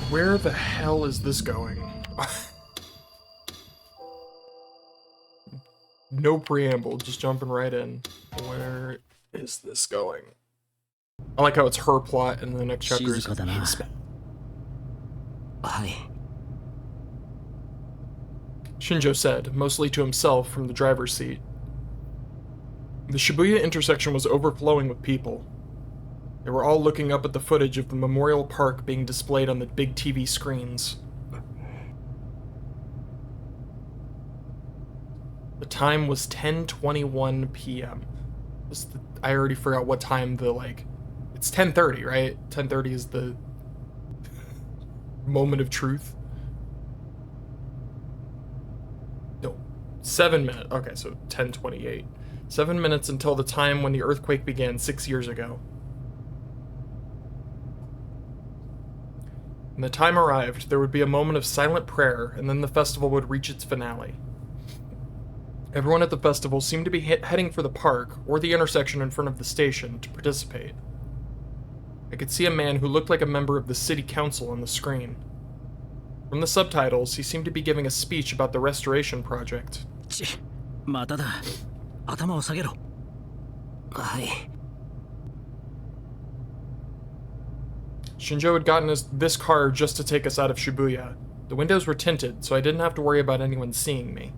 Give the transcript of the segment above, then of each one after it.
Where the hell is this going? No preamble, just jumping right in. Where is this going? I like how it's her plot and the next chapter is his. Shinjo said, mostly to himself from the driver's seat. The Shibuya intersection was overflowing with people. They were all looking up at the footage of the Memorial Park being displayed on the big TV screens. The time was 10:21 p.m. I already forgot what time it's 10:30, right? 10:30 is the moment of truth. No, 7 minutes. Okay, so 10:28. 7 minutes until the time when the earthquake began 6 years ago. When the time arrived, there would be a moment of silent prayer, and then the festival would reach its finale. Everyone at the festival seemed to be heading for the park, or the intersection in front of the station, to participate. I could see a man who looked like a member of the city council on the screen. From the subtitles, he seemed to be giving a speech about the restoration project. Shinjo had gotten this car just to take us out of Shibuya. The windows were tinted, so I didn't have to worry about anyone seeing me.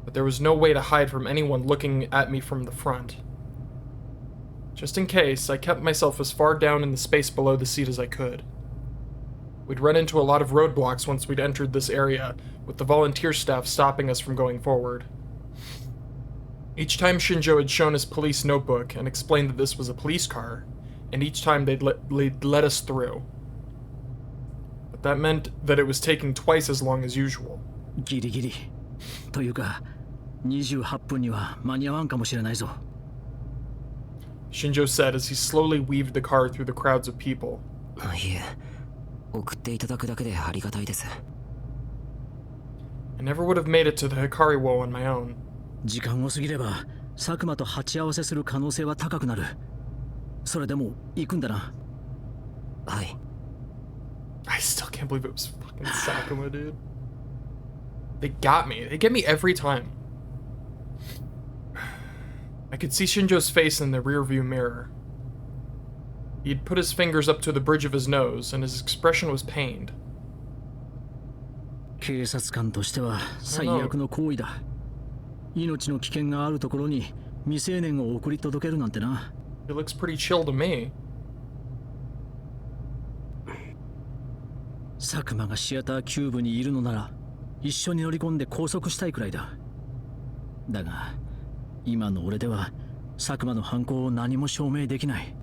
But there was no way to hide from anyone looking at me from the front. Just in case, I kept myself as far down in the space below the seat as I could. We'd run into a lot of roadblocks once we'd entered this area, with the volunteer staff stopping us from going forward. Each time Shinjo had shown his police notebook and explained that this was a police car, and each time they'd let us through. But that meant that it was taking twice as long as usual. ギリギリというか28分には間に合わんかもしれないぞ Shinjo said as he slowly weaved the car through the crowds of people. いえ送っていただくだけでありがたいです I never would have made it to the Hikari wall on my own. 時間を過ぎれば佐久間と鉢合わせする可能性は高くなるそれでも行くんだなはい I still can't believe it was fucking Sakuma, dude. They got me. They get me every time. I could see Shinjo's face in the rearview mirror. He'd put his fingers up to the bridge of his nose, and his expression was pained. 警察官としては最悪の行為だ命の危険があるところに未成年を送り届けるなんてな He looks pretty chill to me. 佐久間がシアターキューブにいるのなら一緒に乗り込んで拘束したいくらいだだが今の俺では佐久間の犯行を何も証明できない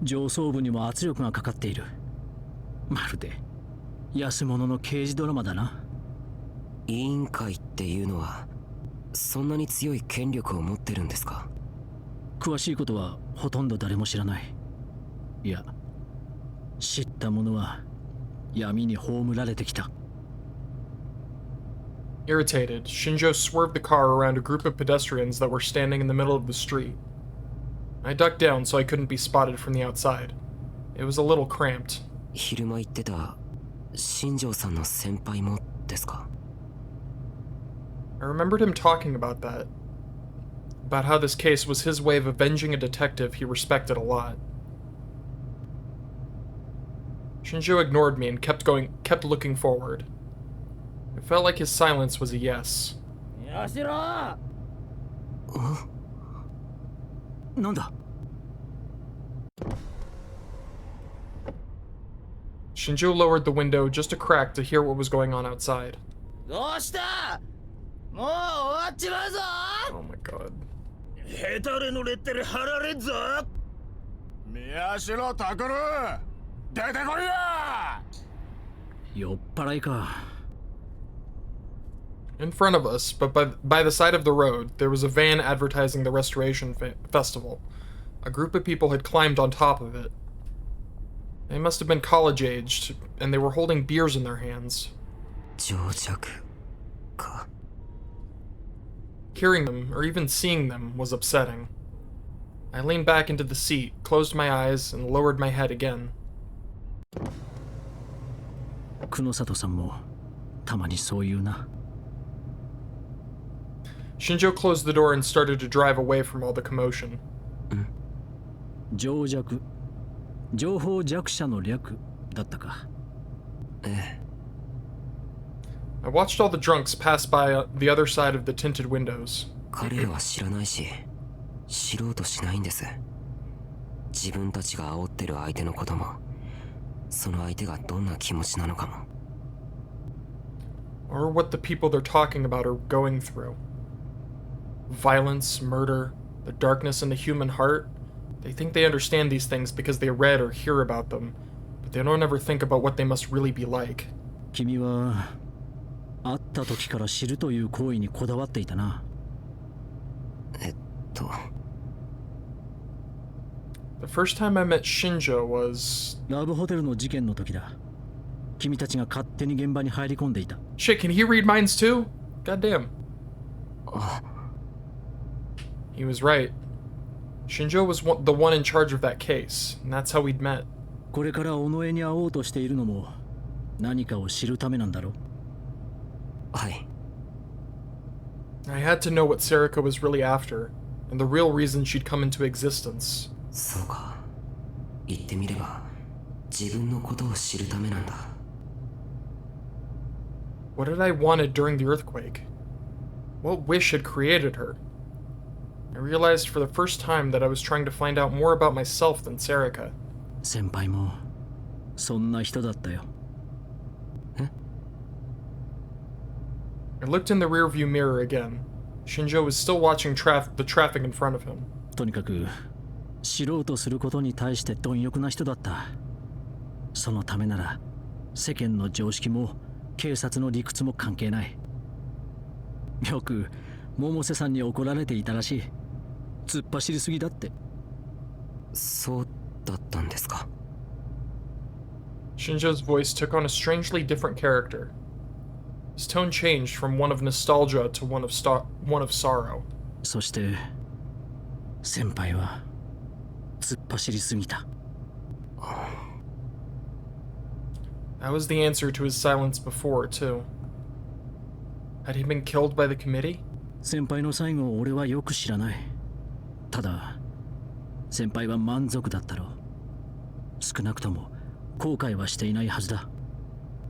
上層部にも圧力がかかっているまるで安物の刑事ドラマだな委員会っていうのはそんなに強い権力を持ってるんですか詳しいことはほとんど誰も知らないいや知った者は闇に葬られてきた Irritated, Shinjo swerved the car around a group of pedestrians that were standing in the middle of the street. I ducked down so I couldn't be spotted from the outside. It was a little cramped. 昼間言ってた新庄さんの先輩もですか I remembered him talking about that. About how this case was his way of avenging a detective he respected a lot. Shinjo ignored me and kept looking forward. It felt like his silence was a yes. なんだ Shinjo lowered the window just a crack to hear what was going on outside. どうしたもう終わっちまうぞ Oh my god. ヘタレのレッテル貼られんぞ宮代拓出てこいや酔っ払いか In front of us, but by the side of the road, there was a van advertising the Restoration Festival. A group of people had climbed on top of it. They must have been college-aged, and they were holding beers in their hands. 上着か Hearing them, or even seeing them, was upsetting. I leaned back into the seat, closed my eyes, and lowered my head again. 久野里さんもたまにそう言うな。 Shinjo closed the door and started to drive away from all the commotion. 情弱、情報弱者の略だったか。I watched all the drunks pass by the other side of the tinted windows. 彼らは知らないし、知ろうとしないんです。自分たちが煽ってる相手のことも、その相手がどんな気持ちなのかも。Or what the people they're talking about are going through. Violence, murder, the darkness in the human heart. They think they understand these things because they read or hear about them, but they don't ever think about what they must really be like. 君は会った時から知るという行為にこだわっていたな。The first time I met Shinjo was... ラブホテルの事件の時だ。君たちが勝手に現場に入り込んでいた。 Shit, can he read minds too? Goddamn. He was right. Shinjo was the one in charge of that case, and that's how we'd met. これから尾上に会おうとしているのも何かを知るためなんだろう。はい。I had to know what Serica was really after, and the real reason she'd come into existence. そうか。言ってみれば、自分のことを知るためなんだ。What had I wanted during the earthquake? What wish had created her? I realized for the first time that I was trying to find out more about myself than Serica. 先輩もそんな人だったよ。I looked in the rearview mirror again. Shinjo was still watching the traffic in front of him. とにかく知ろうとすることに対して貪欲な人だった。そのためなら世間の常識も警察の理屈も関係ない。よく百瀬さんに怒られていたらしい。突っ走りすぎだって。そうだったんですか。 Shinjo's voice took on a strangely different character. His tone changed from one of nostalgia to one of sorrow. そして先輩は突っ走りすぎた。That was the answer to his silence before, too. Had he been killed by the committee? 先輩の最後を俺はよく知らない。ただ先輩は満足だったろう。少なくとも後悔はしていないはずだ。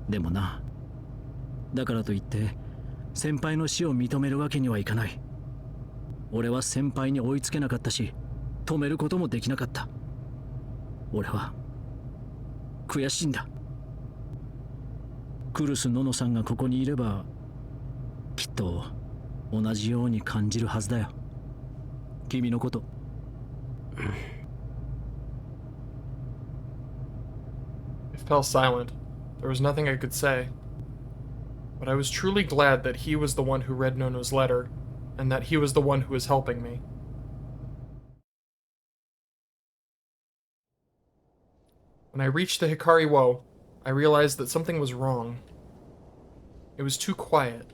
でもな、だからといって先輩の死を認めるわけにはいかない。俺は先輩に追いつけなかったし、止めることもできなかった。俺は悔しいんだ。クルス・ノノさんがここにいればきっと同じように感じるはずだよ。君のこと。I fell silent. There was nothing I could say. But I was truly glad that he was the one who read Nono's letter, and that he was the one who was helping me. When I reached the Hikari Wo, I realized that something was wrong. It was too quiet.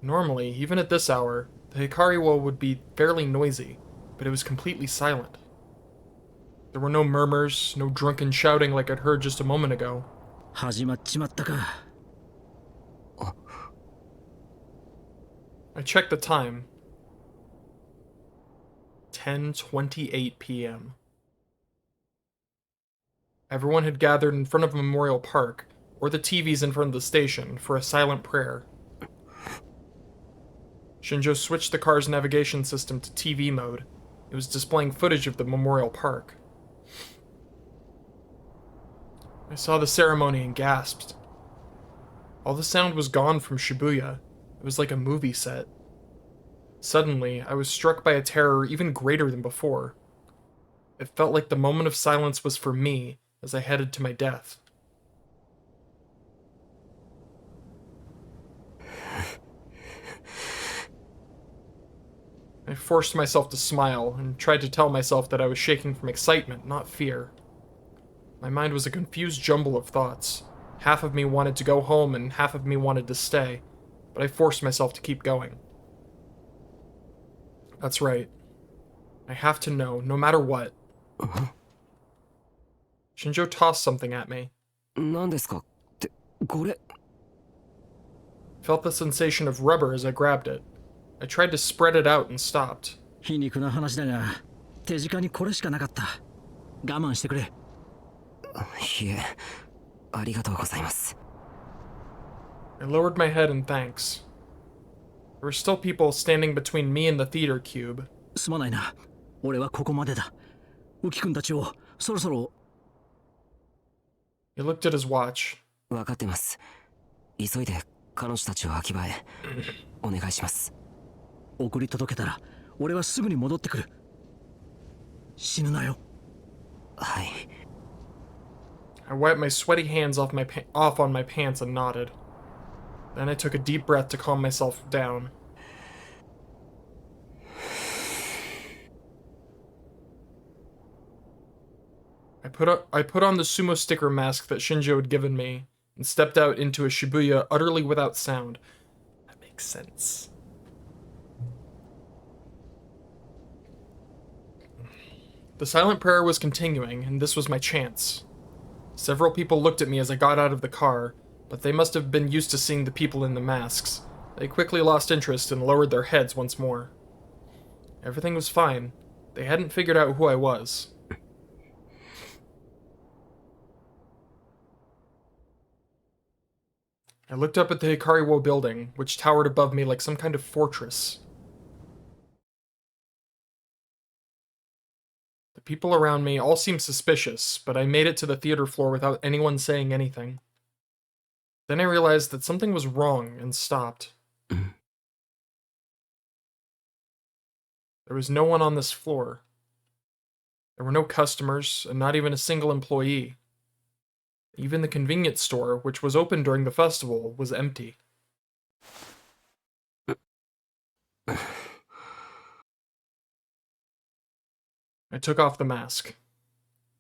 Normally, even at this hour, the Hikari Wo would be fairly noisy, but it was completely silent. There were no murmurs, no drunken shouting like I'd heard just a moment ago. 始まっちまったか。I checked the time. 10:28 p.m. Everyone had gathered in front of Memorial Park, or the TVs in front of the station, for a silent prayer. Shinjo switched the car's navigation system to TV mode. It was displaying footage of the Memorial Park. I saw the ceremony and gasped. All the sound was gone from Shibuya. It was like a movie set. Suddenly, I was struck by a terror even greater than before. It felt like the moment of silence was for me as I headed to my death. I forced myself to smile and tried to tell myself that I was shaking from excitement, not fear. My mind was a confused jumble of thoughts. Half of me wanted to go home and half of me wanted to stay, but I forced myself to keep going. That's right. I have to know, no matter what. Shinjo tossed something at me. 何ですかって、これ。I felt the sensation of rubber as I grabbed it. I tried to spread it out and stopped. 皮肉な話だが、手近にこれしかなかった。我慢してくれ。いえ、ありがとうございます。I lowered my head in thanks. There were still people standing between me and the theater cube. すまないな。俺はここまでだ。浮君たちをそろそろ。He looked at his watch. 分かってます。急いで彼女たちを秋葉へお願いします。送り届けたら俺はすぐに戻ってくる。死ぬなよ。はい。I wiped my sweaty hands off on my pants and nodded. Then I took a deep breath to calm myself down. I put on the sumo sticker mask that Shinjo had given me and stepped out into a Shibuya utterly without sound. That makes sense. The silent prayer was continuing, and this was my chance. Several people looked at me as I got out of the car, but they must have been used to seeing the people in the masks. They quickly lost interest and lowered their heads once more. Everything was fine. They hadn't figured out who I was. I looked up at the Hikariwo building, which towered above me like some kind of fortress. The people around me all seemed suspicious, but I made it to the theater floor without anyone saying anything. Then I realized that something was wrong and stopped. There was no one on this floor. There were no customers, and not even a single employee. Even the convenience store, which was open during the festival, was empty. I took off the mask.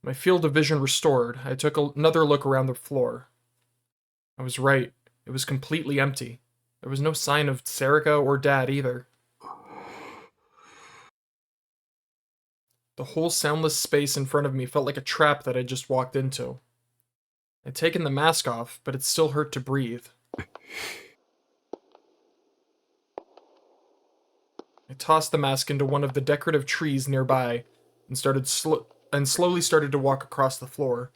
My field of vision restored, I took another look around the floor. I was right. It was completely empty. There was no sign of Serica or Dad either. The whole soundless space in front of me felt like a trap that I'd just walked into. I'd taken the mask off, but it still hurt to breathe. I tossed the mask into one of the decorative trees nearby and slowly started to walk across the floor.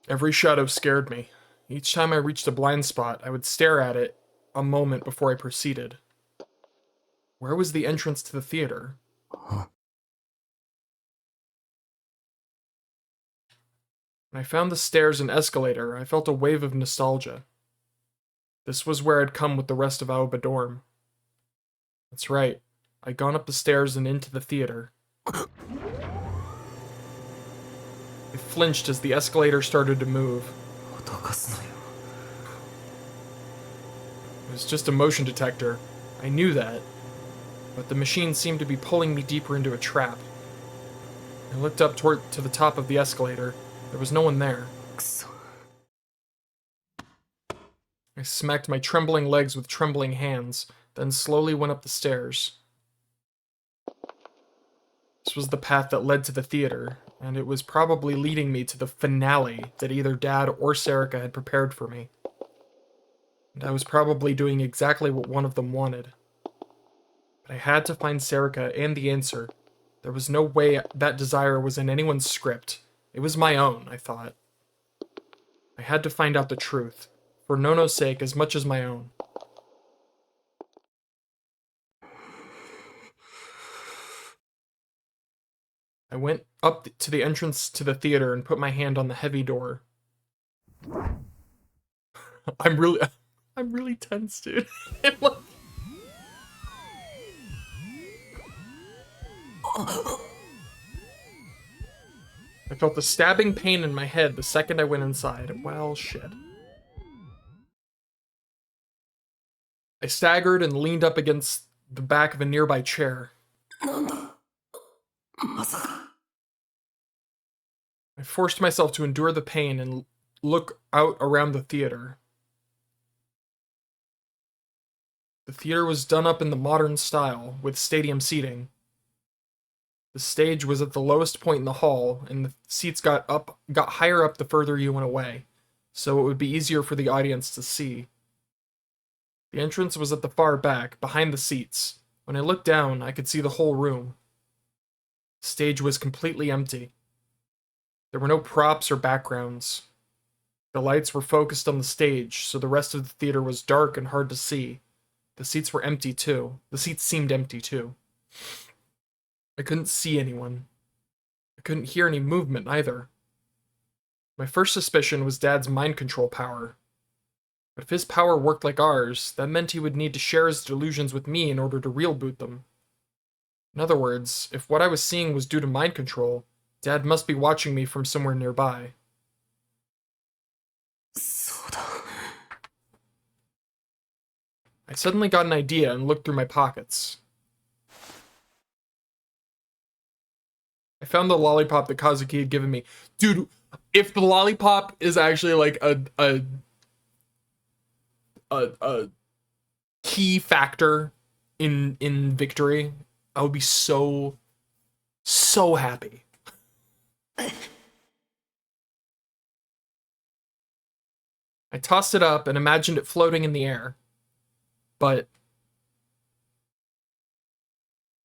Every shadow scared me. Each time I reached a blind spot, I would stare at it a moment before I proceeded. Where was the entrance to the theater? When I found the stairs and escalator, I felt a wave of nostalgia. This was where I'd come with the rest of Aoba Dorm. That's right. I'd gone up the stairs and into the theater. I flinched as the escalator started to move. It was just a motion detector. I knew that. But the machine seemed to be pulling me deeper into a trap. I looked up to the top of the escalator. There was no one there. I smacked my trembling legs with trembling hands, then slowly went up the stairs. This was the path that led to the theater, and it was probably leading me to the finale that either Dad or Serica had prepared for me. And I was probably doing exactly what one of them wanted. But I had to find Serica and the answer. There was no way that desire was in anyone's script. It was my own, I thought. I had to find out the truth, for Nono's sake as much as my own. I went up to the entrance to the theater and put my hand on the heavy door. I'm really tense, dude. I felt a stabbing pain in my head the second I went inside. Well, shit. I staggered and leaned up against the back of a nearby chair. I forced myself to endure the pain and look out around the theater. The theater was done up in the modern style, with stadium seating. The stage was at the lowest point in the hall, and the seats got higher up the further you went away, so it would be easier for the audience to see. The entrance was at the far back, behind the seats. When I looked down, I could see the whole room. The stage was completely empty. There were no props or backgrounds. The lights were focused on the stage, so the rest of the theater was dark and hard to see. The seats were empty too. The seats seemed empty too. I couldn't see anyone. I couldn't hear any movement either. My first suspicion was Dad's mind control power. But if his power worked like ours, that meant he would need to share his delusions with me in order to real boot them. In other words, if what I was seeing was due to mind control, Dad must be watching me from somewhere nearby. I suddenly got an idea and looked through my pockets. I found the lollipop that Kazuki had given me. Dude, if the lollipop is actually like a key factor in victory, I would be so happy. I tossed it up and imagined it floating in the air. But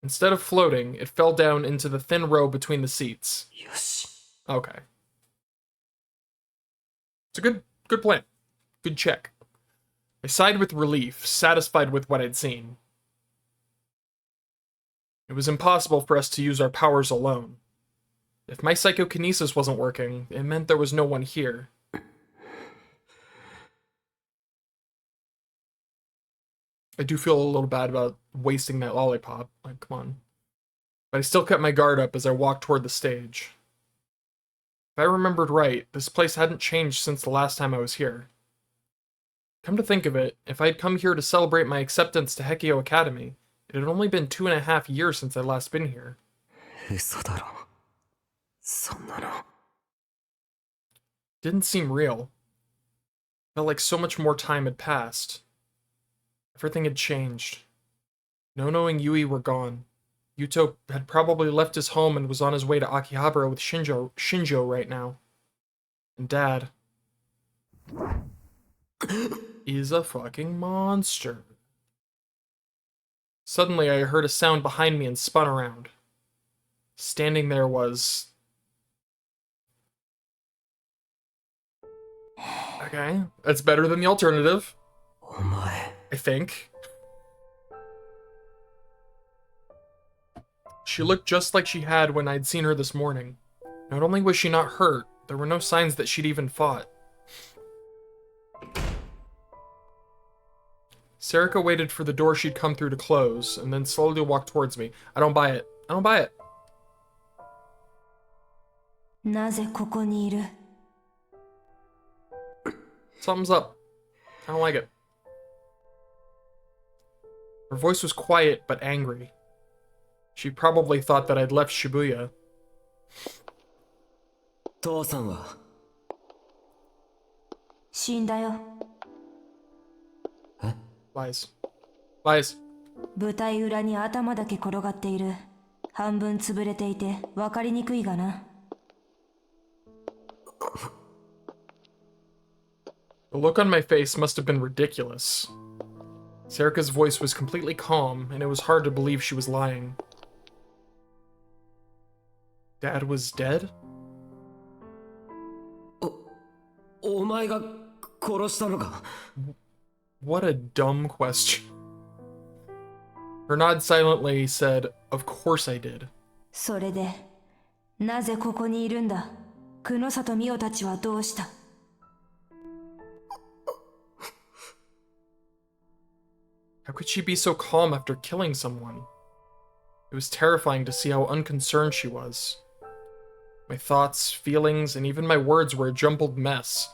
instead of floating, it fell down into the thin row between the seats. Yes. Okay. It's a good plan. Good check. I sighed with relief, satisfied with what I'd seen. It was impossible for us to use our powers alone. If my psychokinesis wasn't working, it meant there was no one here. I do feel a little bad about wasting that lollipop. Like, come on. But I still kept my guard up as I walked toward the stage. If I remembered right, this place hadn't changed since the last time I was here. Come to think of it, if I had come here to celebrate my acceptance to Hekio Academy, it had only been 2.5 years since I'd last been here. 嘘だろ。そんなの。Didn't seem real. Felt like so much more time had passed. Everything had changed. Nono and Yui were gone. Yuto had probably left his home and was on his way to Akihabara with Shinjo right now. And Dad is a fucking monster. Suddenly I heard a sound behind me and spun around. Standing there was... Okay, that's better than the alternative. お前。 I think. She looked just like she had when I'd seen her this morning. Not only was she not hurt, there were no signs that she'd even fought. Sarika waited for the door she'd come through to close, and then slowly walked towards me. I don't buy it. I don't buy it. なぜここにいる? Something's up. I don't like it. Her voice was quiet but angry. She probably thought that I'd left Shibuya. 父さんは死んだよ。Lies. Lies. 舞台裏に頭だけ転がっている。半分潰れていて分かりにくいがな。The look on my face must have been ridiculous. Sarika's voice was completely calm, and it was hard to believe she was lying. Dad was dead? お前が殺したのか What a dumb question. Her nod silently said, Of course I did. それで、なぜここにいるんだ? 久野里美桜たちはどうした? How could she be so calm after killing someone? It was terrifying to see how unconcerned she was. My thoughts, feelings, and even my words were a jumbled mess,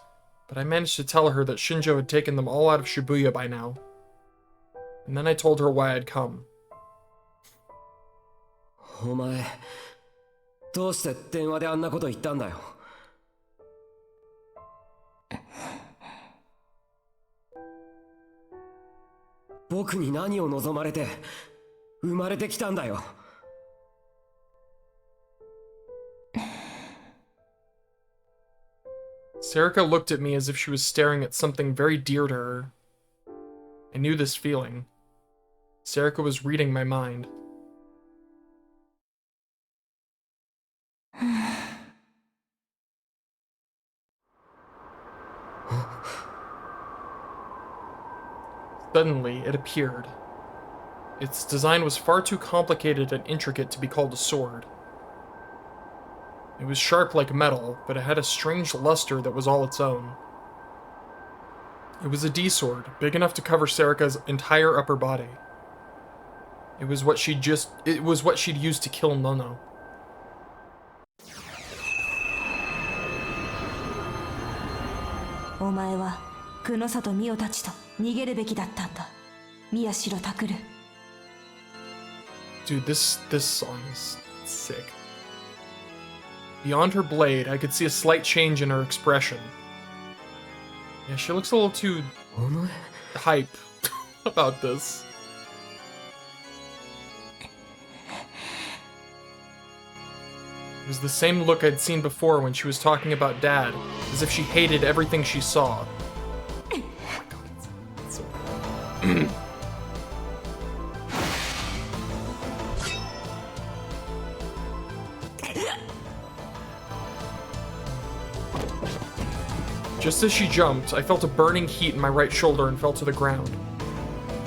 but I managed to tell her that Shinjo had taken them all out of Shibuya by now. And then I told her why I'd come. お前どうして電話であんなこと言ったんだよ僕僕に何を望まれて生まれてきたんだよ。Serica looked at me as if she was staring at something very dear to her. I knew this feeling. Serica was reading my mind. Suddenly, it appeared. Its design was far too complicated and intricate to be called a sword. It was sharp like metal, but it had a strange luster that was all its own. It was a D-sword, big enough to cover Serica's entire upper body. It was what she'd used to kill Nono. Dude, this song is sick. Beyond her blade, I could see a slight change in her expression. Yeah, she looks a little too hype about this. It was the same look I'd seen before when she was talking about Dad, as if she hated everything she saw. Oh my God, it's so bad. Just as she jumped, I felt a burning heat in my right shoulder and fell to the ground.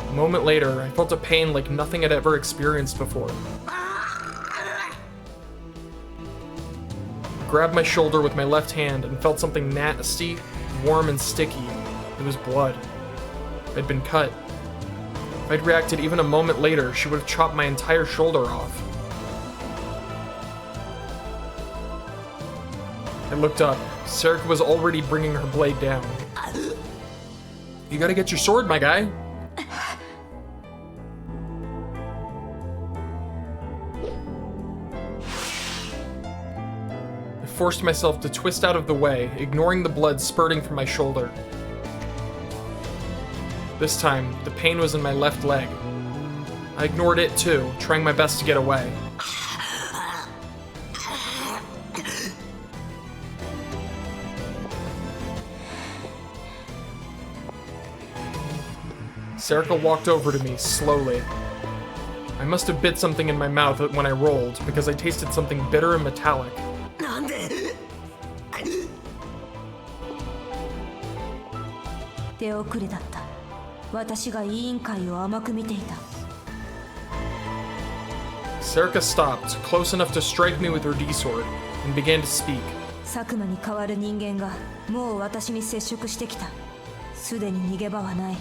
A moment later, I felt a pain like nothing I'd ever experienced before. I grabbed my shoulder with my left hand and felt something nasty, warm, and sticky. It was blood. I'd been cut. If I'd reacted even a moment later, she would have chopped my entire shoulder off. I looked up. Serica was already bringing her blade down. You gotta get your sword, my guy. I forced myself to twist out of the way, ignoring the blood spurting from my shoulder. This time, the pain was in my left leg. I ignored it too, trying my best to get away. Serica walked over to me, slowly. I must have bit something in my mouth when I rolled, because I tasted something bitter and metallic. Serica stopped, close enough to strike me with her D-sword, and began to speak. 佐久間に代わる人間がもう私に接触してきた。すでに逃げ場はない。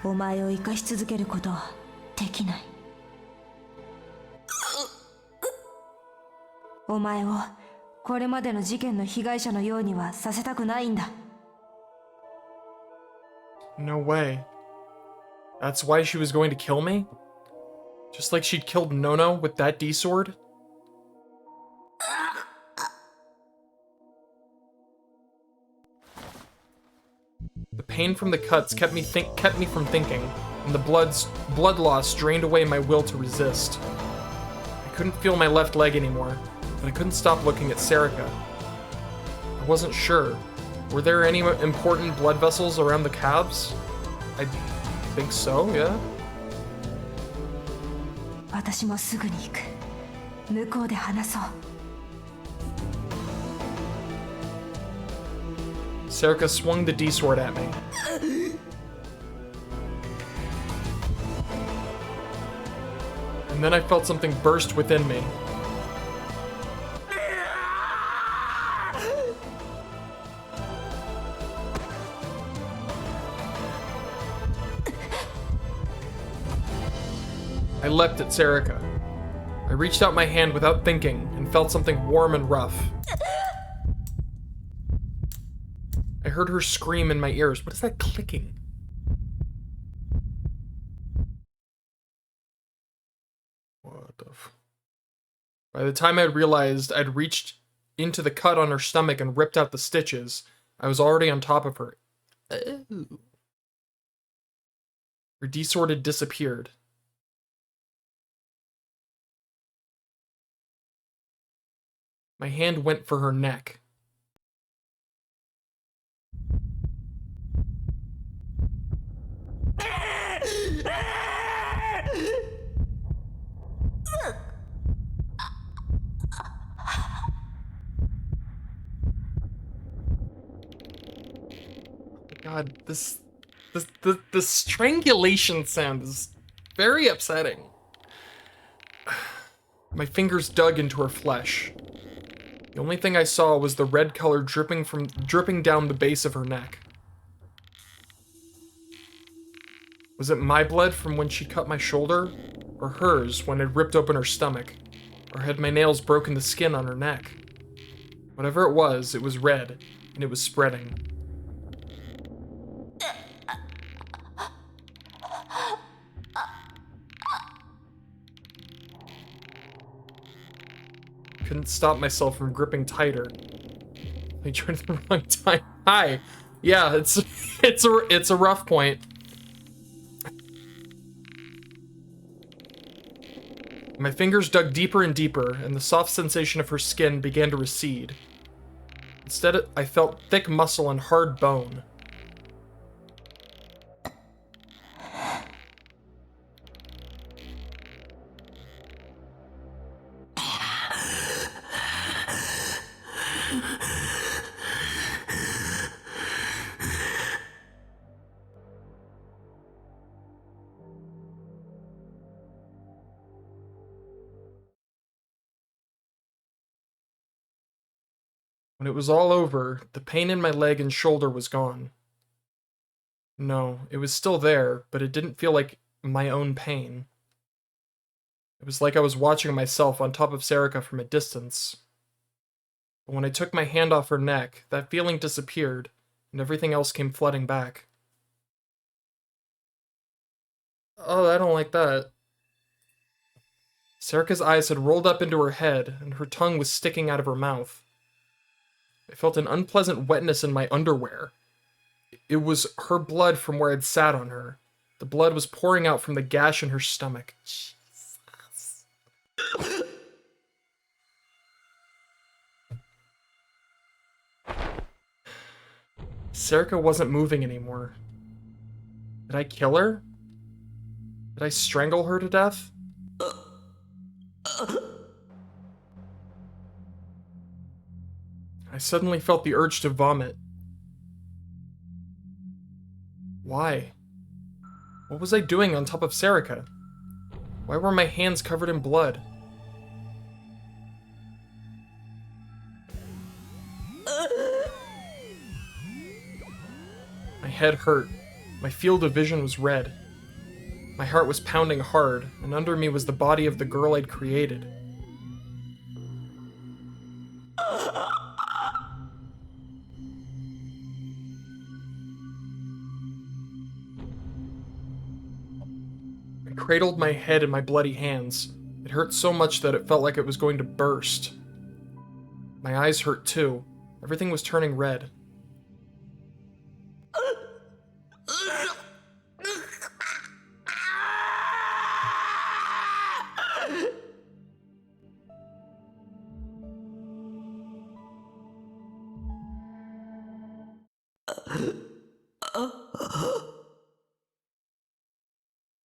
お前を生かし続けることはできない。お前をこれまでの事件の被害者のようにはさせたくないんだ。No way. That's why she was going to kill me? Just like she'd killed Nono with that D-sword? The pain from the cuts kept me from thinking, and the blood loss drained away my will to resist. I couldn't feel my left leg anymore, but I couldn't stop looking at Serica. I wasn't sure. Were there any important blood vessels around the calves? I think so, yeah. 私もすぐに行く。向こうで話そう。Serica swung the D-sword at me. And then I felt something burst within me. I leapt at Serica. I reached out my hand without thinking and felt something warm and rough. I heard her scream in my ears. What is that clicking? What the f... By the time I realized I'd reached into the cut on her stomach and ripped out the stitches, I was already on top of her. Oh. Her desorted disappeared. My hand went for her neck. God, the strangulation sound is very upsetting. My fingers dug into her flesh. The only thing I saw was the red color dripping down the base of her neck. Was it my blood from when she cut my shoulder, or hers when it ripped open her stomach, or had my nails broken the skin on her neck? Whatever it was red, and it was spreading. Couldn't stop myself from gripping tighter. I joined at the wrong time. Hi. Yeah, it's a rough point. My fingers dug deeper and deeper, and the soft sensation of her skin began to recede. Instead, I felt thick muscle and hard bone. When it was all over, the pain in my leg and shoulder was gone. No, it was still there, but it didn't feel like my own pain. It was like I was watching myself on top of Serica from a distance. But when I took my hand off her neck, that feeling disappeared, and everything else came flooding back. Oh, I don't like that. Serica's eyes had rolled up into her head, and her tongue was sticking out of her mouth. I felt an unpleasant wetness in my underwear. It was her blood from where I'd sat on her. The blood was pouring out from the gash in her stomach. Jesus. Serica wasn't moving anymore. Did I kill her? Did I strangle her to death? I suddenly felt the urge to vomit. Why? What was I doing on top of Serica? Why were my hands covered in blood? My head hurt. My field of vision was red. My heart was pounding hard, and under me was the body of the girl I'd created. I cradled my head in my bloody hands. It hurt so much that it felt like it was going to burst. My eyes hurt too. Everything was turning red.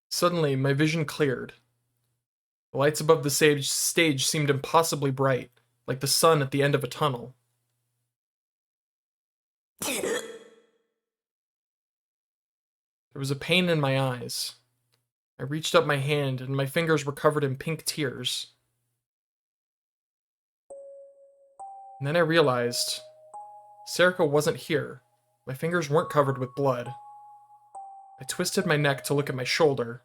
Suddenly, my vision cleared. The lights above the stage seemed impossibly bright, like the sun at the end of a tunnel. There was a pain in my eyes. I reached up my hand, and my fingers were covered in pink tears. And then I realized Serica wasn't here. My fingers weren't covered with blood. I twisted my neck to look at my shoulder.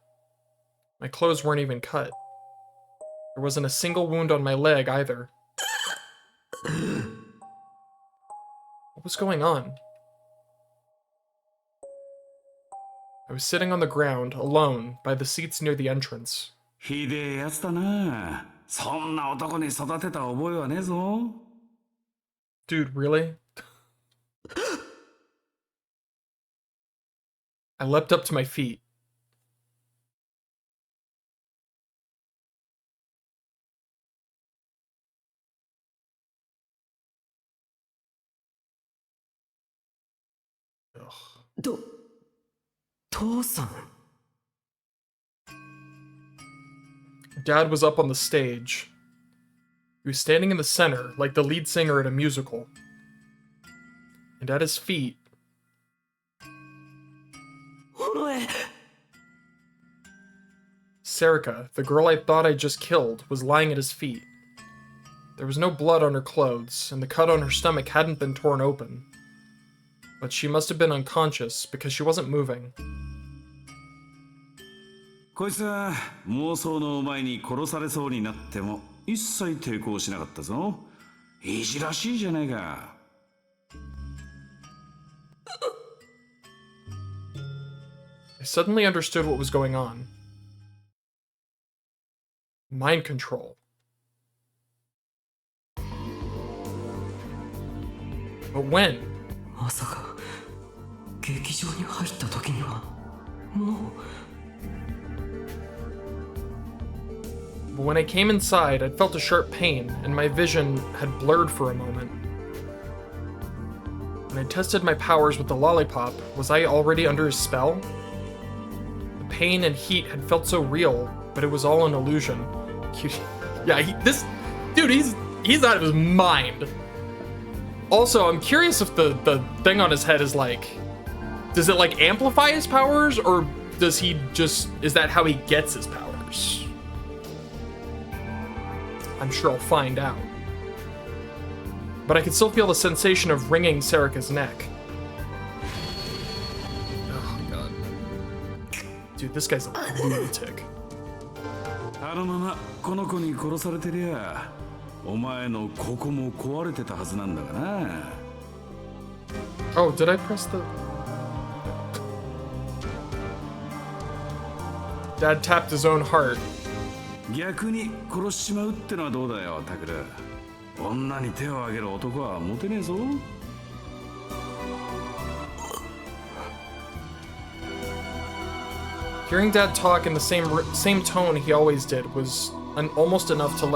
My clothes weren't even cut. There wasn't a single wound on my leg either. What was going on? I was sitting on the ground, alone, by the seats near the entrance. ひでえやつだな。そんな男に育てた覚えはねえぞ。 Dude, really? I leapt up to my feet. Ugh. 父さん Dad was up on the stage. He was standing in the center, like the lead singer at a musical. And at his feet... Serica, the girl I thought I just killed, was lying at his feet. There was no blood on her clothes, and the cut on her stomach hadn't been torn open. But she must have been unconscious, because she wasn't moving. こいつは妄想のお前に殺されそうになっても一切抵抗しなかったぞ。いじらしいじゃないか。I suddenly understood what was going on. Mind control. But when? まさか劇場に入った時にはもう But when I came inside, I'd felt a sharp pain, and my vision had blurred for a moment. When I tested my powers with the lollipop, was I already under his spell? The pain and heat had felt so real, but it was all an illusion. This dude, he's out of his mind. Also, I'm curious if the thing on his head is like, does it like amplify his powers, or does he just, is that how he gets his powers? I'm sure I'll find out. But I could still feel the sensation of wringing Serica's neck. Oh god. Dude, this guy's a lunatic. あのままこの子に殺されてりゃ、お前のここも壊れてたはずなんだがな。Oh, did I press the... Dad tapped his own heart. 逆に殺しちまうってのはどうだよ、タクル。女に手を挙げる男はモテねえぞ。Hearing Dad talk in the same tone he always did was almost enough to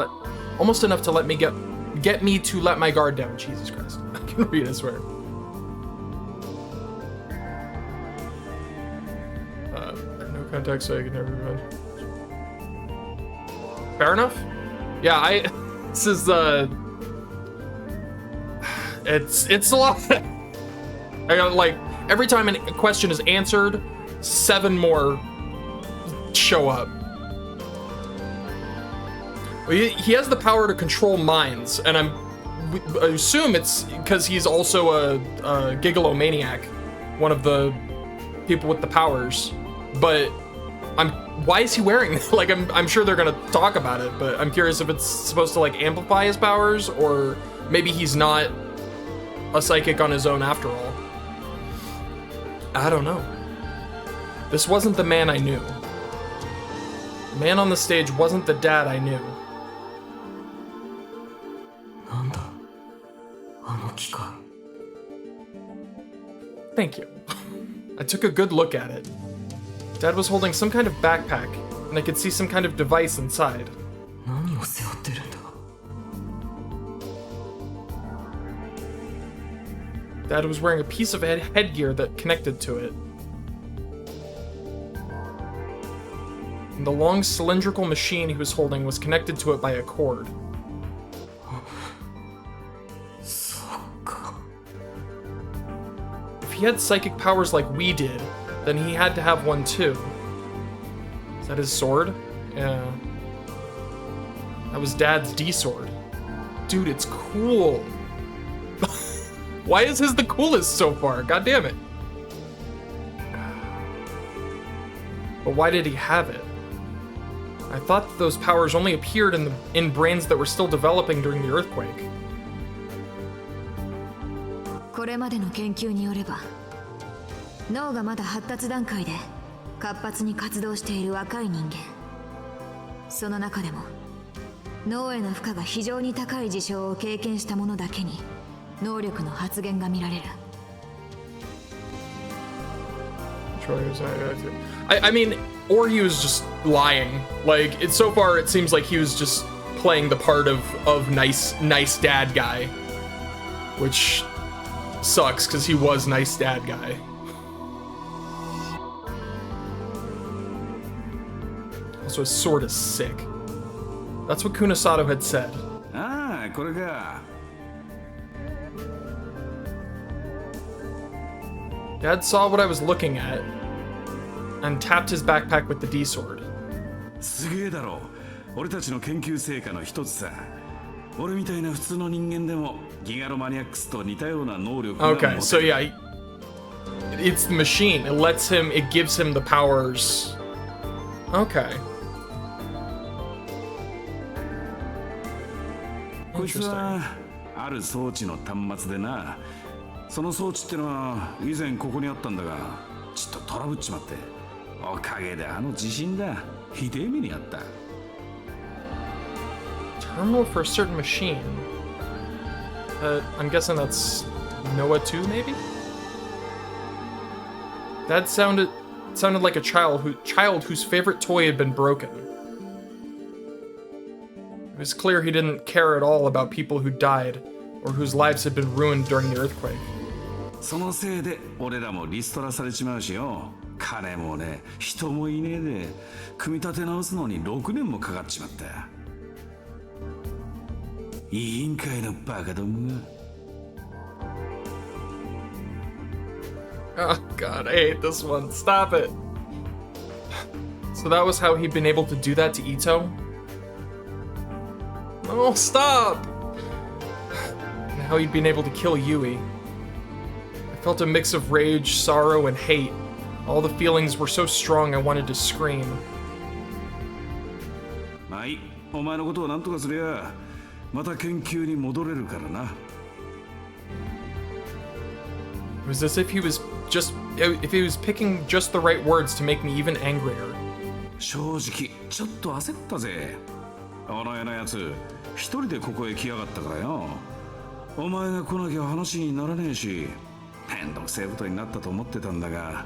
let me get me to let my guard down. Jesus Christ, I can read, I swear. No contact, so I can never run. Fair enough. Yeah, this is it's a lot. I got like every time a question is answered, 7 more show up. He has the power to control minds, and I assume it's because he's also a gigalomaniac, one of the people with the powers. But why is he wearing like I'm sure they're gonna talk about it, but I'm curious if it's supposed to like amplify his powers, or maybe he's not a psychic on his own after all. I don't know. This wasn't the man I knew. The man on the stage wasn't the dad I knew. なんだあの機械 Thank you. I took a good look at it. Dad was holding some kind of backpack, and I could see some kind of device inside. 何を背負ってるんだ Dad was wearing a piece of headgear that connected to it. And the long cylindrical machine he was holding was connected to it by a cord. そっか If he had psychic powers like we did, then he had to have one too. Is that his sword? Yeah. That was Dad's D-sword. Dude, it's cool. Why is his the coolest so far? God damn it. But why did he have it? I thought that those powers only appeared in brains that were still developing during the earthquake. これまでの研究によれば、脳がまだ発達段階で活発に活動している若い人間。その中でも脳への負荷が非常に高い事象を経験した者だけに能力の発現が見られる。I mean, or he was just lying. Like, so far it seems like he was just playing the part of nice dad guy, which sucks because he was nice dad guy. Also, his sword is sick. That's what Kunasato had said. Ah, これか。 Dad saw what I was looking at and tapped his backpack with the D sword. すげえだろ。俺たちの研究成果の一つさ。俺みたいな普通の人間でもギガロマニアックスと似たような能力が持てる。 Okay, so yeah, it's the machine. It gives him the powers. Okay. こいつはある装置の端末でな。その装置ってのは以前ここにあったんだが、ちょっとトラブっちまって。おかげであの地震だ。ひでえ目にあった。Terminal for a certain machine. I'm guessing that's Noah 2, maybe? That sounded like a child whose favorite toy had been broken. It was clear he didn't care at all about people who died or whose lives had been ruined during the earthquake. そのせいで俺らもリストラされちまうしよ。金もね、人もいねえで、組み立て直すのに6年もかかっちまった。委員会のバカどもが。Oh god, I hate this one. Stop it. So that was how he'd been able to do that to Ito? Oh, stop! And how he'd been able to kill Yui. I felt a mix of rage, sorrow, and hate. All the feelings were so strong I wanted to scream. まあいい、お前のことをなんとかすりゃ、また研究に戻れるからな。It was as if he was picking just the right words to make me even angrier. 正直ちょっと焦ったぜ。あのようなやつ一人でここへ来やがったからよ。お前が来なきゃ話にならねえし、めんどくせえことになったと思ってたんだが。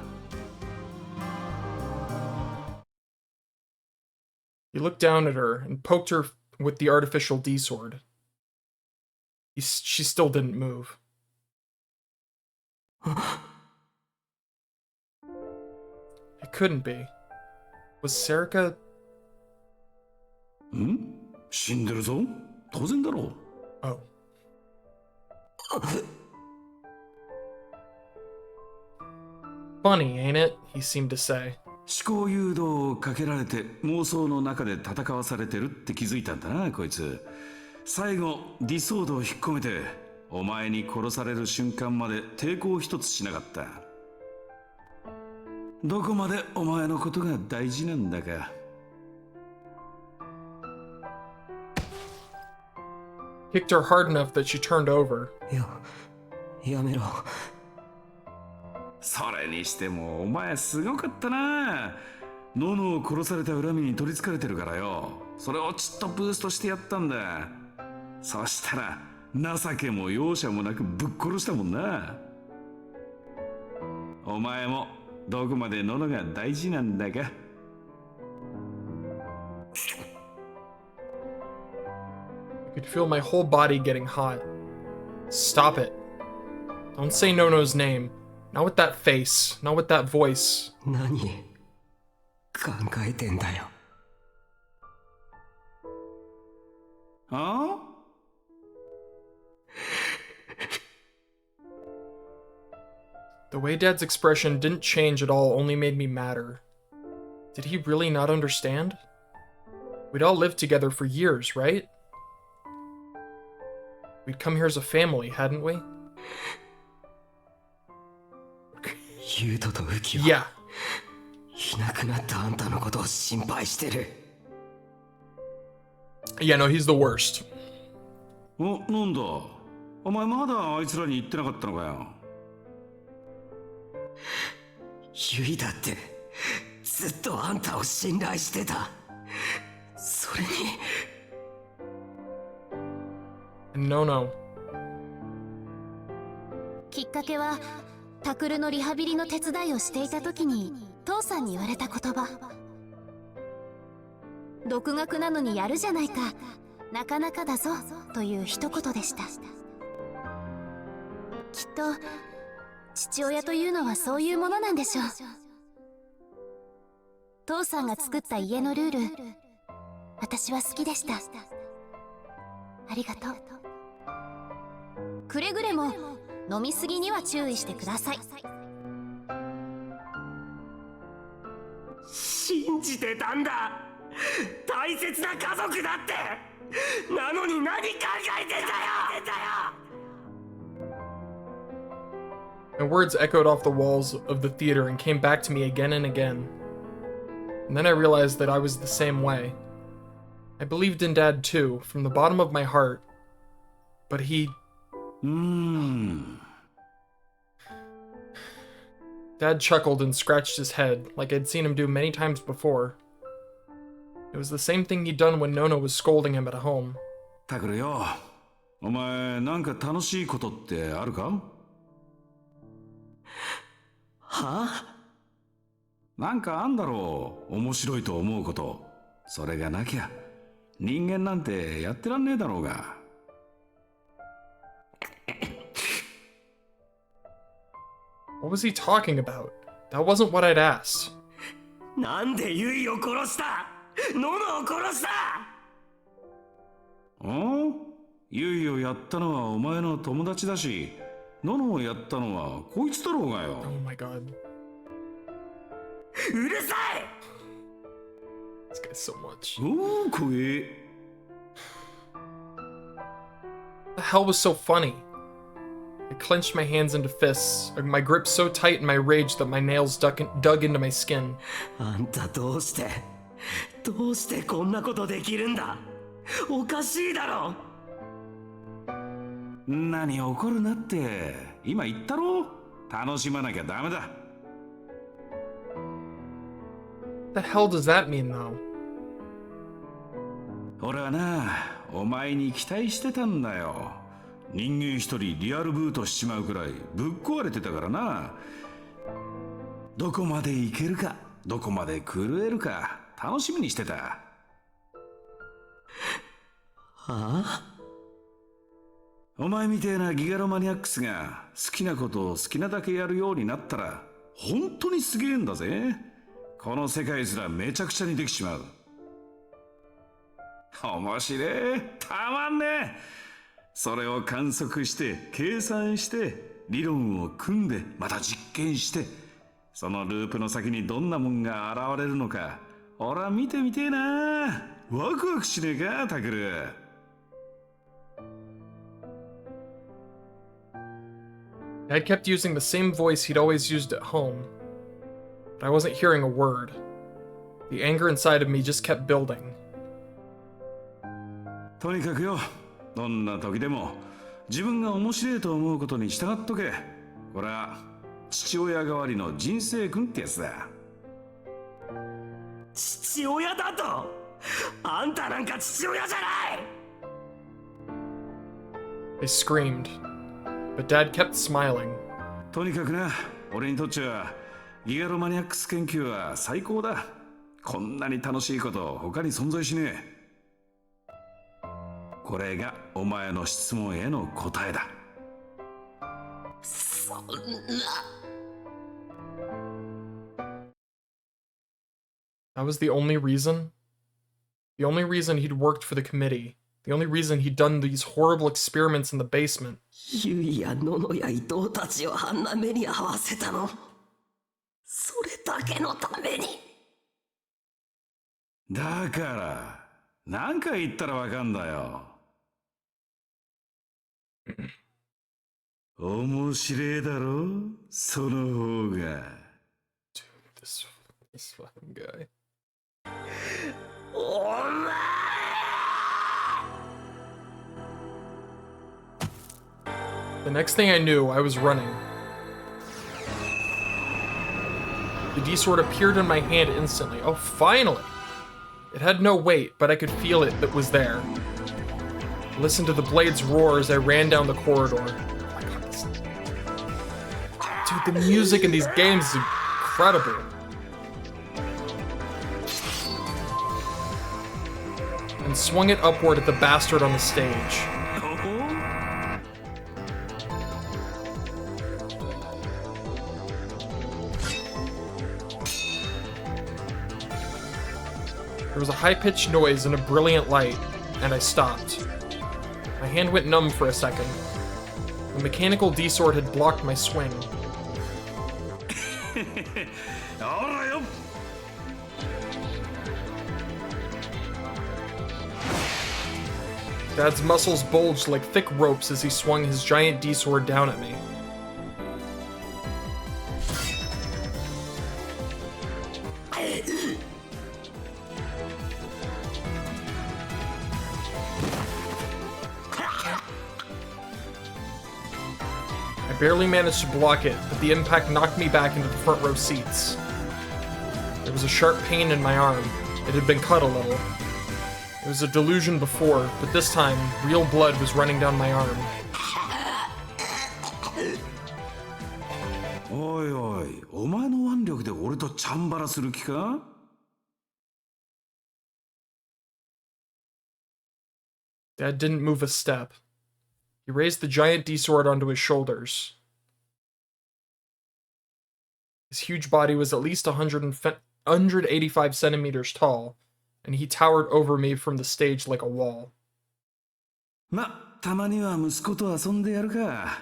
He looked down at her and poked her with the artificial D sword. She still didn't move. It couldn't be. Was Serica... ん？死んでるぞ。当然だろう。Oh. Funny, ain't it? He seemed to say. 思考誘導をかけられて妄想の中で戦わされてるって気づいたんだな、こいつ。最後、ディソードを引っ込めて、お前に殺される瞬間まで抵抗一つしなかった。どこまでお前のことが大事なんだか。Kicked her hard enough that she turned over. やめろ。それにしてもお前すごかったな。ノノを殺された恨みに取りつかれてるからよ。それをちっとブーストしてやったんだ。そしたら情けも容赦もなくぶっ殺したもんな。お前もどこまでノノが大事なんだか。I could feel my whole body getting hot. Stop it. Don't say Nono's name. Not with that face. Not with that voice. 何考えてんだよ。ああThe way Dad's expression didn't change at all only made me madder. Did he really not understand? We'd all lived together for years, right? We'd come here as a family, hadn't we? ユウトとウキは Yeah. いなくなったあんたのことを心配してる。Yeah, no, he's the worst. お、なんだお前まだあいつらに言ってなかったのかよ。ユイだってずっとあんたを信頼してた。それに No. きっかけはタクルのリハビリの手伝いをしていた時に父さんに言われた言葉。独学なのにやるじゃないか、なかなかだぞという一言でした。きっと父親というのはそういうものなんでしょう。父さんが作った家のルール、私は好きでした。ありがとう。くれぐれも飲みすぎには注意してください。信じてたんだ、大切な家族だって。なのに何考えてんだよ。My words echoed off the walls of the theater and came back to me again and again. And then I realized that I was the same way. I believed in Dad too, from the bottom of my heart. But he... Dad chuckled and scratched his head, like I'd seen him do many times before. It was the same thing he'd done when Nono was scolding him at home. タクルよ、お前なんか楽しいことってあるか？は？なんかあんだろう、面白いと思うこと。それがなきゃ人間なんてやってらんねえだろうが。What was he talking about? That wasn't what I'd asked. なんでユイを殺した？ノノを殺した？ユイをやったのはお前の友達だし、ノノをやったのはこいつだろうがよ。Oh my god. うるさい！ This guy's so much. おお、怖え。What the hell was so funny? I clenched my hands into fists, my grip so tight in my rage that my nails dug into my skin. あんたどうしてこんなことできるんだ？おかしいだろ。何怒るなって。今言ったろ？楽しまなきゃダメだ。What the hell does that mean, though? 俺はな、お前に期待してたんだよ。人間一人リアルブートしちまうくらいぶっ壊れてたからな。どこまでいけるか、どこまで震えるか楽しみにしてた。はあ？お前みてえなギガロマニアックスが好きなことを好きなだけやるようになったら本当にすげえんだぜ。この世界すらめちゃくちゃにできちまう。面白え、たまんねえ。それを観測して計算して理論を組んでまた実験して、そのループの先にどんなもんが現れるのか俺は見てみてえな。ワクワクしねえか、タクル。Dad kept using the same voice he'd always used at home, but I wasn't hearing a word. The anger inside of me just kept building. とにかくよ、どんな時でも自分が面白いと思うことに従っとけ。これは父親代わりの人生訓ってやつだ。父親だと？あんたなんか父親じゃない！ I screamed, but Dad kept smiling. とにかくな、俺にとっちゃギガロマニアックス研究は最高だ。こんなに楽しいこと他に存在しねえ。これがお前の質問への答えだ。そんな。That was the only reason? The only reason he'd worked for the committee. The only reason he'd done these horrible experiments in the basement. ユイやノノや伊藤たちをあんな目に遭わせたの。それだけのために。だから何回言ったらわかんだよ。面白えだろ、その方が。Dude, this fucking guy. お前The next thing I knew, I was running. The D-sword appeared in my hand instantly. Oh, finally! It had no weight, but I could feel it that was there. I listened to the blades roar as I ran down the corridor. Oh my God, Dude, the music in these games is incredible. And swung it upward at the bastard on the stage. There was a high-pitched noise and a brilliant light, and I stopped. My hand went numb for a second. The mechanical D-sword had blocked my swing. Dad's muscles bulged like thick ropes as he swung his giant D-sword down at me. I barely managed to block it, but the impact knocked me back into the front row seats. There was a sharp pain in my arm. It had been cut a little. It was a delusion before, but this time, real blood was running down my arm. Oi, oi, お前の腕力で俺とチャンバラする気か? Dad didn't move a step. He raised the giant D-sword onto his shoulders. His huge body was at least 185 centimeters tall, and he towered over me from the stage like a wall. ま、たまには息子と遊んでやるか。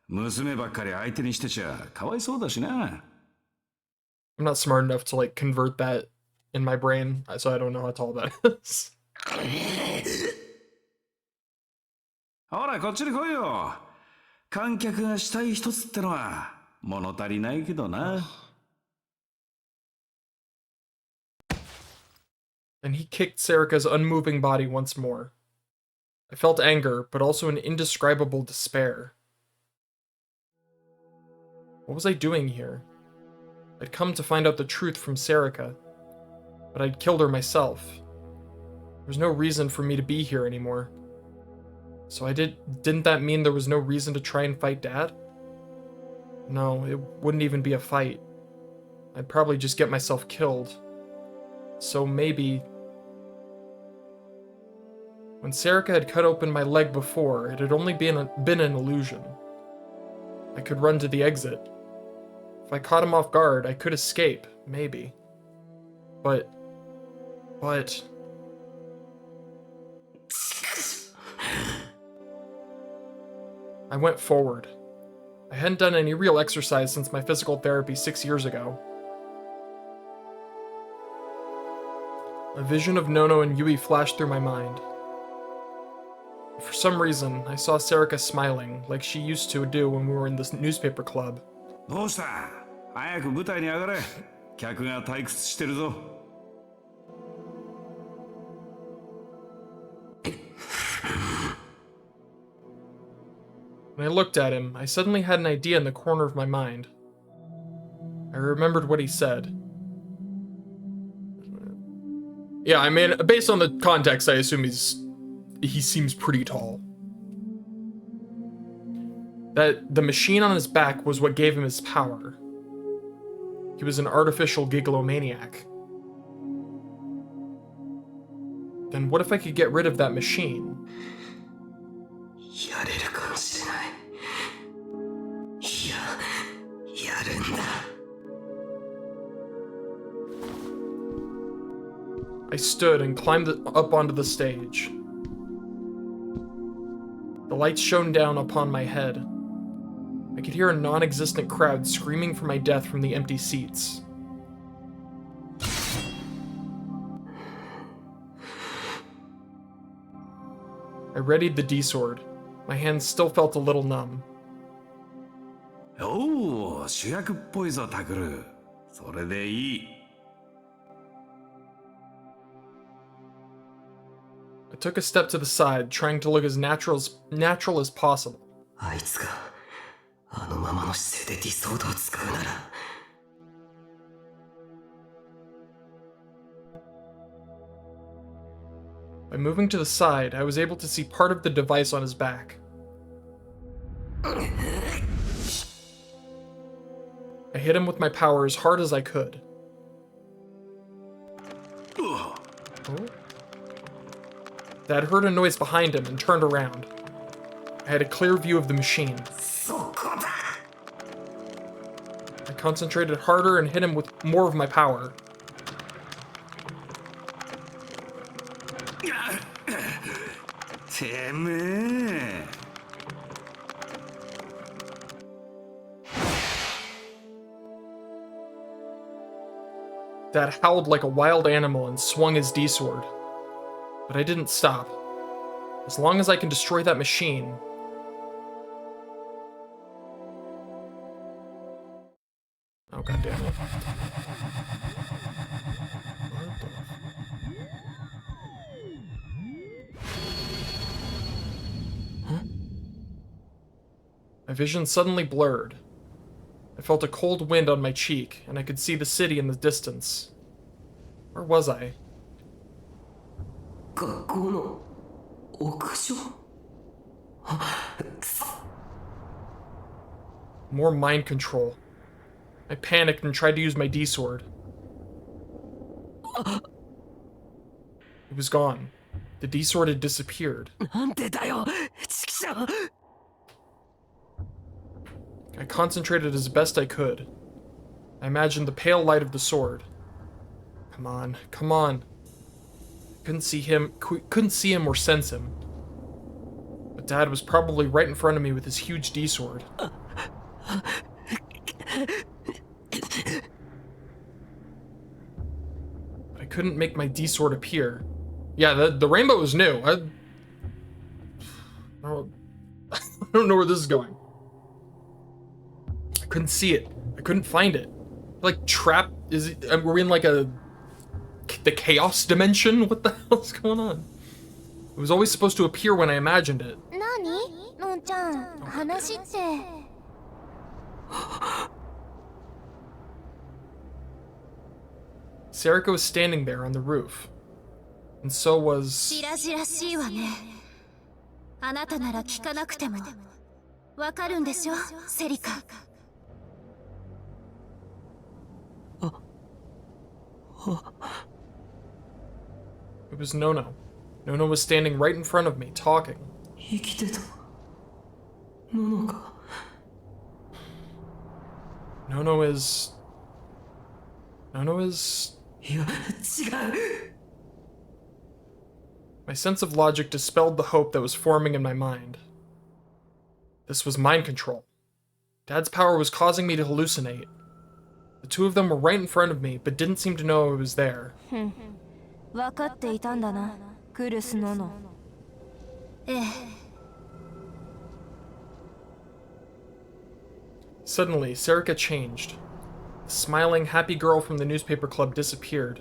娘ばっかり相手にしてちゃかわいそうだしな。I'm not smart enough to like convert that in my brain, so I don't know how tall that is. ほらこっちに来いよ。観客がしたい一つってのは物足りないけどな。And he kicked Serica's unmoving body once more. I felt anger, but also an indescribable despair. What was I doing here? I'd come to find out the truth from Serica, but I'd killed her myself. There was no reason for me to be here anymore. So didn't that mean there was no reason to try and fight Dad? No, it wouldn't even be a fight. I'd probably just get myself killed. So maybe... When Serica had cut open my leg before, it had only been an illusion. I could run to the exit. If I caught him off guard, I could escape, maybe. But... I went forward. I hadn't done any real exercise since my physical therapy 6 years ago. A vision of Nono and Yui flashed through my mind. For some reason, I saw Serica smiling, like she used to do when we were in this newspaper club. どうした? 早く舞台に上がれ。客が退屈してるぞ。When I looked at him, I suddenly had an idea in the corner of my mind. I remembered what he said. Yeah, I mean, based on the context, I assume he seems pretty tall. That the machine on his back was what gave him his power. He was an artificial gigalomaniac. Then what if I could get rid of that machine? やれるかもしれない。いや、やるんだ。I stood and climbed up onto the stage. The lights shone down upon my head. I could hear a non-existent crowd screaming for my death from the empty seats. I readied the D-sword. My hands still felt a little numb. おお、主役っぽいぞ、タクル。それでいい。I took a step to the side, trying to look as natural as possible. あいつがあのままの姿勢でディソードを使うなら。By moving to the side, I was able to see part of the device on his back. I hit him with my power as hard as I could. Oh. Dad heard a noise behind him and turned around. I had a clear view of the machine. I concentrated harder and hit him with more of my power. Dad howled like a wild animal and swung his D-sword. But I didn't stop. As long as I can destroy that machine. Oh, goddammit. My vision suddenly blurred. I felt a cold wind on my cheek, and I could see the city in the distance. Where was I? 学校の屋上 More mind control. I panicked and tried to use my D-sword. It was gone. The D-sword had disappeared. なんでだよちくしょう I concentrated as best I could. I imagined the pale light of the sword. Come on, come on. Couldn't see him or sense him. But Dad was probably right in front of me with his huge D-sword. I couldn't make my D-sword appear. Yeah, the rainbow is new. I don't know where this is going. I couldn't see it. I couldn't find it. Like trapped. We're in like the chaos dimension? What the hell's going on? It was always supposed to appear when I imagined it. 何のんちゃん話って Sarika was standing there on the roof. And so was... しらじらしいわねあなたなら聞かなくてもわかるんでしょセリカ It was Nono. Nono was standing right in front of me, talking. 生きてたののか Nono is... いや違う My sense of logic dispelled the hope that was forming in my mind. This was mind control. Dad's power was causing me to hallucinate. The two of them were right in front of me, but didn't seem to know I was there. 分かっていたんだなクルスノノええ Suddenly, Sarika changed. The smiling, happy girl from the newspaper club disappeared.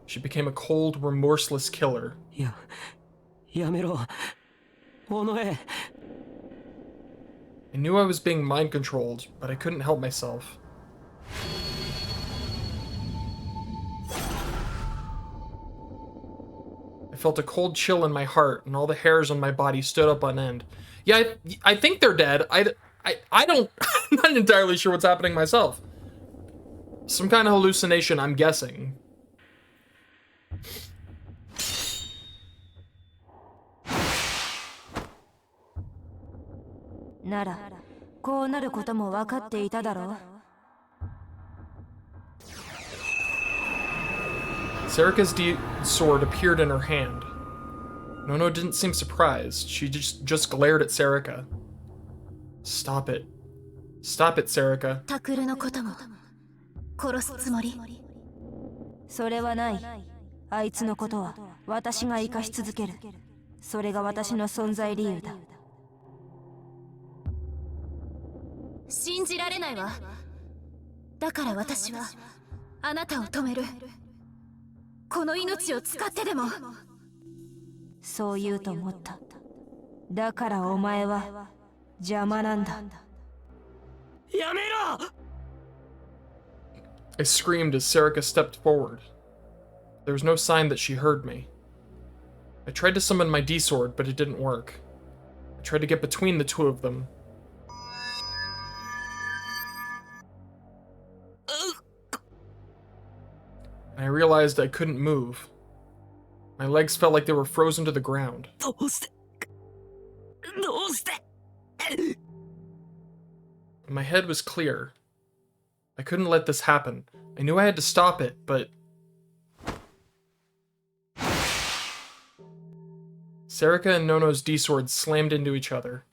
She became a cold, remorseless killer. やめろ尾上 I knew I was being mind controlled, but I couldn't help myself. I felt a cold chill in my heart, and all the hairs on my body stood up on end. Yeah, I think they're dead. I don't... I'm not entirely sure what's happening myself. Some kind of hallucination, I'm guessing. Nara, こうなることも分かっていただろう Sarika's sword appeared in her hand. Nono didn't seem surprised. She just glared at Sarika. Stop it. Stop it, Sarika. タクルのことも殺すつもりそれはないあいつのことは私が生かし続けるそれが私の存在理由だ信じられないわだから私はあなたを止めるこの命を使ってでもそう言うと思っただからお前は邪魔なんだやめろ I screamed as Sarika stepped forward. There was no sign that she heard me. I tried to summon my D-sword, but it didn't work. I tried to get between the two of them. And I realized I couldn't move. My legs felt like they were frozen to the ground. My head was clear. I couldn't let this happen. I knew I had to stop it, but... Serica and Nono's D-sword slammed into each other.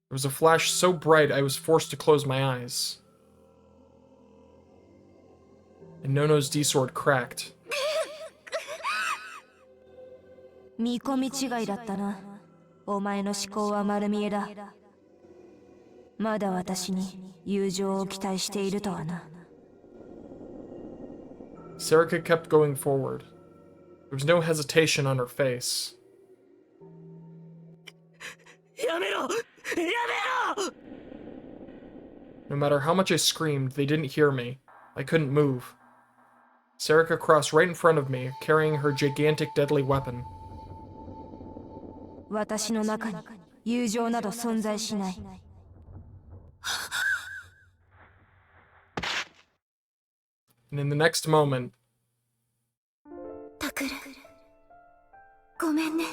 There was a flash so bright I was forced to close my eyes. And Nono's D-sword cracked. 見込み違いだったな。お前の思考は丸見えだ。まだ私に友情を期待しているとはな。Serica kept going forward. There was no hesitation on her face. やめろ！やめろ！ No matter how much I screamed, they didn't hear me. I couldn't move. Serica crossed right in front of me, carrying her gigantic deadly weapon. 私の中に友情など存在しない。And in the next moment, タクル、ごめんね。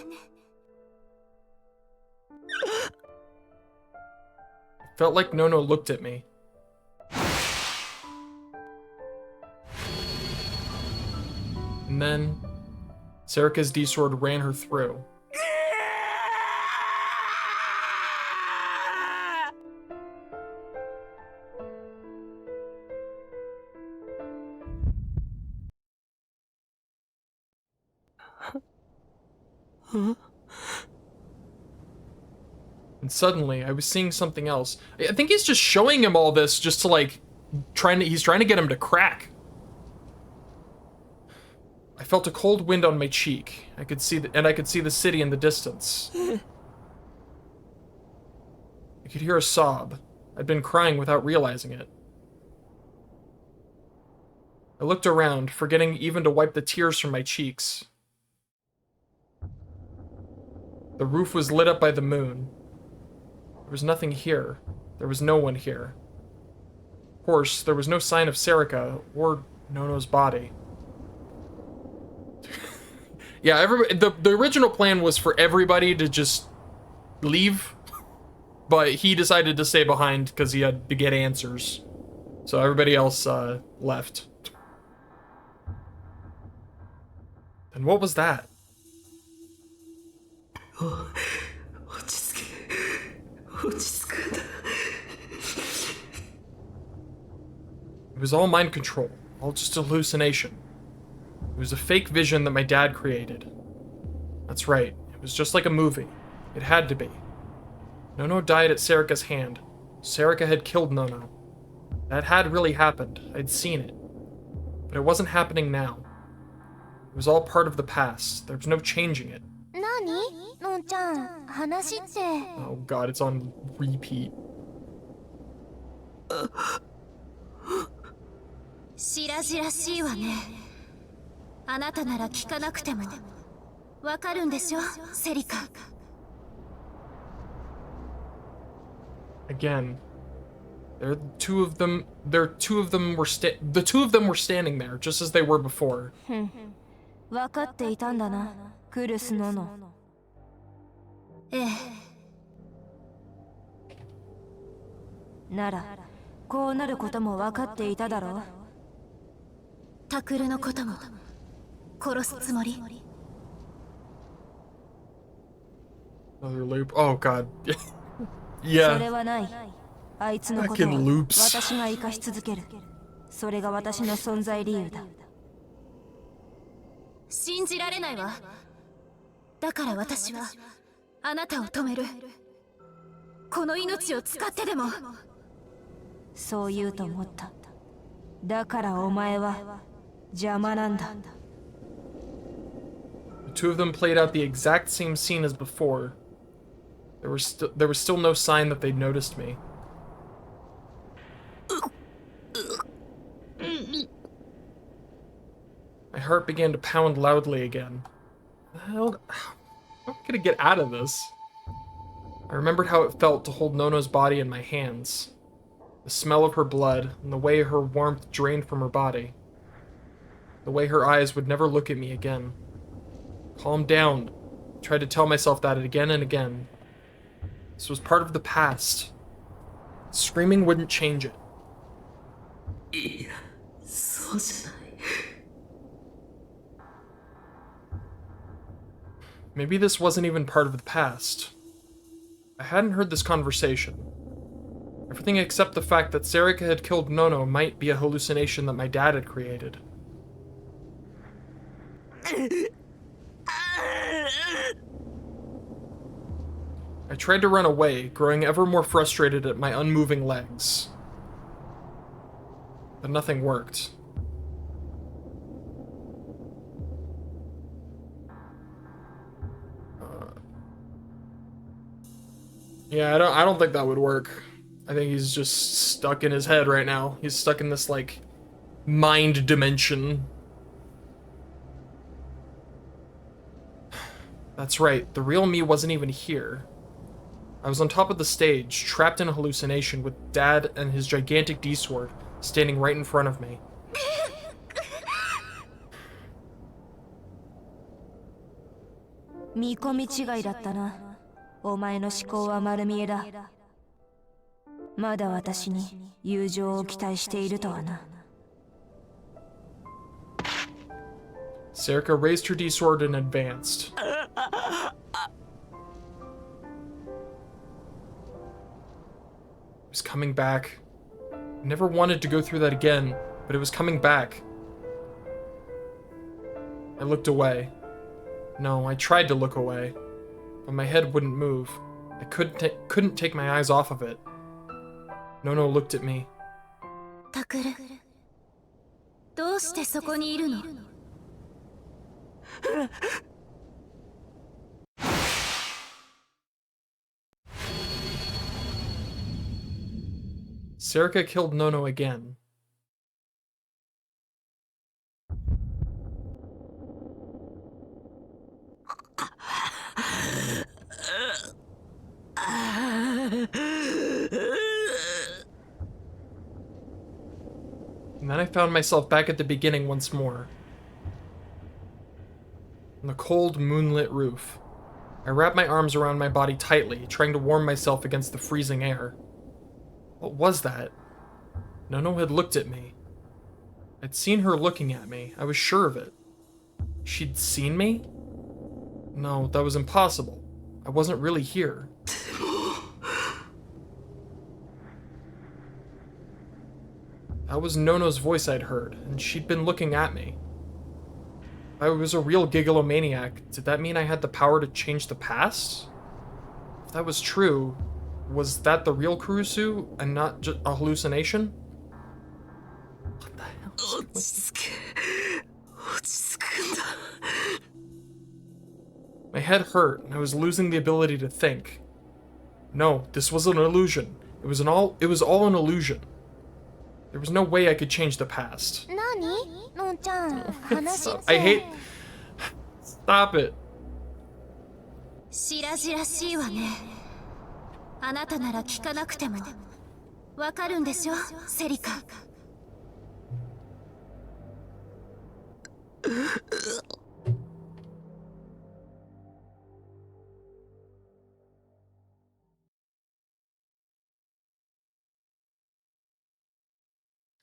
it felt like Nono looked at me. And then, Serica's D-sword ran her through. And suddenly, I was seeing something else. I think he's just showing him all this just to, like, he's trying to get him to crack. I felt a cold wind on my cheek. I could see the city in the distance. I could hear a sob. I'd been crying without realizing it. I looked around, forgetting even to wipe the tears from my cheeks. The roof was lit up by the moon. There was nothing here. There was no one here. Of course, there was no sign of Serica or Nono's body. Yeah, the original plan was for everybody to just leave, but he decided to stay behind because he had to get answers. So everybody else left. And what was that? It was all mind control, all just a hallucination. It was a fake vision that my dad created. That's right, it was just like a movie. It had to be. Nono died at Serica's hand. Serica had killed Nono. That had really happened. I'd seen it. But it wasn't happening now. It was all part of the past. There was no changing it. 何？のんちゃん、話って。Oh god, it's on repeat. 白々しいわね。あなたなら聞かなくてもわかるんでしょ、セリカ。Again, the two of them were standing there just as they were before. 分かっていたんだな、クルスノノ。ええ。なら、こうなることも分かっていただろう。タクルのことも殺すつもり。Another loop. Oh god. Yeah. それはない。あいつのことを私が生かし続ける。それが私の存在理由だ。信じられないわ。だから私はあなたを止める。この命を使ってでも。そう言うと思った。だからお前は邪魔なんだ。The two of them played out the exact same scene as before. There was still no sign that they'd noticed me. My heart began to pound loudly again. What the hell? How am I gonna get out of this? I remembered how it felt to hold Nono's body in my hands. The smell of her blood, and the way her warmth drained from her body. The way her eyes would never look at me again. Calm down. I tried to tell myself that again and again. This was part of the past. Screaming wouldn't change it. いや、そうじゃない。Maybe this wasn't even part of the past. I hadn't heard this conversation. Everything except the fact that Serika had killed Nono might be a hallucination that my dad had created. I tried to run away, growing ever more frustrated at my unmoving legs. But nothing worked. Yeah, I don't think that would work. I think he's just stuck in his head right now. He's stuck in this, like, mind dimension. That's right, the real me wasn't even here. I was on top of the stage, trapped in a hallucination with Dad and his gigantic D-sword standing right in front of me. Serika raised her D-sword and advanced. It was coming back. I never wanted to go through that again, but it was coming back. I looked away. No, I tried to look away, but my head wouldn't move. I couldn't take my eyes off of it. Nono looked at me. タクル、どうしてそこにいるの? Serika killed Nono again. And then I found myself back at the beginning once more. On the cold, moonlit roof. I wrapped my arms around my body tightly, trying to warm myself against the freezing air. What was that? Nono had looked at me. I'd seen her looking at me. I was sure of it. She'd seen me? No, that was impossible. I wasn't really here. That was Nono's voice I'd heard, and she'd been looking at me. If I was a real gigalomaniac, did that mean I had the power to change the past? If that was true, was that the real Kurusu and not just a hallucination? What the hell? My head hurt, and I was losing the ability to think. No, this was an illusion. It was all an illusion. There was no way I could change the past. I hate... Stop it. 白々しいわね。あなたなら聞かなくてもわかるんでしょ、セリカ。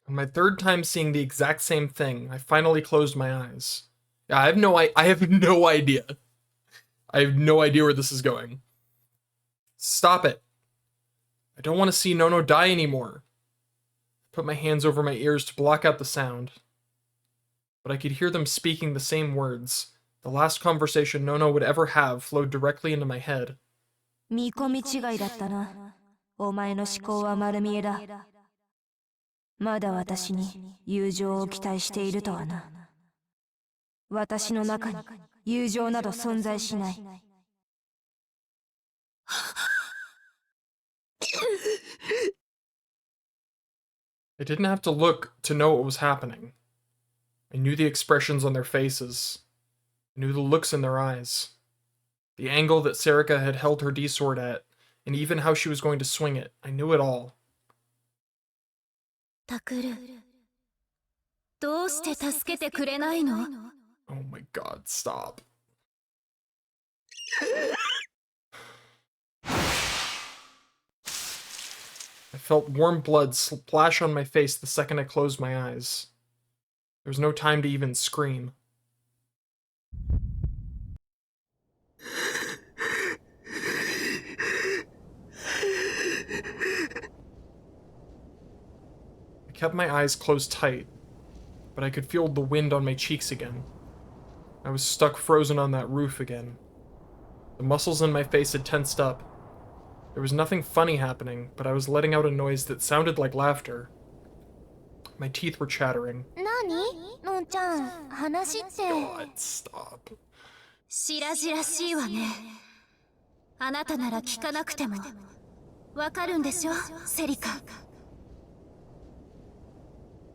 On my third time seeing the exact same thing, I finally closed my eyes. Yeah, I have no idea. I have no idea where this is going. Stop it. I don't want to see Nono die anymore. I put my hands over my ears to block out the sound. But I could hear them speaking the same words. The last conversation Nono would ever have flowed directly into my head. 見込み違いだったな。お前の思考は丸見えだ。まだ私に友情を期待しているとはな。私の中に友情など存在しない。I didn't have to look to know what was happening. I knew the expressions on their faces. I knew the looks in their eyes. The angle that Serika had held her D-sword at, and even how she was going to swing it. I knew it all. タクル、どうして助けてくれないの？ Oh my god, stop. I felt warm blood splash on my face the second I closed my eyes. There was no time to even scream. I kept my eyes closed tight, but I could feel the wind on my cheeks again. I was stuck frozen on that roof again. The muscles in my face had tensed up. There was nothing funny happening, but I was letting out a noise that sounded like laughter. My teeth were chattering. 何？のんちゃん、話って。 God, stop. 白々しいわね。あなたなら聞かなくてもわかるんでしょ、セリカ。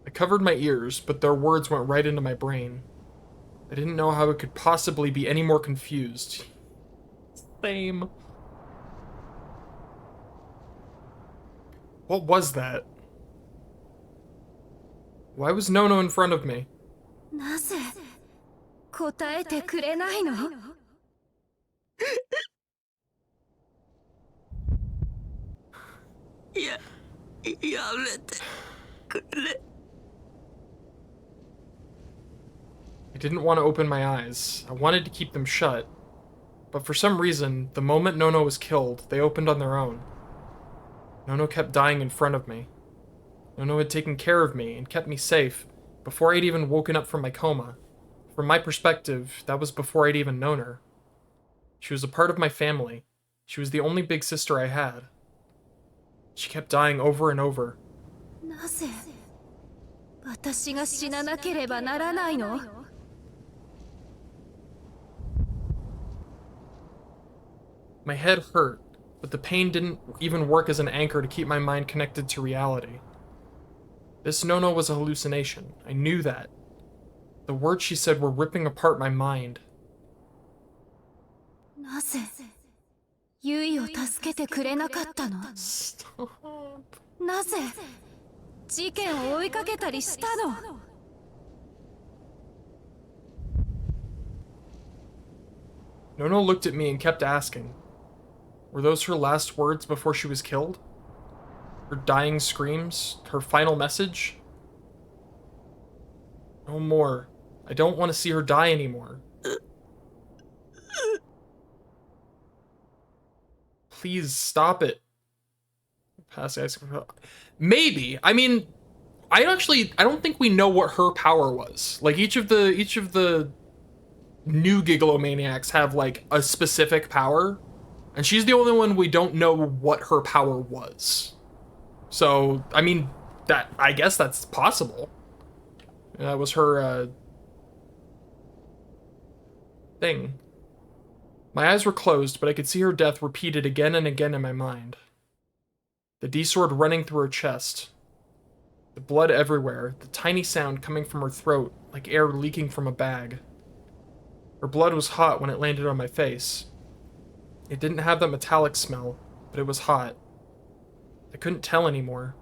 I covered my ears, but their words went right into my brain. I didn't know how it could possibly be any more confused. Same. What was that? Why was Nono in front of me? なぜ答えてくれないの？ やめてくれ。 I didn't want to open my eyes. I wanted to keep them shut. But for some reason, the moment Nono was killed, they opened on their own. Nono kept dying in front of me. Nono had taken care of me and kept me safe before I'd even woken up from my coma. From my perspective, that was before I'd even known her. She was a part of my family. She was the only big sister I had. She kept dying over and over. なぜ私が死ななければならないの？ My head hurt, but the pain didn't even work as an anchor to keep my mind connected to reality. This Nono was a hallucination. I knew that. The words she said were ripping apart my mind. なぜユイを助けてくれなかったの？ Stop. なぜ事件を追いかけたりしたの？ Nono looked at me and kept asking. Were those her last words before she was killed? Her dying screams? Her final message? No more. I don't want to see her die anymore. Please stop it. Maybe. I mean, I don't think we know what her power was. Like each of the new Gigalomaniacs have like a specific power, and she's the only one we don't know what her power was. So, I mean, I guess that's possible. That was her thing. My eyes were closed, but I could see her death repeated again and again in my mind. The D-sword running through her chest. The blood everywhere, the tiny sound coming from her throat, like air leaking from a bag. Her blood was hot when it landed on my face. It didn't have that metallic smell, but it was hot. I couldn't tell anymore.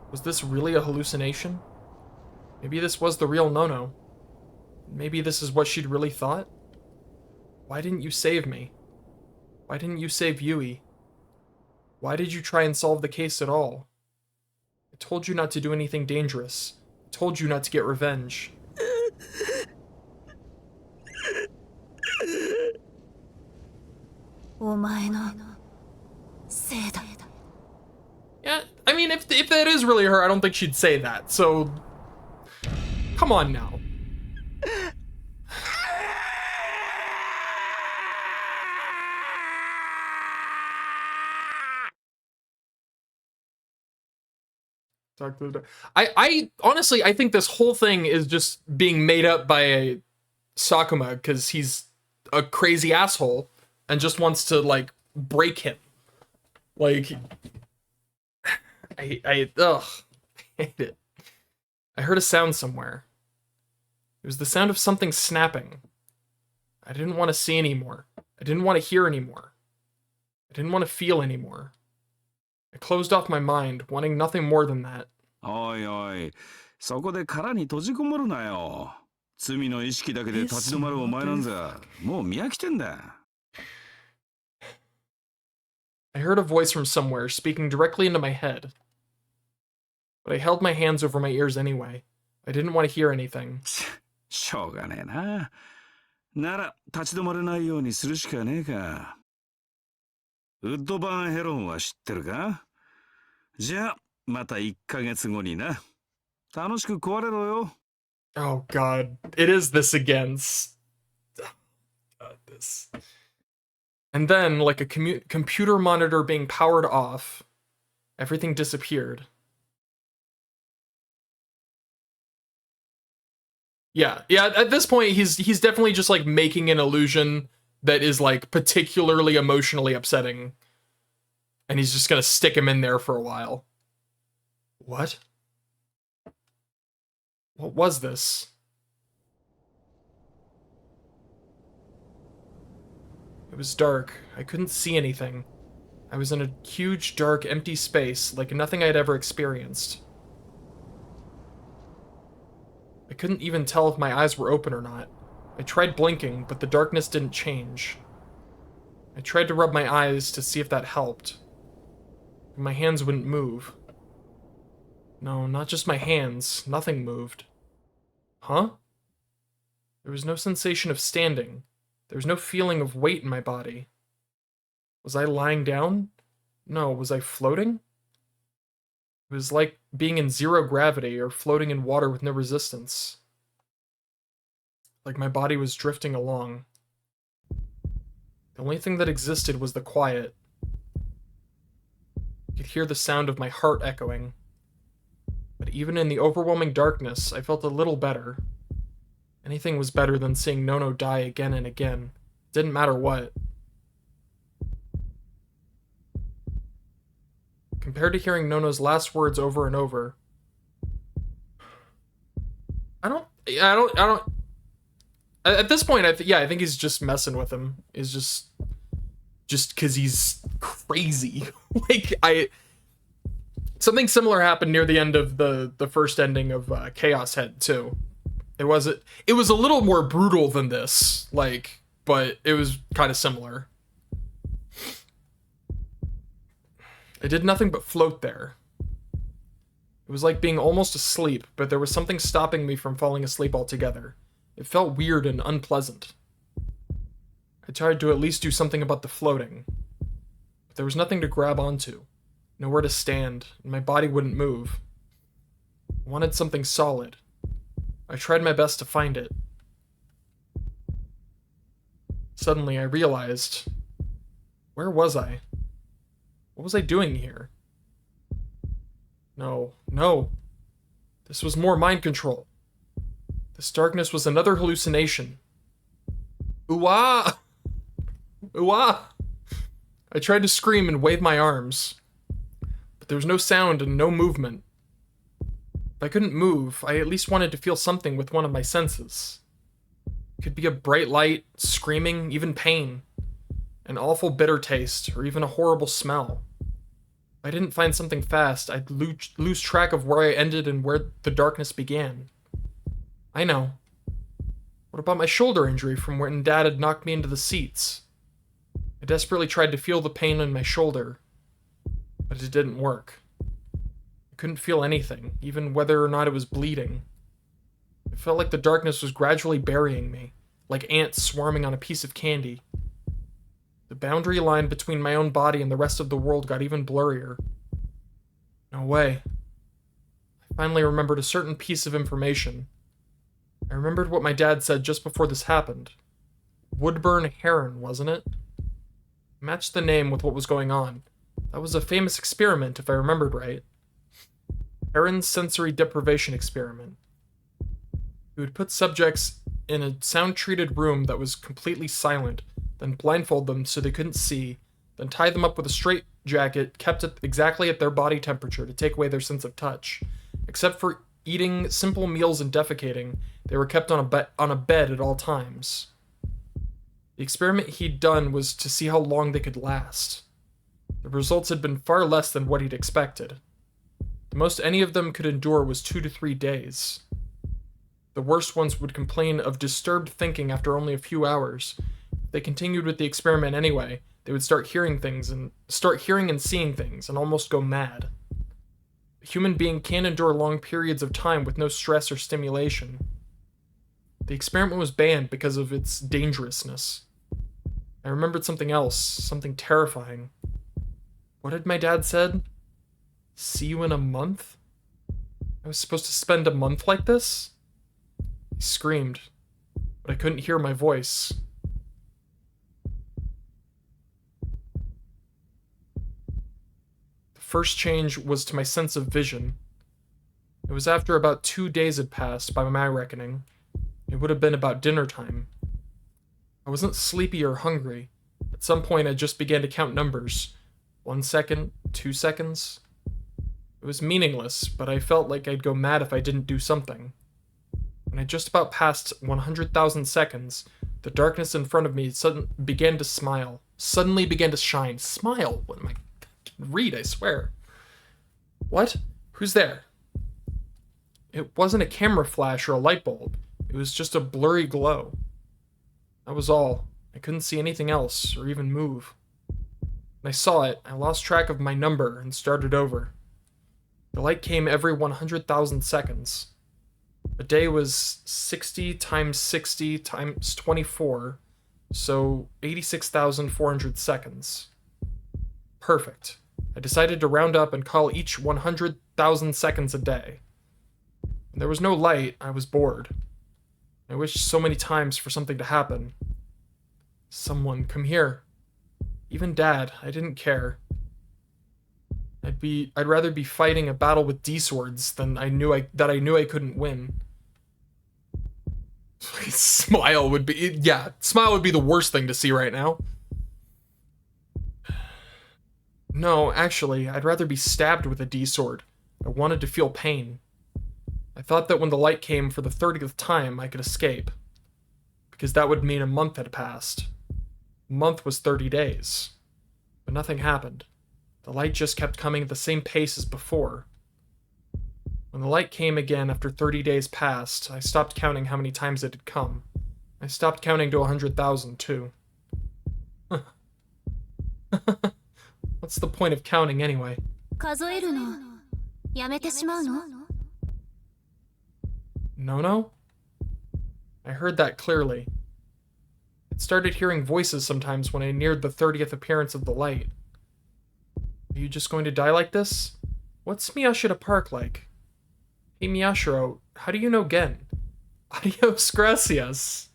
Was this really a hallucination? Maybe this was the real Nono. Maybe this is what she'd really thought? Why didn't you save me? Why didn't you save Yui? Why did you try and solve the case at all? I told you not to do anything dangerous. I told you not to get revenge. Yeah, I mean, if that is really her, I don't think she'd say that, so... Come on now. Talk to the... I honestly, I think this whole thing is just being made up by Sakuma, because he's a crazy asshole and just wants to, like, break him. Like... I hate it. I heard a sound somewhere. It was the sound of something snapping. I didn't want to see anymore. I didn't want to hear anymore. I didn't want to feel anymore. I closed off my mind, wanting nothing more than that. おいおい、そこで殻に閉じこもるなよ。罪の意識だけで立ち止まるお前なんざ、もう見飽きてんだ。I heard a voice from somewhere speaking directly into my head. But I held my hands over my ears anyway. I didn't want to hear anything. しょうがねえな。なら、立ち止まれないようにするしかねえか。ウッドバーンヘロンは知ってるか？じゃあ、また1ヶ月後にな。楽しく壊れろよ。Oh god, it is this again. God, this. And then, like a computer monitor being powered off, everything disappeared. Yeah, at this point, he's definitely just like making an illusion that is like particularly emotionally upsetting. And he's just gonna stick him in there for a while. What? What was this? It was dark. I couldn't see anything. I was in a huge, dark, empty space, like nothing I'd ever experienced. I couldn't even tell if my eyes were open or not. I tried blinking, but the darkness didn't change. I tried to rub my eyes to see if that helped. But my hands wouldn't move. No, not just my hands. Nothing moved. Huh? There was no sensation of standing. There was no feeling of weight in my body. Was I lying down? No, was I floating? It was like being in zero gravity or floating in water with no resistance. Like my body was drifting along. The only thing that existed was the quiet. I could hear the sound of my heart echoing. But even in the overwhelming darkness, I felt a little better. Anything was better than seeing Nono die again and again. It didn't matter what. Compared to hearing Nono's last words over and over, at this point, I think he's just messing with him. Is just because he's crazy. Something similar happened near the end of the first ending of Chaos Head too. It was a little more brutal than this, but it was kind of similar. I did nothing but float there. It was like being almost asleep, but there was something stopping me from falling asleep altogether. It felt weird and unpleasant. I tried to at least do something about the floating, but there was nothing to grab onto, nowhere to stand, and my body wouldn't move. I wanted something solid. I tried my best to find it. Suddenly I realized, where was I? What was I doing here? No. This was more mind control. This darkness was another hallucination. Ooh-ah! Ooh-ah! I tried to scream and wave my arms, but there was no sound and no movement. If I couldn't move, I at least wanted to feel something with one of my senses. It could be a bright light, screaming, even pain. An awful bitter taste, or even a horrible smell. If I didn't find something fast, I'd lose track of where I ended and where the darkness began. I know. What about my shoulder injury from when Dad had knocked me into the seats? I desperately tried to feel the pain in my shoulder, but it didn't work. I couldn't feel anything, even whether or not it was bleeding. It felt like the darkness was gradually burying me, like ants swarming on a piece of candy. The boundary line between my own body and the rest of the world got even blurrier. No way. I finally remembered a certain piece of information. I remembered what my dad said just before this happened. Woodburn Heron, wasn't it? Matched the name with what was going on. That was a famous experiment, if I remembered right. Heron's sensory deprivation experiment. He would put subjects in a sound-treated room that was completely silent, then blindfold them so they couldn't see, then tie them up with a straitjacket kept exactly at their body temperature to take away their sense of touch. Except for eating simple meals and defecating, they were kept on a bed at all times. The experiment he'd done was to see how long they could last. The results had been far less than what he'd expected. The most any of them could endure was 2 to 3 days. The worst ones would complain of disturbed thinking after only a few hours. If they continued with the experiment anyway, they would start hearing and seeing things and almost go mad. A human being can't endure long periods of time with no stress or stimulation. The experiment was banned because of its dangerousness. I remembered something else, something terrifying. What had my dad said? See you in a month? I was supposed to spend a month like this? He screamed, but I couldn't hear my voice. The first change was to my sense of vision. It was after about 2 days had passed, by my reckoning. It would have been about dinner time. I wasn't sleepy or hungry. At some point, I just began to count numbers. 1 second, 2 seconds. It was meaningless, but I felt like I'd go mad if I didn't do something. When I just about passed 100,000 seconds, the darkness in front of me suddenly began to shine. Smile? What am I? Read, I swear. What? Who's there? It wasn't a camera flash or a light bulb. It was just a blurry glow. That was all. I couldn't see anything else, or even move. When I saw it, I lost track of my number and started over. The light came every 100,000 seconds. A day was 60 times 60 times 24, so 86,400 seconds. Perfect. I decided to round up and call each 100,000 seconds a day. When there was no light, I was bored. I wished so many times for something to happen. Someone, come here. Even Dad, I didn't care. I'd rather be fighting a battle with D-swords than I knew I couldn't win. Smile would be the worst thing to see right now. No, actually, I'd rather be stabbed with a D-sword. I wanted to feel pain. I thought that when the light came for the 30th time, I could escape. Because that would mean a month had passed. A month was 30 days. But nothing happened. The light just kept coming at the same pace as before. When the light came again after 30 days passed, I stopped counting how many times it had come. I stopped counting to 100,000, too. What's the point of counting anyway? 数えるのやめてしまうの? No? I heard that clearly. I started hearing voices sometimes when I neared the 30th appearance of the light. Are you just going to die like this? What's Miyashita Park like? Hey Miyashiro, how do you know Gen? Adios gracias.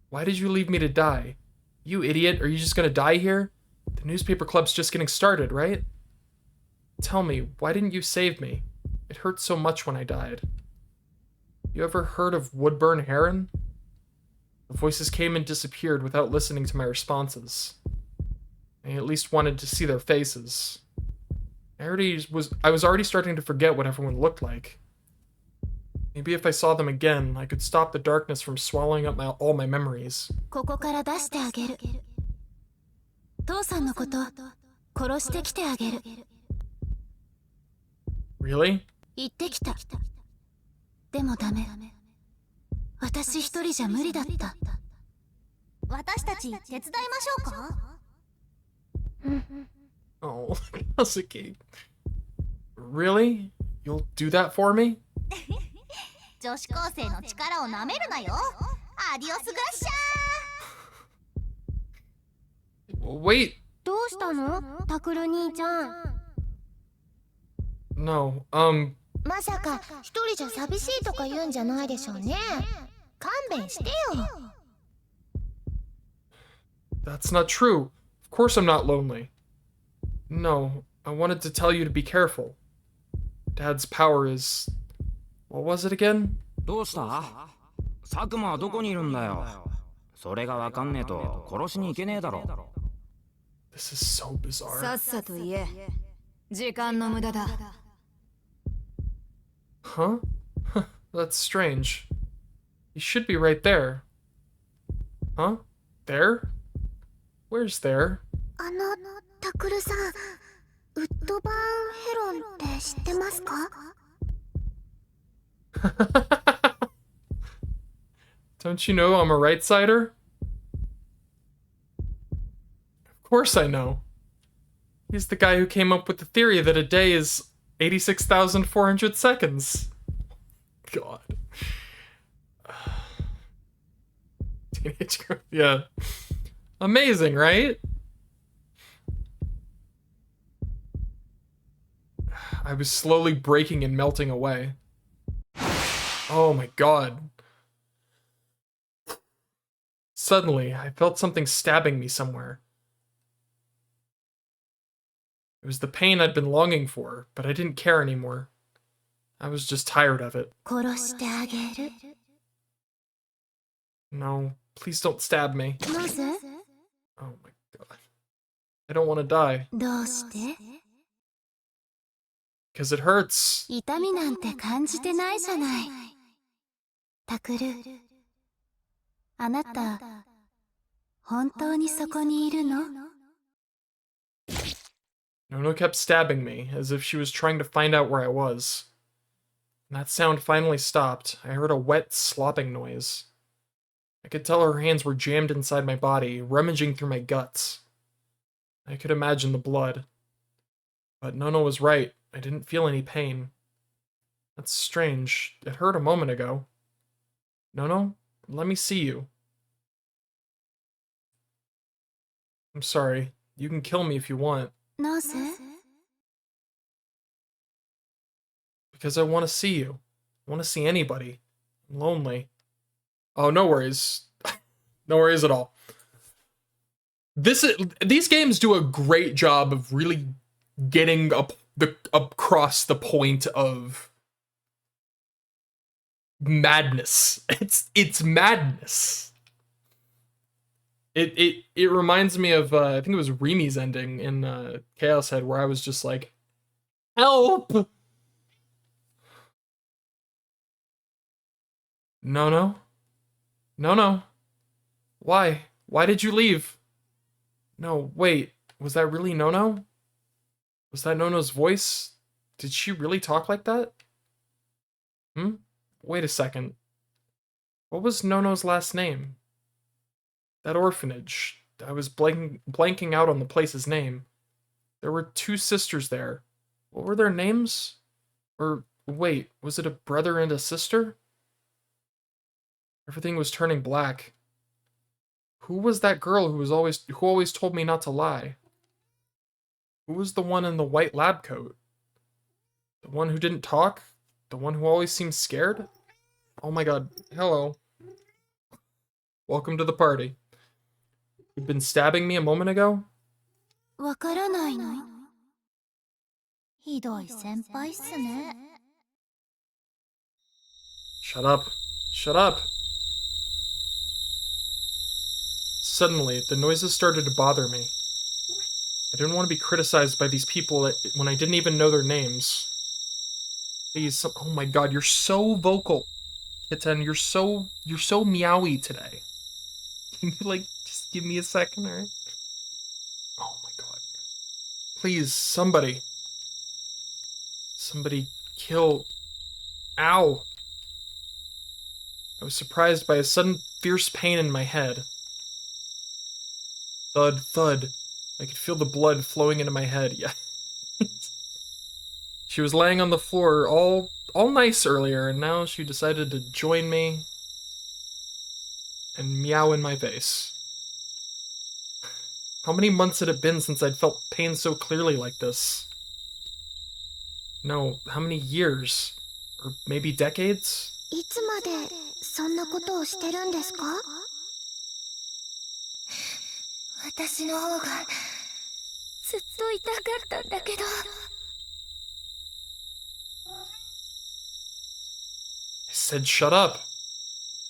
Why did you leave me to die? You idiot, are you just gonna die here? The newspaper club's just getting started, right? Tell me, why didn't you save me? It hurt so much when I died. You ever heard of Woodburn Heron? The voices came and disappeared without listening to my responses. I at least wanted to see their faces. I was already starting to forget what everyone looked like. Maybe if I saw them again, I could stop the darkness from swallowing up all my memories. ここから出してあげる。父さんのこと殺してきてあげる。Really? 行ってきた。でもダメ。私一人じゃ無理だった。私たち手伝いましょうか? Oh, Kazuki. Really? You'll do that for me? 女子高生の力をなめるなよ。アディオスグラッシャー。 Wait. どうしたの？タクル兄ちゃん。 No, まさか一人じゃ寂しいとか言うんじゃないでしょうね。勘弁してよ。 That's not true. Of course I'm not lonely. No, I wanted to tell you to be careful. Dad's power is... What was it again? どうした？佐久間はどこにいるんだよ。それがわかんねえと殺しに行けねえだろ。 This is so bizarre. さっさと言え。時間の無駄だ。 Huh? That's strange. He should be right there. Huh? There? Where's there? タクルさん、ウッドバーンヘロンって知ってますか？ Don't you know I'm a right-sider? Of course I know. He's the guy who came up with the theory that a day is 86,400 seconds. God. Teenage girl. Yeah. Amazing, right? I was slowly breaking and melting away. Oh my god. Suddenly, I felt something stabbing me somewhere. It was the pain I'd been longing for, but I didn't care anymore. I was just tired of it. 殺してあげる。 No, please don't stab me. なぜ？ Oh my god. I don't want to die. どうして？ Because it hurts. 痛みなんて感じてないじゃない。タクル、あなた、本当にそこにいるの？ Nono kept stabbing me, as if she was trying to find out where I was. When that sound finally stopped, I heard a wet, slopping noise. I could tell her hands were jammed inside my body, rummaging through my guts. I could imagine the blood. But Nono was right. I didn't feel any pain. That's strange. It hurt a moment ago. Nono, let me see you. I'm sorry. You can kill me if you want. なぜ？ Because I want to see you. I want to see anybody. I'm lonely. Oh, no worries. No worries at all. These games do a great job of really getting across the point of madness. It's madness. It reminds me of I think it was Rimi's ending in Chaos Head, where I was just like, help! No. Why? Why did you leave? No, wait. Was that really Nono? Was that Nono's voice? Did she really talk like that? Wait a second. What was Nono's last name? That orphanage. I was blanking out on the place's name. There were 2 sisters there. What were their names? Or, wait, was it a brother and a sister? Everything was turning black. Who was that girl who always told me not to lie? Who was the one in the white lab coat? The one who didn't talk? The one who always seemed scared? Oh my god. Hello. Welcome to the party. You've been stabbing me a moment ago? わからないの？ひどい先輩っすね。 Shut up. Shut up. Suddenly, the noises started to bother me. I didn't want to be criticized by these people when I didn't even know their names. Please, oh my god, you're so vocal. Kitten, you're so meowy today. Can you, like, just give me a second, alright? Oh my god. Please, somebody. Somebody kill... Ow! I was surprised by a sudden fierce pain in my head. Thud, thud. I could feel the blood flowing into my head. Yeah. She was laying on the floor all nice earlier, and now she decided to join me and meow in my face. How many months had it been since I'd felt pain so clearly like this? No, how many years? Or maybe decades? いつまでそんなことをしてるんですか？私の方がずっと痛かったんだけど。I said shut up.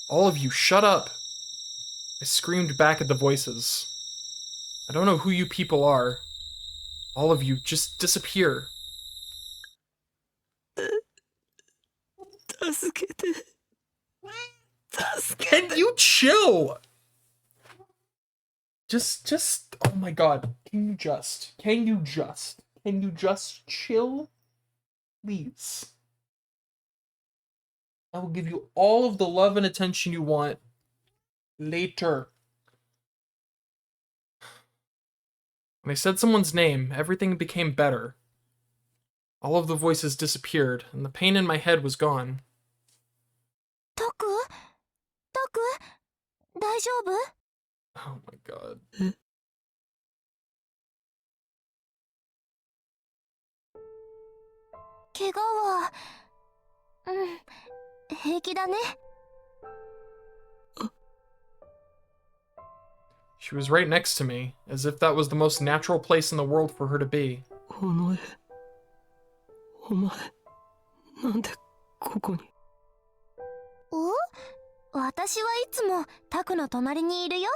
All of you, shut up. I screamed back at the voices. I don't know who you people are. All of you, just disappear. 助けて。助けて。Can you chill? oh my god. Can you just chill? Please. I will give you all of the love and attention you want later. When I said someone's name, everything became better. All of the voices disappeared, and the pain in my head was gone. Toku? Toku? 大丈夫? Oh my god. 怪我は平気だね。 She was right next to me, as if that was the most natural place in the world for her to be. おのえ、お前なんでここに。お？私はいつもタクの隣にいるよ。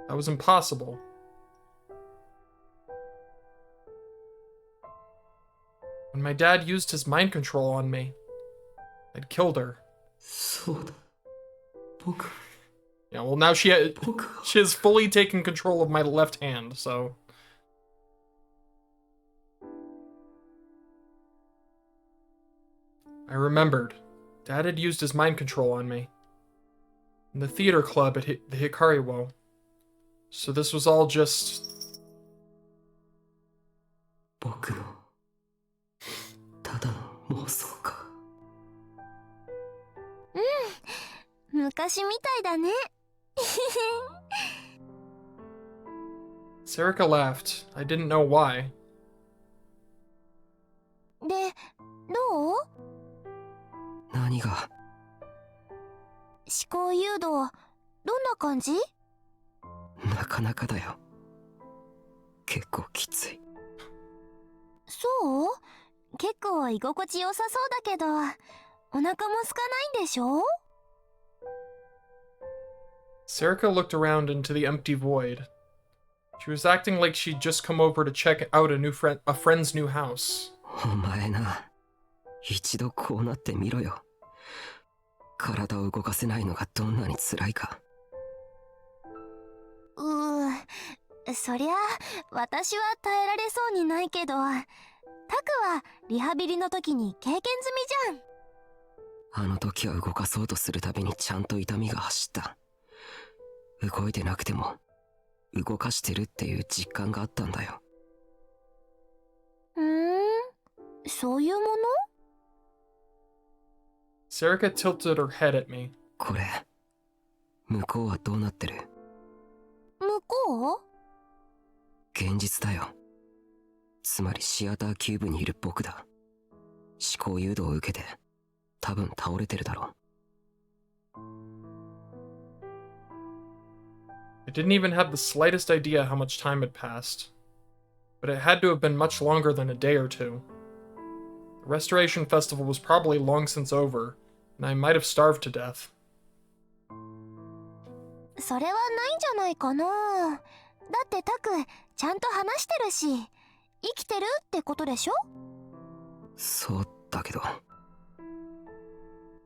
That was impossible. When my dad used his mind control on me, I'd killed her. そうだ。僕。 Yeah, well now she has fully taken control of my left hand, so... I remembered. Dad had used his mind control on me. In the theater club at the Hikariwo. So this was all just... 僕のただの妄想か。昔みたいだね。 Sarika laughed. I didn't know why. で、どう？何が？思考誘導、どんな感じ？なかなかだよ。結構きつい。そう？結構居心地良さそうだけど、お腹も空かないんでしょ？ Sarika looked around into the empty void. She was acting like she'd just come over to check out a friend's new house. お前な、一度こうなってみろよ。体を動かせないのがどんなに辛いか。そりゃ私は耐えられそうにないけど、タクはリハビリの時に経験済みじゃん。あの時は動かそうとするたびにちゃんと痛みが走った。動いてなくても動かしてるっていう実感があったんだよ。そういうもの？ Sarika tilted her head at me. これ、向こうはどうなってる？向こう？現実だよ。つまりシアターキューブにいる僕だ。思考誘導を受けて多分倒れてるだろう。I didn't even have the slightest idea how much time had passed. But it had to have been much longer than a day or two. The Restoration Festival was probably long since over, and I might have starved to death. それはないんじゃないかな。だってタク、ちゃんと話してるし、生きてるってことでしょ？そうだけど。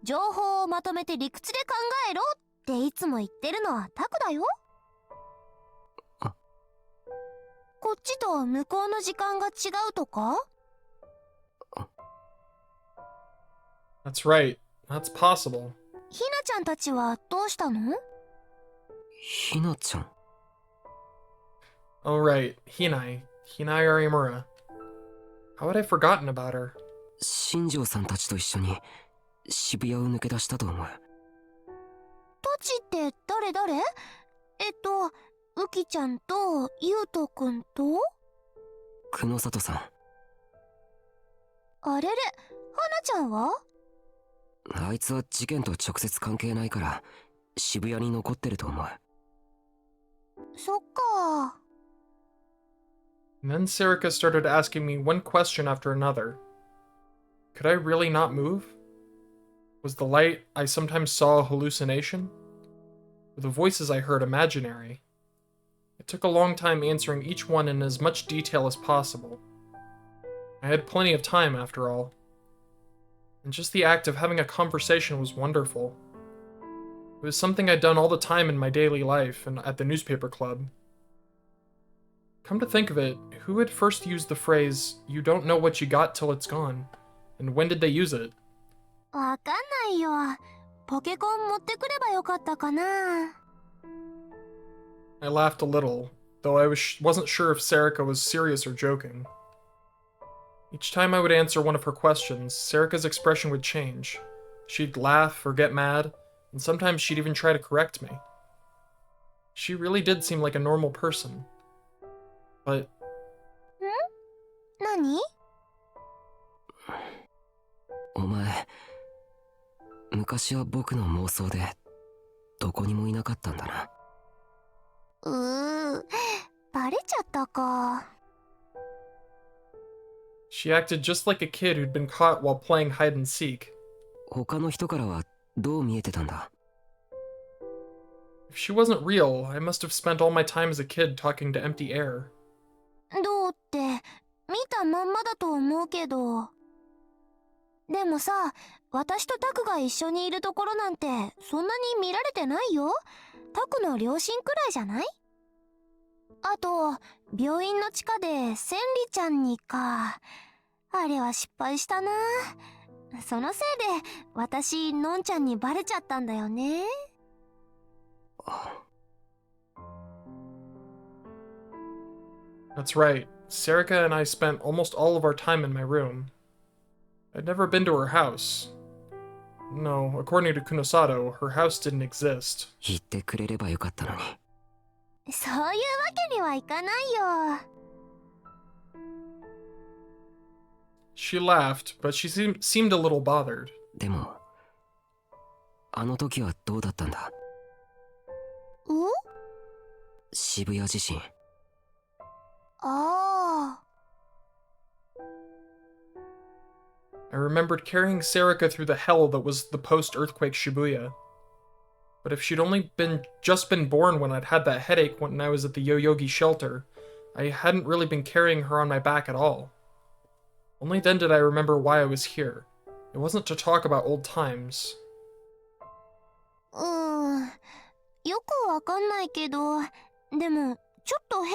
情報をまとめて理屈で考えろっていつも言ってるのはタクだよ。こっちと向こうの時間が違うとか？ That's right. That's possible. ひなちゃんたちはどうしたの？ひなちゃん。Oh right, Hinai Arimura. How had I forgotten about her? 新庄さんたちと一緒に渋谷を抜け出したと思う。たちって誰？ウキちゃんとゆうとくんと久野里さん。あれれ、はなちゃんは？あいつは事件と直接関係ないから渋谷に残ってると思う。そっか。 And then Sarika started asking me one question after another. Could I really not move? Was the light I sometimes saw a hallucination? Were the voices I heard imaginary? It took a long time answering each one in as much detail as possible. I had plenty of time, after all. And just the act of having a conversation was wonderful. It was something I'd done all the time in my daily life and at the newspaper club. Come to think of it, who had first used the phrase, "You don't know what you got till it's gone"? And when did they use it? わかんないよ。ポケコン持ってくればよかったかな。I laughed a little, though I wasn't sure if Serica was serious or joking. Each time I would answer one of her questions, Serica's expression would change. She'd laugh or get mad, and sometimes she'd even try to correct me. She really did seem like a normal person. But... 何？お前、昔は僕の妄想でどこにもいなかったんだな。バレちゃったか。She acted just like a kid who'd been caught while playing hide and seek. 他の人からはどう見えてたんだ？ If she wasn't real, I must have spent all my time as a kid talking to empty air. どうって見たまんまだと思うけど。でもさ、私とタクが一緒にいるところなんてそんなに見られてないよ。タクの両親くらいじゃない？あと病院の地下でセンリちゃんにか。あれは失敗したな。そのせいで私のんちゃんにバレちゃったんだよね。That's right. Serica and I spent almost all of our time in my room. I'd never been to her house. No, according to Kunosato, her house didn't exist. 言ってくれればよかったのに。そういうわけにはいかないよ。She laughed, but she seemed a little bothered. でも、あの時はどうだったんだ？渋谷地震。ああ。I remembered carrying Serica through the hell that was the post-earthquake Shibuya. But if she'd only just been born when I'd had that headache when I was at the Yoyogi shelter, I hadn't really been carrying her on my back at all. Only then did I remember why I was here. It wasn't to talk about old times. よくわかんないけど、でもちょっと変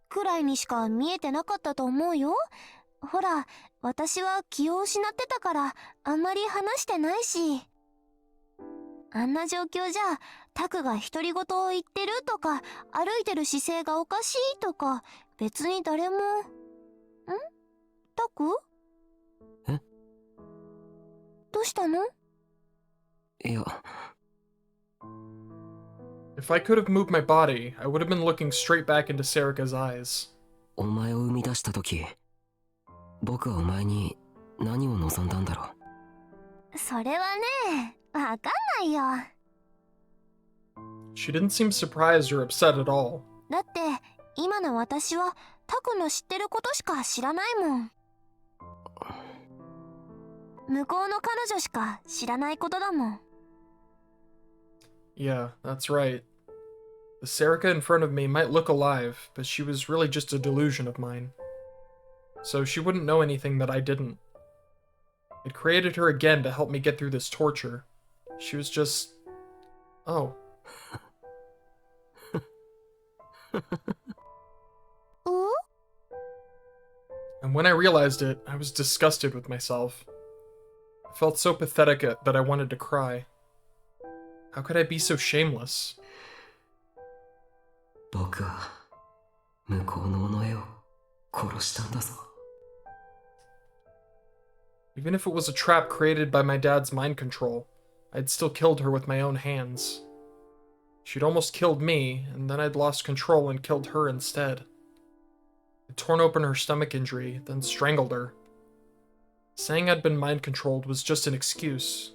くらいにしか見えてなかったと思うよ。ほら、私は気を失ってたからあんまり話してないし。あんな状況じゃタクが独り言を言ってるとか歩いてる姿勢がおかしいとか別に誰も。タク？え？どうしたの？いや。If I could have moved my body, I would have been looking straight back into Serica's eyes. お前を生み出した時、僕はお前に何を望んだんだろう。それはね、わかんないよ。She didn't seem surprised or upset at all. だって今の私はタクの知ってることしか知らないもん。向こうの彼女しか知らないことだもん。Yeah, that's right. The Serica in front of me might look alive, but she was really just a delusion of mine. So she wouldn't know anything that I didn't. It created her again to help me get through this torture. She was just... Oh. And when I realized it, I was disgusted with myself. I felt so pathetic that I wanted to cry. How could I be so shameless? 僕は向こうの尾上を殺したんだぞ。Even if it was a trap created by my dad's mind control, I'd still killed her with my own hands. She'd almost killed me, and then I'd lost control and killed her instead. I'd torn open her stomach injury, then strangled her. Saying I'd been mind controlled was just an excuse.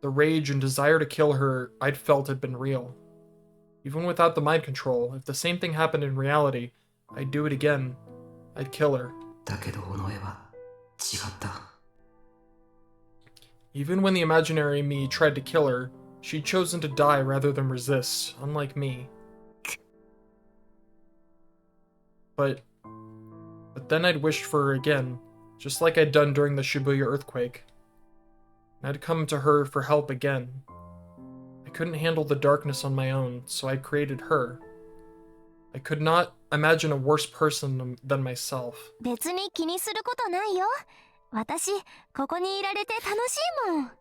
The rage and desire to kill her I'd felt had been real. Even without the mind control, if the same thing happened in reality, I'd do it again. I'd kill her. だけど尾上は違った。Even when the imaginary me tried to kill her, she'd chosen to die rather than resist, unlike me. But then I'd wished for her again, just like I'd done during the Shibuya earthquake. And I'd come to her for help again. I couldn't handle the darkness on my own, so I created her. I could not imagine a worse person than myself. 別に気にすることないよ。私、ここにいられて楽しいもん。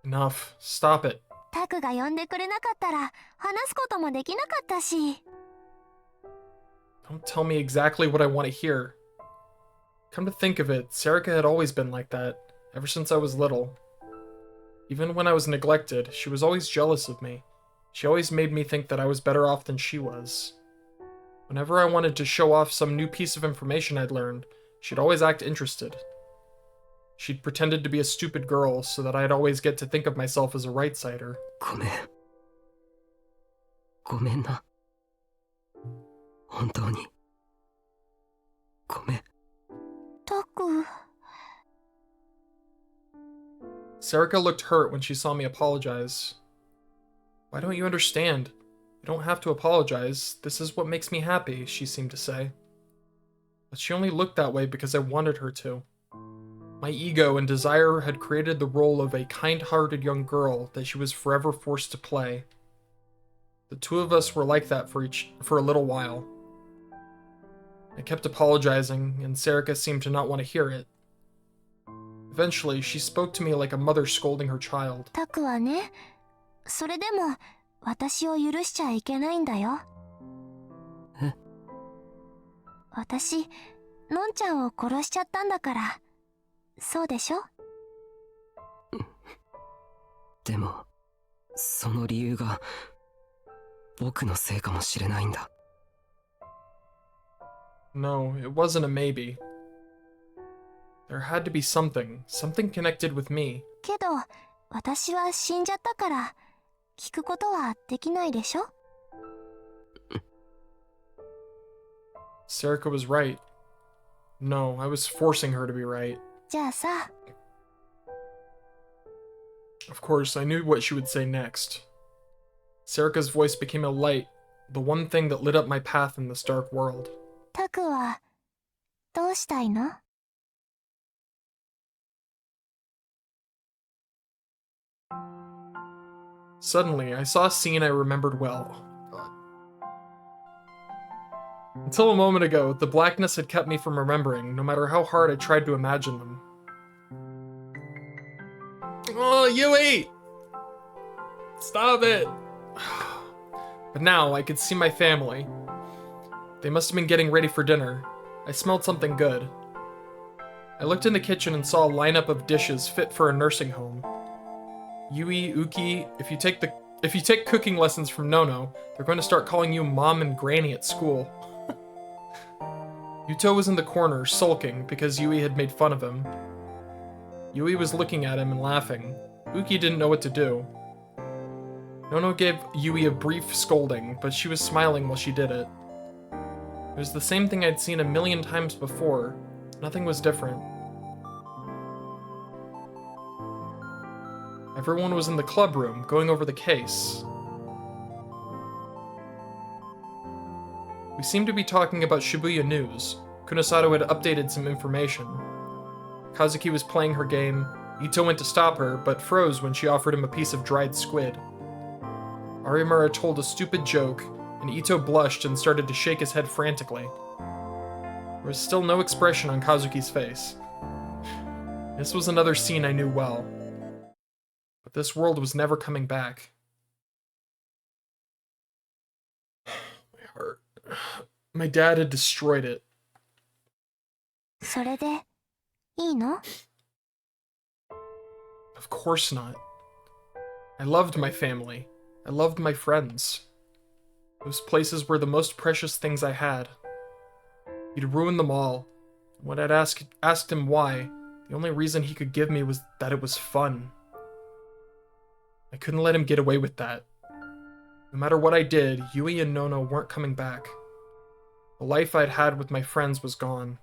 Enough. Stop it. タクが呼んでくれなかったら話すこともできなかったし。Don't tell me exactly what I want to hear. Come to think of it, Sarika had always been like that, ever since I was little. Even when I was neglected, she was always jealous of me. She always made me think that I was better off than she was. Whenever I wanted to show off some new piece of information I'd learned, she'd always act interested. She'd pretended to be a stupid girl so that I'd always get to think of myself as a right-sider. ごめんな。本当に。ごめん。タク。Sarika looked hurt when she saw me apologize. Why don't you understand? You don't have to apologize. This is what makes me happy, she seemed to say. But she only looked that way because I wanted her to. My ego and desire had created the role of a kind-hearted young girl that she was forever forced to play. The two of us were like that for a little while. I kept apologizing, and Sarika seemed to not want to hear it. Eventually, she spoke to me like a mother scolding her child. タクはね、それでも私を許しちゃいけないんだよ。え？私、のんちゃんを殺しちゃったんだから。そうでしょ？でも、その理由が僕のせいかもしれないんだ。No, it wasn't a maybe. There had to be something connected with me. けど、私は死んじゃったから、聞くことはできないでしょ？ Sarika was right. No, I was forcing her to be right. じゃあさ。Of course, I knew what she would say next. Sarika's voice became a light, the one thing that lit up my path in this dark world. タクは、どうしたいの？ Suddenly, I saw a scene I remembered well. Until a moment ago, the blackness had kept me from remembering, no matter how hard I tried to imagine them. Oh, Yui! Stop it! But now, I could see my family. They must have been getting ready for dinner. I smelled something good. I looked in the kitchen and saw a lineup of dishes fit for a nursing home. Yui, Uki, if you take cooking lessons from Nono, they're going to start calling you Mom and Granny at school. Yuto was in the corner, sulking, because Yui had made fun of him. Yui was looking at him and laughing. Uki didn't know what to do. Nono gave Yui a brief scolding, but she was smiling while she did it. It was the same thing I'd seen a million times before. Nothing was different. Everyone was in the club room, going over the case. We seemed to be talking about Shibuya news. Kunosato had updated some information. Kazuki was playing her game. Ito went to stop her, but froze when she offered him a piece of dried squid. Arimura told a stupid joke, and Ito blushed and started to shake his head frantically. There was still no expression on Kazuki's face. This was another scene I knew well. But this world was never coming back. My heart. My dad had destroyed it. それで、いいの？ Of course not. I loved my family. I loved my friends. Those places were the most precious things I had. He'd ruined them all. When I'd asked him why, the only reason he could give me was that it was fun. I couldn't let him get away with that. No matter what I did, Yui and Nono weren't coming back. The life I'd had with my friends was gone.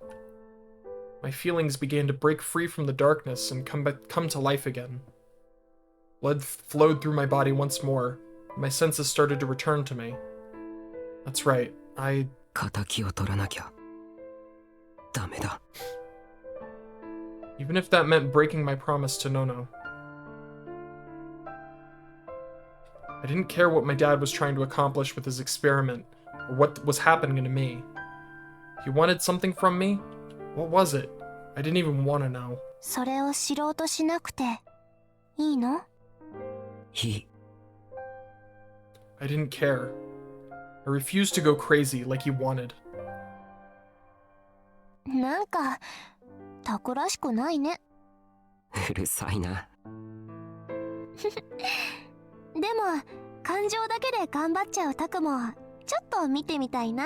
My feelings began to break free from the darkness and come to life again. Blood flowed through my body once more, and my senses started to return to me. That's right, 敵を取らなきゃダメだ。 Even if that meant breaking my promise to Nono. I didn't care what my dad was trying to accomplish with his experiment, or what was happening to me. He wanted something from me? What was it? I didn't even want to know. それを知ろうとしなくていいの？いい。I didn't care. I refused to go crazy like he wanted. なんかタコらしくないね。うるさいな。でも感情だけで頑張っちゃうタクもちょっと見てみたいな。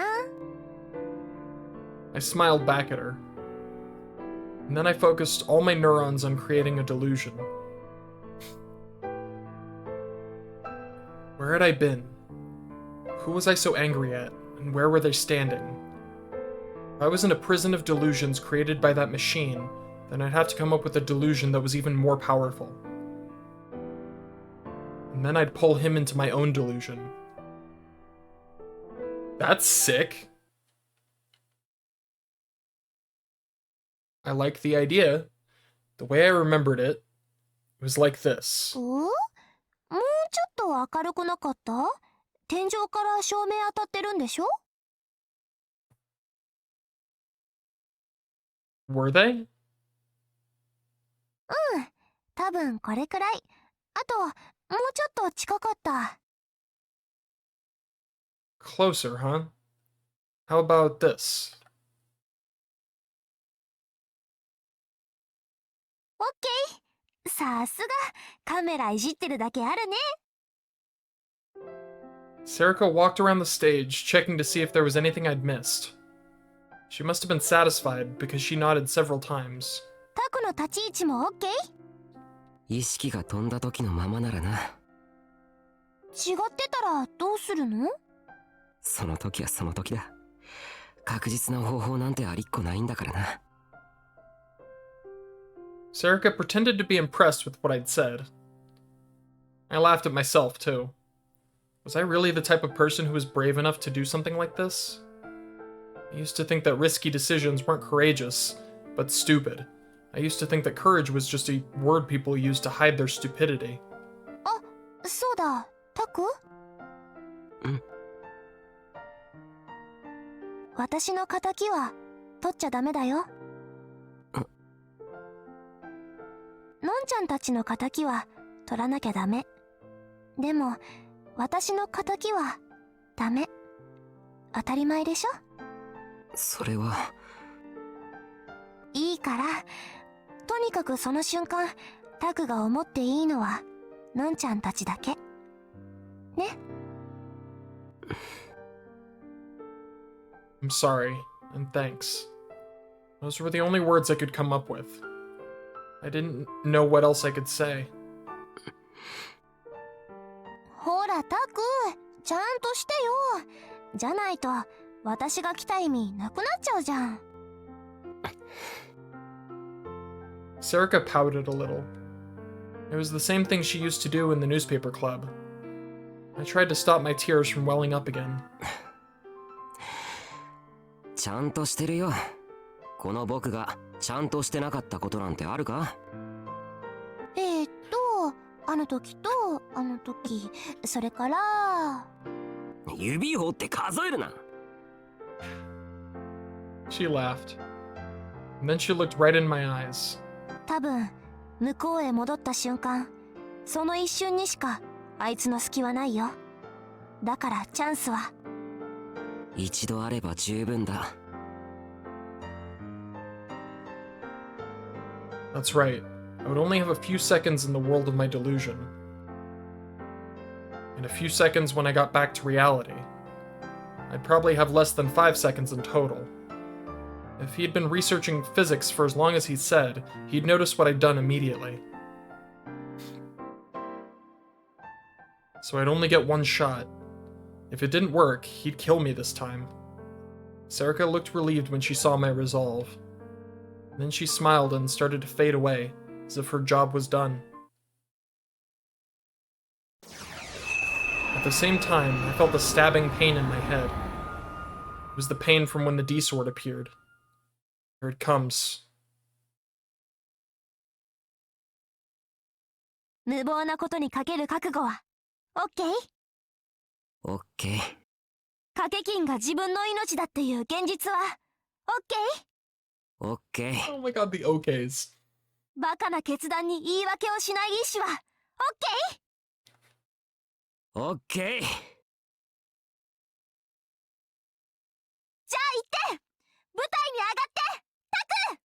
I smiled back at her. And then I focused all my neurons on creating a delusion. Where had I been? Who was I so angry at, and where were they standing? If I was in a prison of delusions created by that machine, then I'd have to come up with a delusion that was even more powerful. And then I'd pull him into my own delusion. That's sick. I like the idea. The way I remembered it, it was like this. もうちょっと明るくなかった？天井から照明当たってるんでしょ？ Were they? 多分これくらい。あともうちょっと近かった。Closer, huh? How about this? オッケー。さすがカメラいじってるだけあるね。Serica walked around the stage, checking to see if there was anything I'd missed. She must have been satisfied, because she nodded several times. タクの立ち位置もオッケー？意識が飛んだ時のままならな。違ってたらどうするの？その時はその時だ。確実な方法なんてありっこないんだからな。Serica pretended to be impressed with what I'd said. I laughed at myself, too. Was I really the type of person who was brave enough to do something like this? I used to think that risky decisions weren't courageous, but stupid. I used to think that courage was just a word people use to hide their stupidity. あ、そうだ、タク？私の仇は取っちゃダメだよ。のんちゃんたちの仇は取らなきゃダメ。でも私の仇はダメ。当たり前でしょ？それは。いいから、とにかくその瞬間タクが思っていいのはのんちゃんたちだけね。I'm sorry, and thanks. Those were the only words I could come up with. I didn't know what else I could say. ほらタク、ちゃんとしてよ。じゃないと私が来た意味なくなっちゃうじゃん。Serica pouted a little. It was the same thing she used to do in the newspaper club. I tried to stop my tears from welling up again. ちゃんとしてるよ。この僕がちゃんとしてなかったことなんてあるか？あの時とあの時、それから指を折って数えるな。She laughed. And then she looked right in my eyes. 多分向こうへ戻った瞬間、その一瞬にしかあいつの隙はないよ。だからチャンスは一度あれば十分だ。That's right. I would only have a few seconds in the world of my delusion. And a few seconds when I got back to reality. I'd probably have less than 5 seconds in total. If he'd been researching physics for as long as he'd said, he'd noticed what I'd done immediately. So I'd only get one shot. If it didn't work, he'd kill me this time. Serica looked relieved when she saw my resolve. Then she smiled and started to fade away, as if her job was done. At the same time, I felt a stabbing pain in my head. It was the pain from when the D-sword appeared. Here it comes. 無謀なことにかける覚悟はオッケー？オッケー。掛け金が自分の命だっていう現実はオッケオッケー。 Oh my god, the OKs. ー？バカな決断に言い訳をしない意志はオッケー？オッケー。じゃあ行って舞台に上がってタク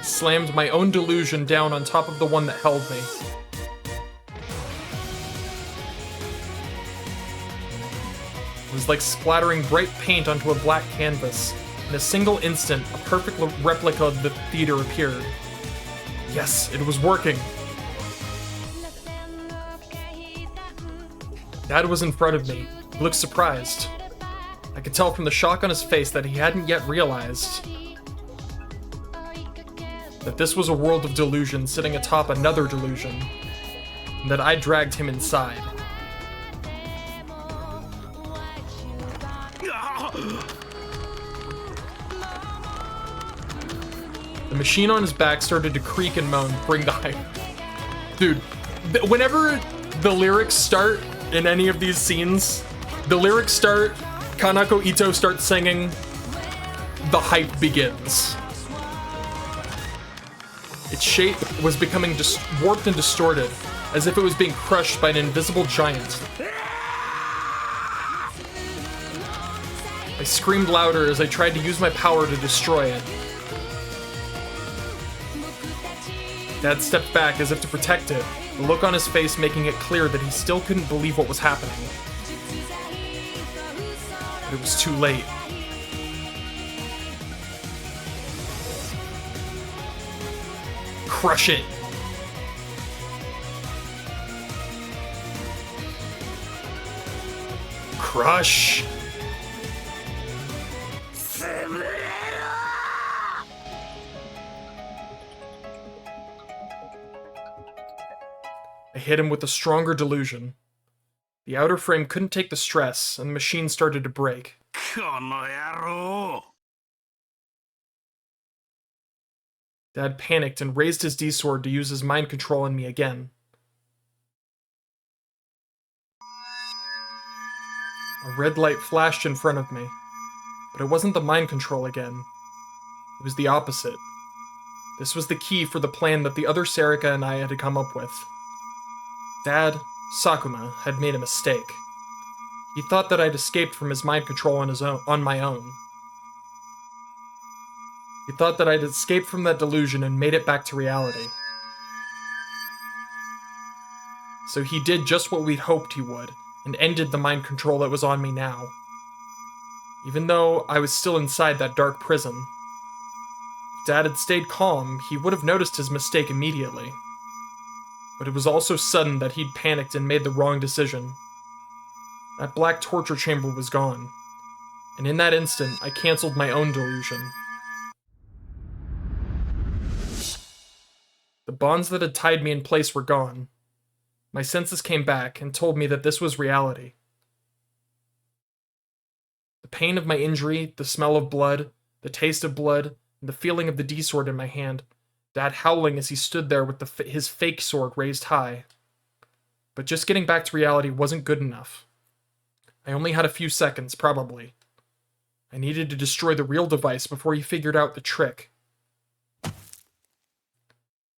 ！Slammed my own delusion down on top of the one that held me. It was like splattering bright paint onto a black canvas. In a single instant, a perfect replica of the theater appeared. Yes, it was working. Dad was in front of me. He looked surprised. I could tell from the shock on his face that he hadn't yet realized that this was a world of delusion sitting atop another delusion, and that I dragged him inside. The machine on his back started to creak and moan, bring the hype. Dude, whenever the lyrics start in any of these scenes, the lyrics start, Kanako Ito starts singing, the hype begins. Its shape was becoming warped and distorted, as if it was being crushed by an invisible giant. I screamed louder as I tried to use my power to destroy it. Dad stepped back as if to protect it, the look on his face making it clear that he still couldn't believe what was happening. But it was too late. Crush it! Crush! I hit him with a stronger delusion. The outer frame couldn't take the stress, and the machine started to break. Dad panicked and raised his D-sword to use his mind control on me again. A red light flashed in front of me, but it wasn't the mind control again. It was the opposite. This was the key for the plan that the other Serika and I had come up with. Dad, Sakuma, had made a mistake. He thought that I'd escaped from his mind control on my own. He thought that I'd escaped from that delusion and made it back to reality. So he did just what we'd hoped he would, and ended the mind control that was on me now. Even though I was still inside that dark prison. If Dad had stayed calm, he would have noticed his mistake immediately. But it was all so sudden that he'd panicked and made the wrong decision. That black torture chamber was gone, and in that instant, I canceled my own delusion. The bonds that had tied me in place were gone. My senses came back and told me that this was reality. The pain of my injury, the smell of blood, the taste of blood, and the feeling of the D-sword in my hand, Dad howling as he stood there with his fake sword raised high. But just getting back to reality wasn't good enough. I only had a few seconds, probably. I needed to destroy the real device before he figured out the trick.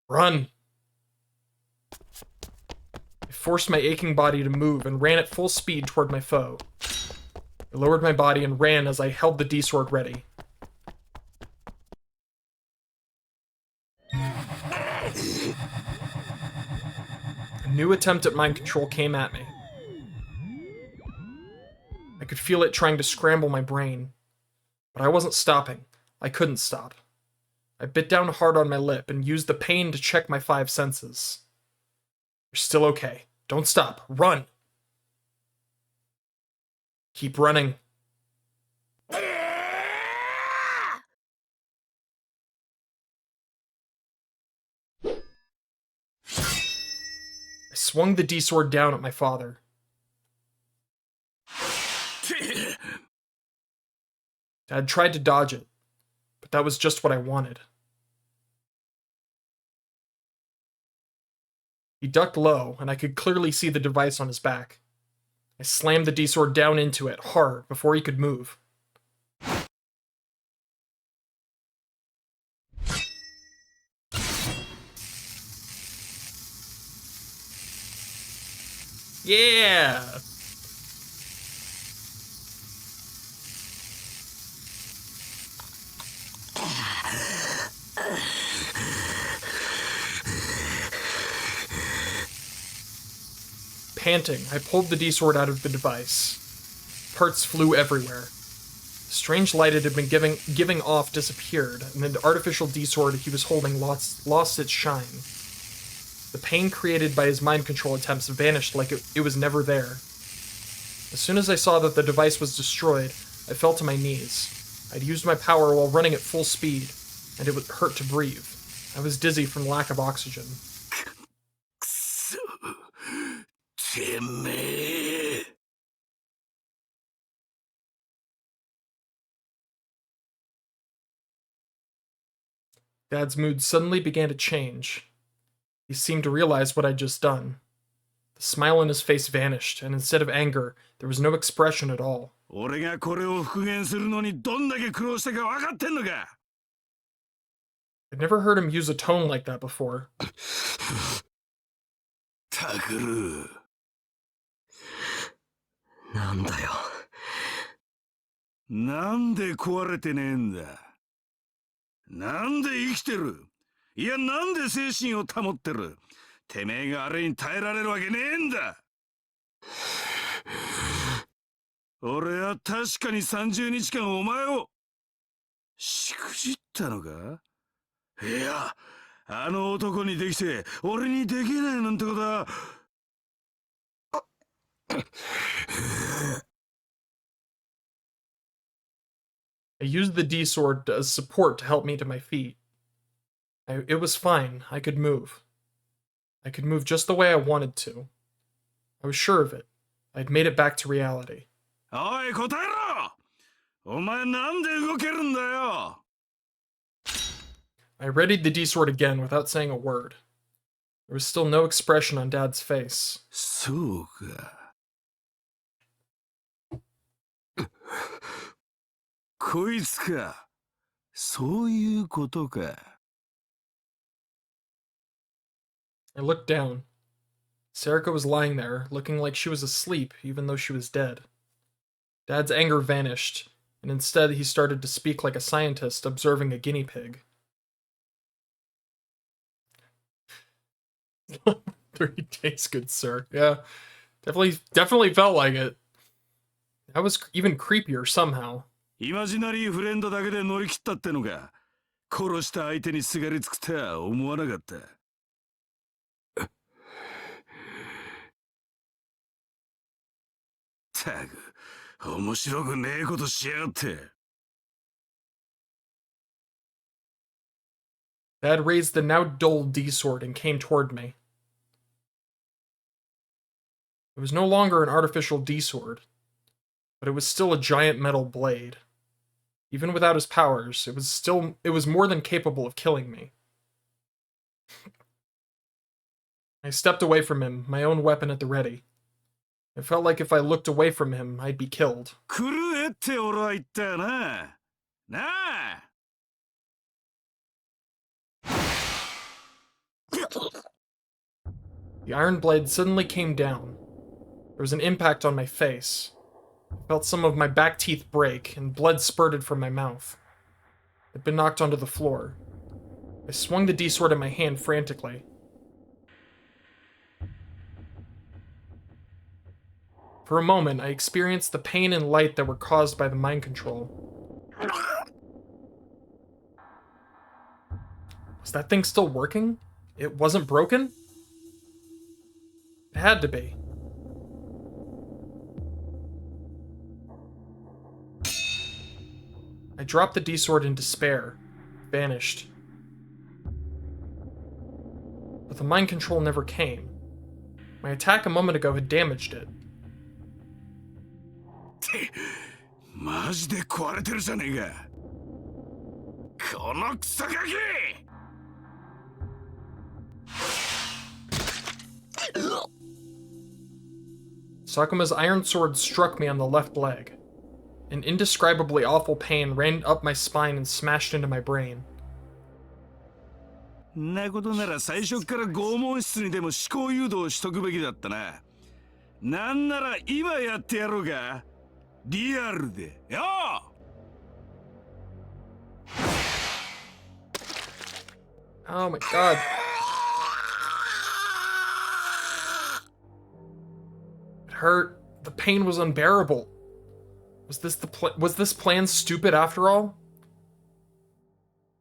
Run! I forced my aching body to move and ran at full speed toward my foe. I lowered my body and ran as I held the D-sword ready. A new attempt at mind control came at me. I could feel it trying to scramble my brain. But I wasn't stopping. I couldn't stop. I bit down hard on my lip and used the pain to check my 5 senses. You're still okay. Don't stop. Run! Keep running. I swung the D-sword down at my father. Dad tried to dodge it, but that was just what I wanted. He ducked low, and I could clearly see the device on his back. I slammed the D-sword down into it hard before he could move. Yeah! Panting, I pulled the D-sword out of the device. Parts flew everywhere. The strange light it had been giving off disappeared, and the artificial D-sword he was holding lost its shine. The pain created by his mind control attempts vanished like it was never there. As soon as I saw that the device was destroyed, I fell to my knees. I'd used my power while running at full speed, and it would hurt to breathe. I was dizzy from lack of oxygen. Dad's mood suddenly began to change. He seemed to realize what I'd just done. The smile on his face vanished, and instead of anger, there was no expression at all. I'd never heard him use a tone like that before. タグルなんだよなんで壊れてねえんだなんで生きてるいやなんで精神を保ってるてめえがあれに耐えられるわけねえんだ俺は確かに30日間お前をしくじったのかいやあの男にできて俺にできないなんてことはI used the D-sword as support to help me to my feet. It was fine. I could move. I could move just the way I wanted to. I was sure of it. I'd made it back to reality. おい答えろお前なんで動けるんだよ I readied the D-sword again without saying a word. There was still no expression on Dad's face. そうかこいつかそういうことか I looked down. Serica was lying there, looking like she was asleep, even though she was dead. Dad's anger vanished, and instead he started to speak like a scientist observing a guinea pig. 3 days, good sir. Yeah, definitely felt like it. That was even creepier somehow. イマジナリーフレンドだけで乗り切ったってのか殺した相手にすがりつくとは思わなかったたく面白くねえことしやがって Dad raised the now dull D-sword and came toward me. It was no longer an artificial D-sword, but it was still a giant metal blade. Even without his powers, it was more than capable of killing me. I stepped away from him, my own weapon at the ready. It felt like if I looked away from him, I'd be killed. 狂えって俺は言ったよななあ The iron blade suddenly came down. There was an impact on my face. I felt some of my back teeth break, and blood spurted from my mouth. I'd been knocked onto the floor. I swung the D-sword in my hand frantically. For a moment, I experienced the pain and light that were caused by the mind control. Was that thing still working? It wasn't broken? It had to be. I dropped the D-sword in despair, vanished. But the mind control never came. My attack a moment ago had damaged it. マジで壊れてるじゃねえか。このクソガキSakuma's iron sword struck me on the left leg. An indescribably awful pain ran up my spine and smashed into my brain. んなことなら最初から拷問室にでも思考誘導しとくべきだったな。なんなら今やってやろうか。リアルでよ。Oh my god. It hurt. The pain was unbearable. Was this plan stupid after all?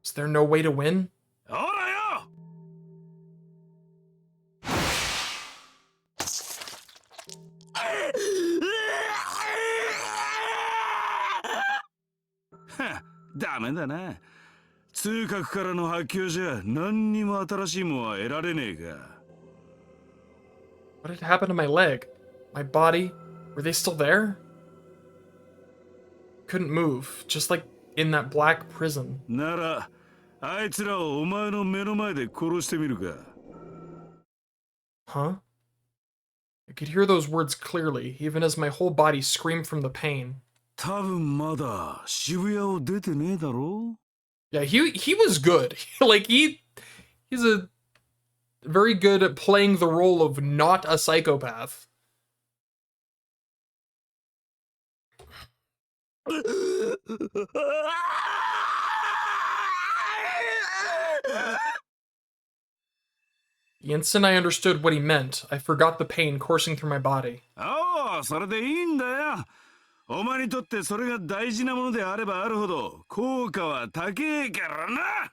Was there no way to win? ほらよ。ダメだな。痛覚からの発狂じゃ何にも新しいもんは得られねえか。What had happened to my leg? My body? Were they still there? Couldn't move, just like in that black prison. なら、あいつらをお前の目の前で殺してみるか。Huh? I could hear those words clearly, even as my whole body screamed from the pain. 多分まだ渋谷を出てねえだろ。Yeah, he was good. Like he's a very good at playing the role of not a psychopath. The instant I understood what he meant, I forgot the pain coursing through my body. おお、それでいいんだよ。お前にとってそれが大事なものであればあるほど効果は高えからな。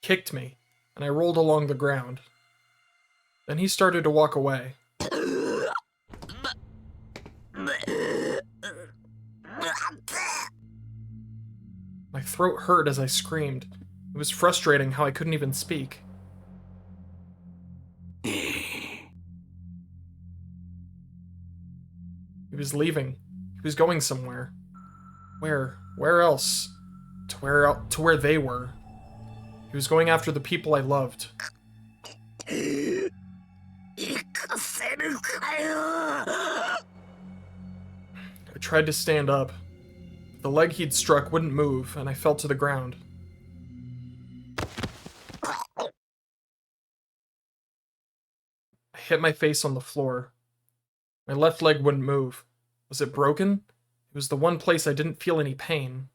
Kicked me, and I rolled along the ground. Then he started to walk away. My throat hurt as I screamed. It was frustrating how I couldn't even speak. He was leaving. He was going somewhere. Where? Where else? To where they were. He was going after the people I loved. I tried to stand up. The leg he'd struck wouldn't move, and I fell to the ground. I hit my face on the floor. My left leg wouldn't move. Was it broken? It was the one place I didn't feel any pain.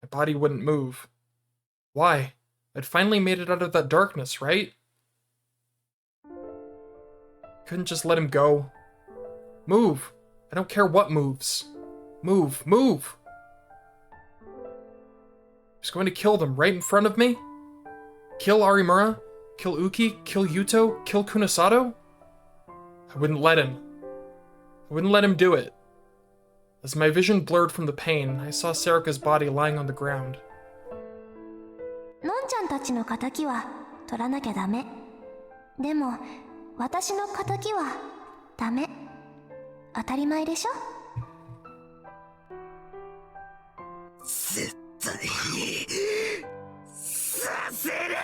My body wouldn't move. Why? I'd finally made it out of that darkness, right? Couldn't just let him go. Move! I don't care what moves. Move, move! He's going to kill them right in front of me? Kill Arimura? Kill Uki? Kill Yuto? Kill Kunasato? I wouldn't let him. I wouldn't let him do it. As my vision blurred from the pain, I saw Serika's body lying on the ground. のんちゃんたちの仇は取らなきゃダメ。でも私の仇はダメ。当たり前でしょ。絶対にさせるか。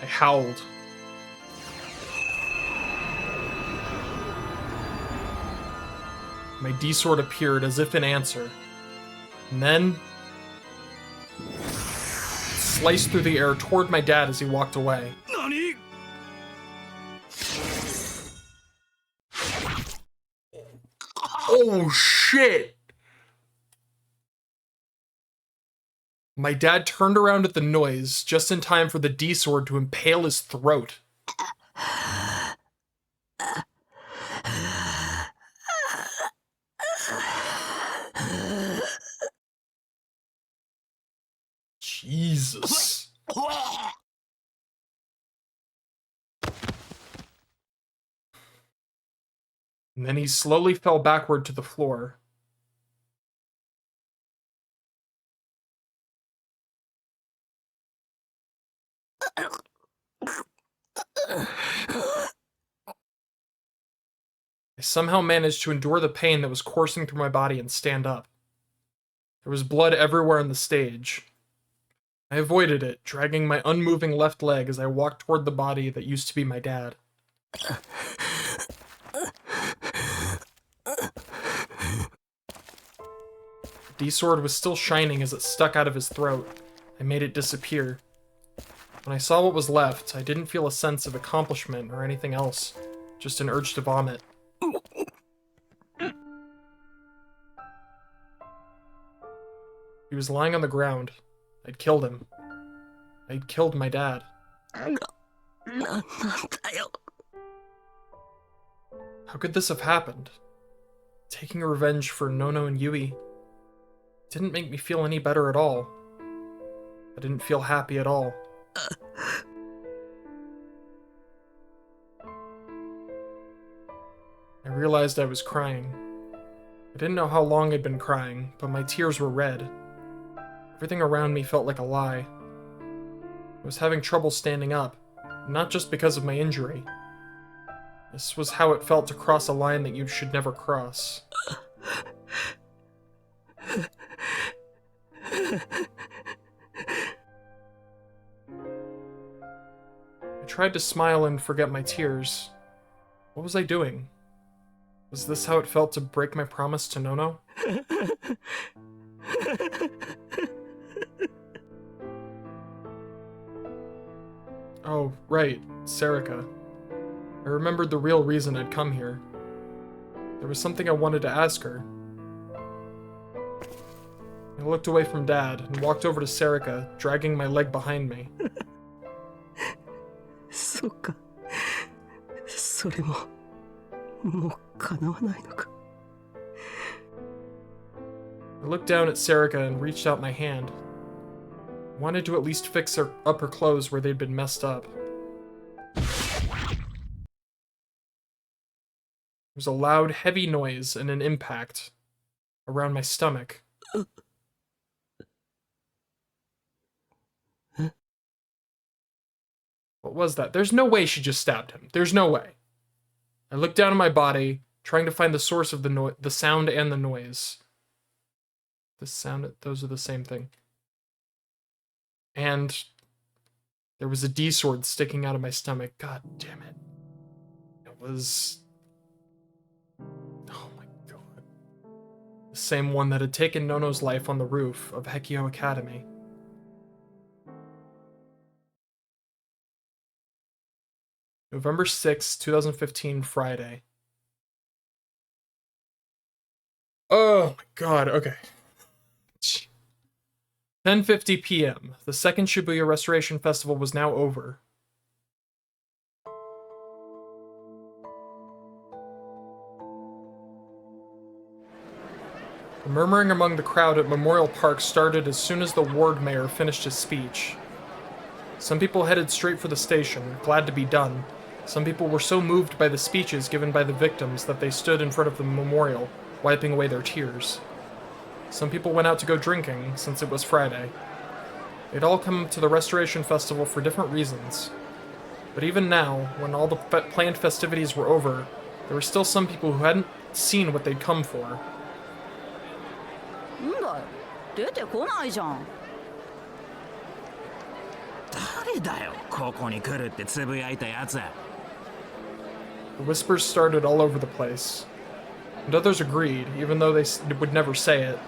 I howled. My D-sword appeared as if in answer. And then... sliced through the air toward my dad as he walked away. 何? Oh shit! My dad turned around at the noise, just in time for the D-sword to impale his throat. Jesus. And then he slowly fell backward to the floor. I somehow managed to endure the pain that was coursing through my body and stand up. There was blood everywhere on the stage. I avoided it, dragging my unmoving left leg as I walked toward the body that used to be my dad. The D-sword was still shining as it stuck out of his throat. I made it disappear. When I saw what was left, I didn't feel a sense of accomplishment or anything else, just an urge to vomit. He was lying on the ground. I'd killed him. I'd killed my dad. How could this have happened? Taking revenge for Nono and Yui didn't make me feel any better at all. I didn't feel happy at all. I realized I was crying. I didn't know how long I'd been crying, but my tears were red. Everything around me felt like a lie. I was having trouble standing up, not just because of my injury. This was how it felt to cross a line that you should never cross. I tried to smile and forget my tears. What was I doing? Was this how it felt to break my promise to Nono? Oh, right, Serica. I remembered the real reason I'd come here. There was something I wanted to ask her. I looked away from Dad and walked over to Serica, dragging my leg behind me. そうか。それも、もう叶わないのか。I looked down at Serica and reached out my hand. I wanted to at least fix up her clothes where they'd been messed up. There was a loud, heavy noise and an impact around my stomach. What was that? There's no way she just stabbed him. There's no way. I looked down at my body, trying to find the source of the sound and the noise. The sound, those are the same thing. And there was a D-sword sticking out of my stomach. God damn it. It was... Oh my god. The same one that had taken Nono's life on the roof of Hekio Academy. November 6, 2015, Friday. Oh my god, okay. 10:50 p.m. The second Shibuya Restoration Festival was now over. The murmuring among the crowd at Memorial Park started as soon as the ward mayor finished his speech. Some people headed straight for the station, glad to be done. Some people were so moved by the speeches given by the victims that they stood in front of the memorial, wiping away their tears. Some people went out to go drinking, since it was Friday. They'd all come to the Restoration Festival for different reasons. But even now, when all the planned festivities were over, there were still some people who hadn't seen what they'd come for. 出てこないじゃん。誰だよ、ここに来るってつぶやいたやつ。 The whispers started all over the place. And others agreed, even though they would never say it.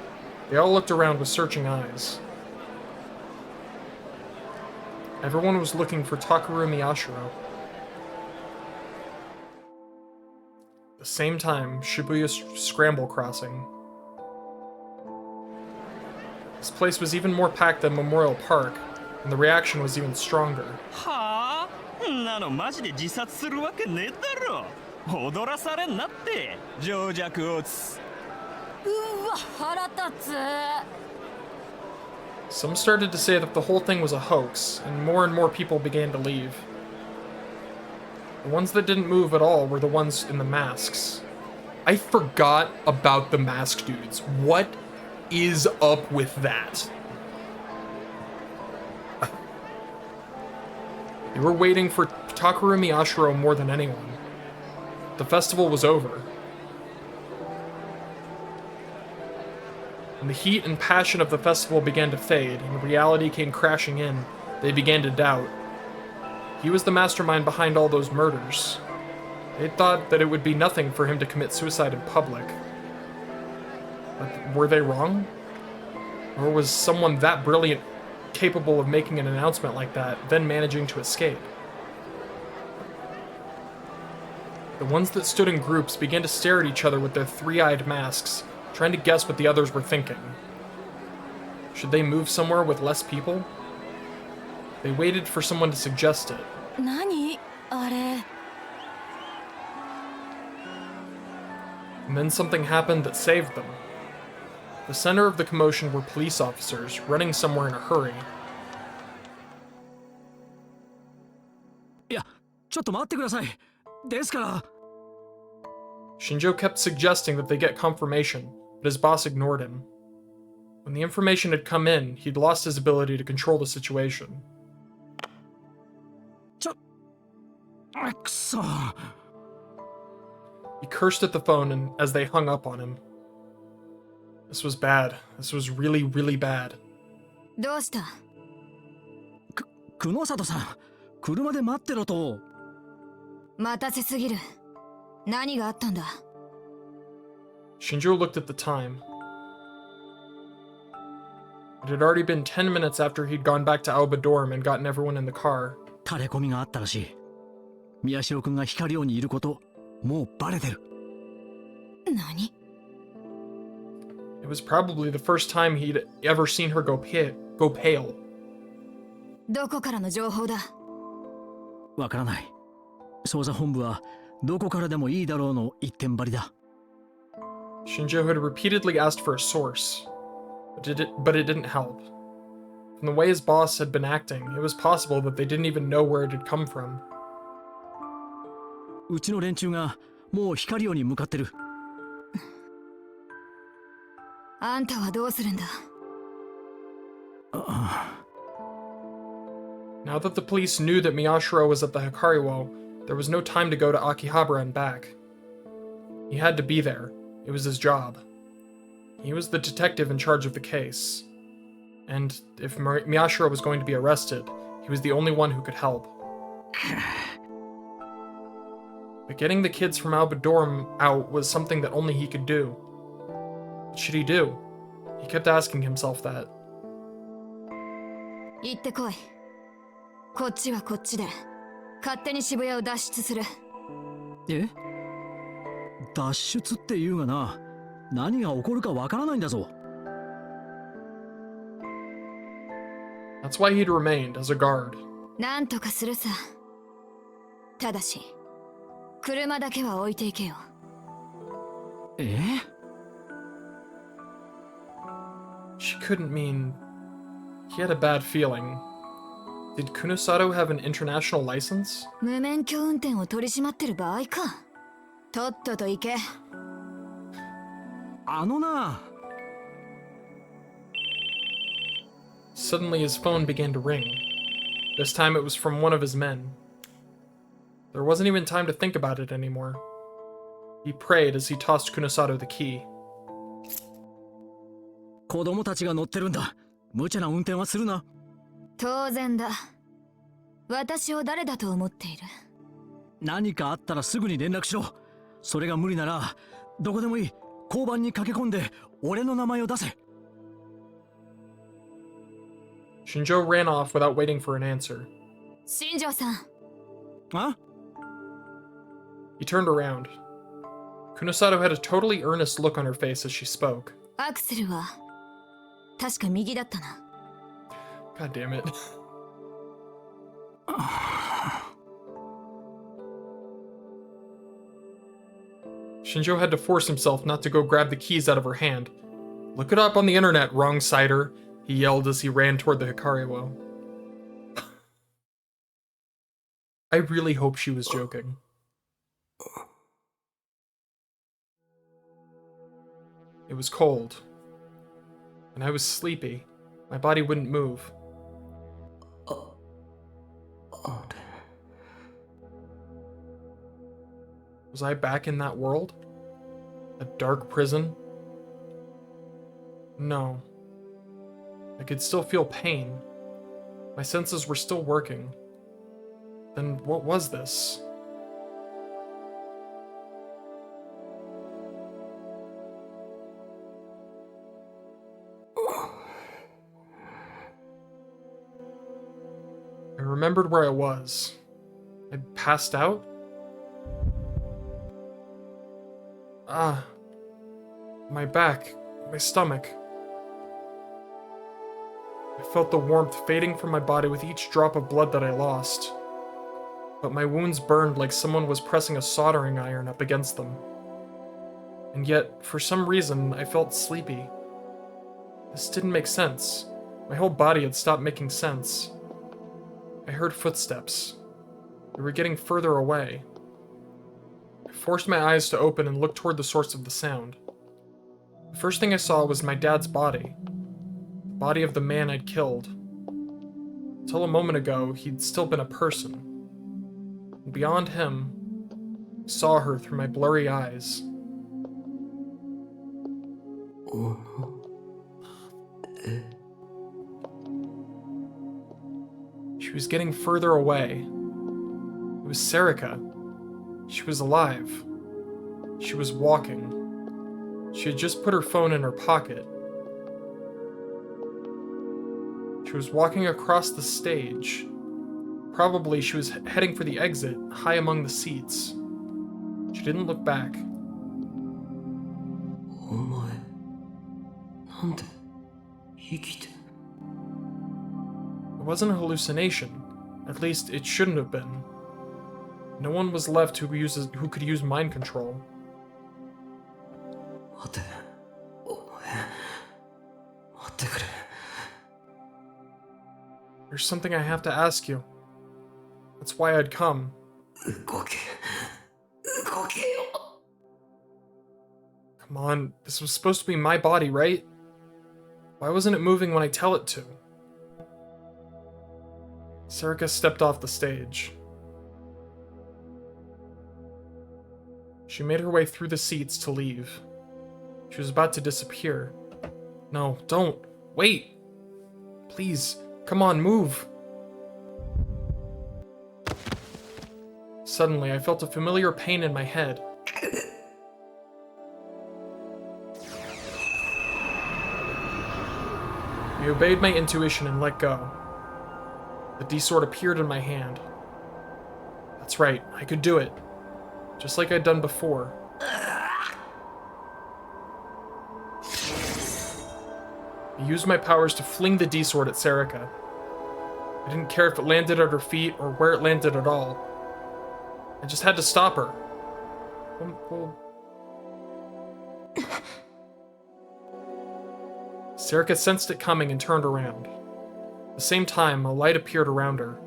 They all looked around with searching eyes. Everyone was looking for Takeru Miyashiro. At the same time, Shibuya Scramble Crossing. This place was even more packed than Memorial Park, and the reaction was even stronger. はあ？なのマジで自殺するわけねえだろ。踊らされんなって、情弱オツ。うわ、腹立つ。 Some started to say that the whole thing was a hoax, and more people began to leave. The ones that didn't move at all were the ones in the masks. I forgot about the mask dudes. What is up with that? They were waiting for Takuru Miyashiro more than anyone. The festival was over. When the heat and passion of the festival began to fade, and reality came crashing in, they began to doubt. He was the mastermind behind all those murders. They thought that it would be nothing for him to commit suicide in public. But were they wrong? Or was someone that brilliant capable of making an announcement like that, then managing to escape? The ones that stood in groups began to stare at each other with their three-eyed masks, trying to guess what the others were thinking. Should they move somewhere with less people? They waited for someone to suggest it. 何あれ And then something happened that saved them. The center of the commotion were police officers, running somewhere in a hurry. いや、ちょっと待ってください。ですから。 Shinjo kept suggesting that they get confirmation, but his boss ignored him. When the information had come in, he'd lost his ability to control the situation. くそ。 He cursed at the phone as they hung up on him. This was bad. This was really, really bad. どうした？久野里さん、車で待ってろと。待たせすぎる。何があったんだ？ Shinjo looked at the time. It had already been 10 minutes after he'd gone back to Aoba Dorm and gotten everyone in the car. タレコミがあったらしい。宮代君が光陵にいること、もうバレてる。何？ It was probably the first time he'd ever seen her go pale. どこからの情報だ？わからない。捜査本部はどこからでもいいだろうの一点張りだ。Shinjo had repeatedly asked for a source, but it didn't help. From the way his boss had been acting, it was possible that they didn't even know where it had come from. うちの連中がもう光陵に向かってる。あんたはどうするんだ？ Now that the police knew that Miyashiro was at the Hikariwo, there was no time to go to Akihabara and back. He had to be there. It was his job. He was the detective in charge of the case. And if Miyashiro was going to be arrested, he was the only one who could help. But getting the kids from Aoba Dorm out was something that only he could do. What should he do? He kept asking himself that. 行ってこい。こっちはこっちで勝手に渋谷を脱出する。え？脱出って言うがな、何が起こるかわからないんだぞ。That's why he'd remained as a guard. なんとかするさ。ただし、車だけは置いていけよ。え？ She couldn't mean... He had a bad feeling. Did Kunosato have an international license? 無免許運転を取り締まってる場合か。とっとと行け。あのな。 Suddenly his phone began to ring. This time it was from one of his men. There wasn't even time to think about it anymore. He prayed as he tossed Kunosato the key. 子供たちが乗ってるんだ。無茶な運転はするな。当然だ。私を誰だと思っている？何かあったらすぐに連絡しろ。それが無理ならどこでもいい。交番に駆け込んで俺の名前を出せ。Shinjo ran off without waiting for an answer. 新庄さん。あ？ He turned around. Kunosato had a totally earnest look on her face as she spoke. アクセルは確か右だったな。God damn it. Shinjo had to force himself not to go grab the keys out of her hand. Look it up on the internet, wrong-sider, he yelled as he ran toward the Hikariwo. I really hope she was joking. It was cold. And I was sleepy. My body wouldn't move. あれ Was I back in that world? A dark prison? No. I could still feel pain. My senses were still working. Then what was this? I remembered where I was. I'd passed out? Ah. My back. My stomach. I felt the warmth fading from my body with each drop of blood that I lost. But my wounds burned like someone was pressing a soldering iron up against them. And yet, for some reason, I felt sleepy. This didn't make sense. My whole body had stopped making sense. I heard footsteps. They were getting further away. I forced my eyes to open and look toward the source of the sound. The first thing I saw was my dad's body. The body of the man I'd killed. Until a moment ago, he'd still been a person. And beyond him, I saw her through my blurry eyes. She was getting further away. It was Serica. She was alive. She was walking. She had just put her phone in her pocket. She was walking across the stage. Probably she was heading for the exit, high among the seats. She didn't look back. It wasn't a hallucination. At least, it shouldn't have been. No one was left who could use mind control. There's something I have to ask you. That's why I'd come. Come on, this was supposed to be my body, right? Why wasn't it moving when I tell it to? Serica stepped off the stage. She made her way through the seats to leave. She was about to disappear. No, don't. Wait! Please, come on, move! Suddenly, I felt a familiar pain in my head. I obeyed my intuition and let go. The D-sword appeared in my hand. That's right, I could do it. Just like I'd done before. I used my powers to fling the D-sword at Serica. I didn't care if it landed at her feet or where it landed at all. I just had to stop her. Serica sensed it coming and turned around. At the same time, a light appeared around her.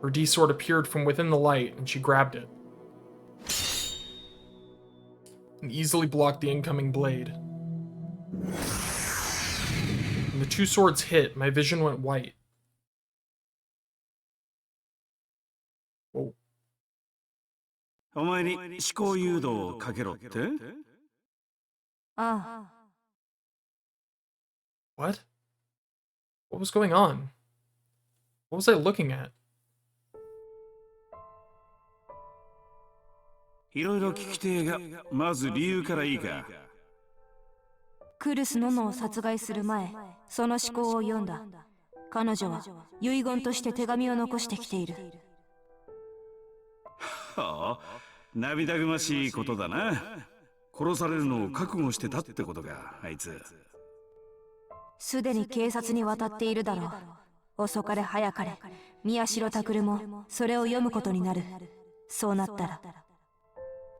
Her D-sword appeared from within the light, and she grabbed it. And easily blocked the incoming blade. When the two swords hit, my vision went white. Whoa. お前に思考誘導をかけろって？ああ。What? What was going on? What was I looking at? いろいろ聞きてえが、まず理由からいいか。クルス・ノノを殺害する前、その思考を読んだ。彼女は遺言として手紙を残してきている。はあ、涙ぐましいことだな。殺されるのを覚悟してたってことか、あいつ。すでに警察に渡っているだろう。遅かれ早かれ、宮代拓もそれを読むことになる。そうなったら、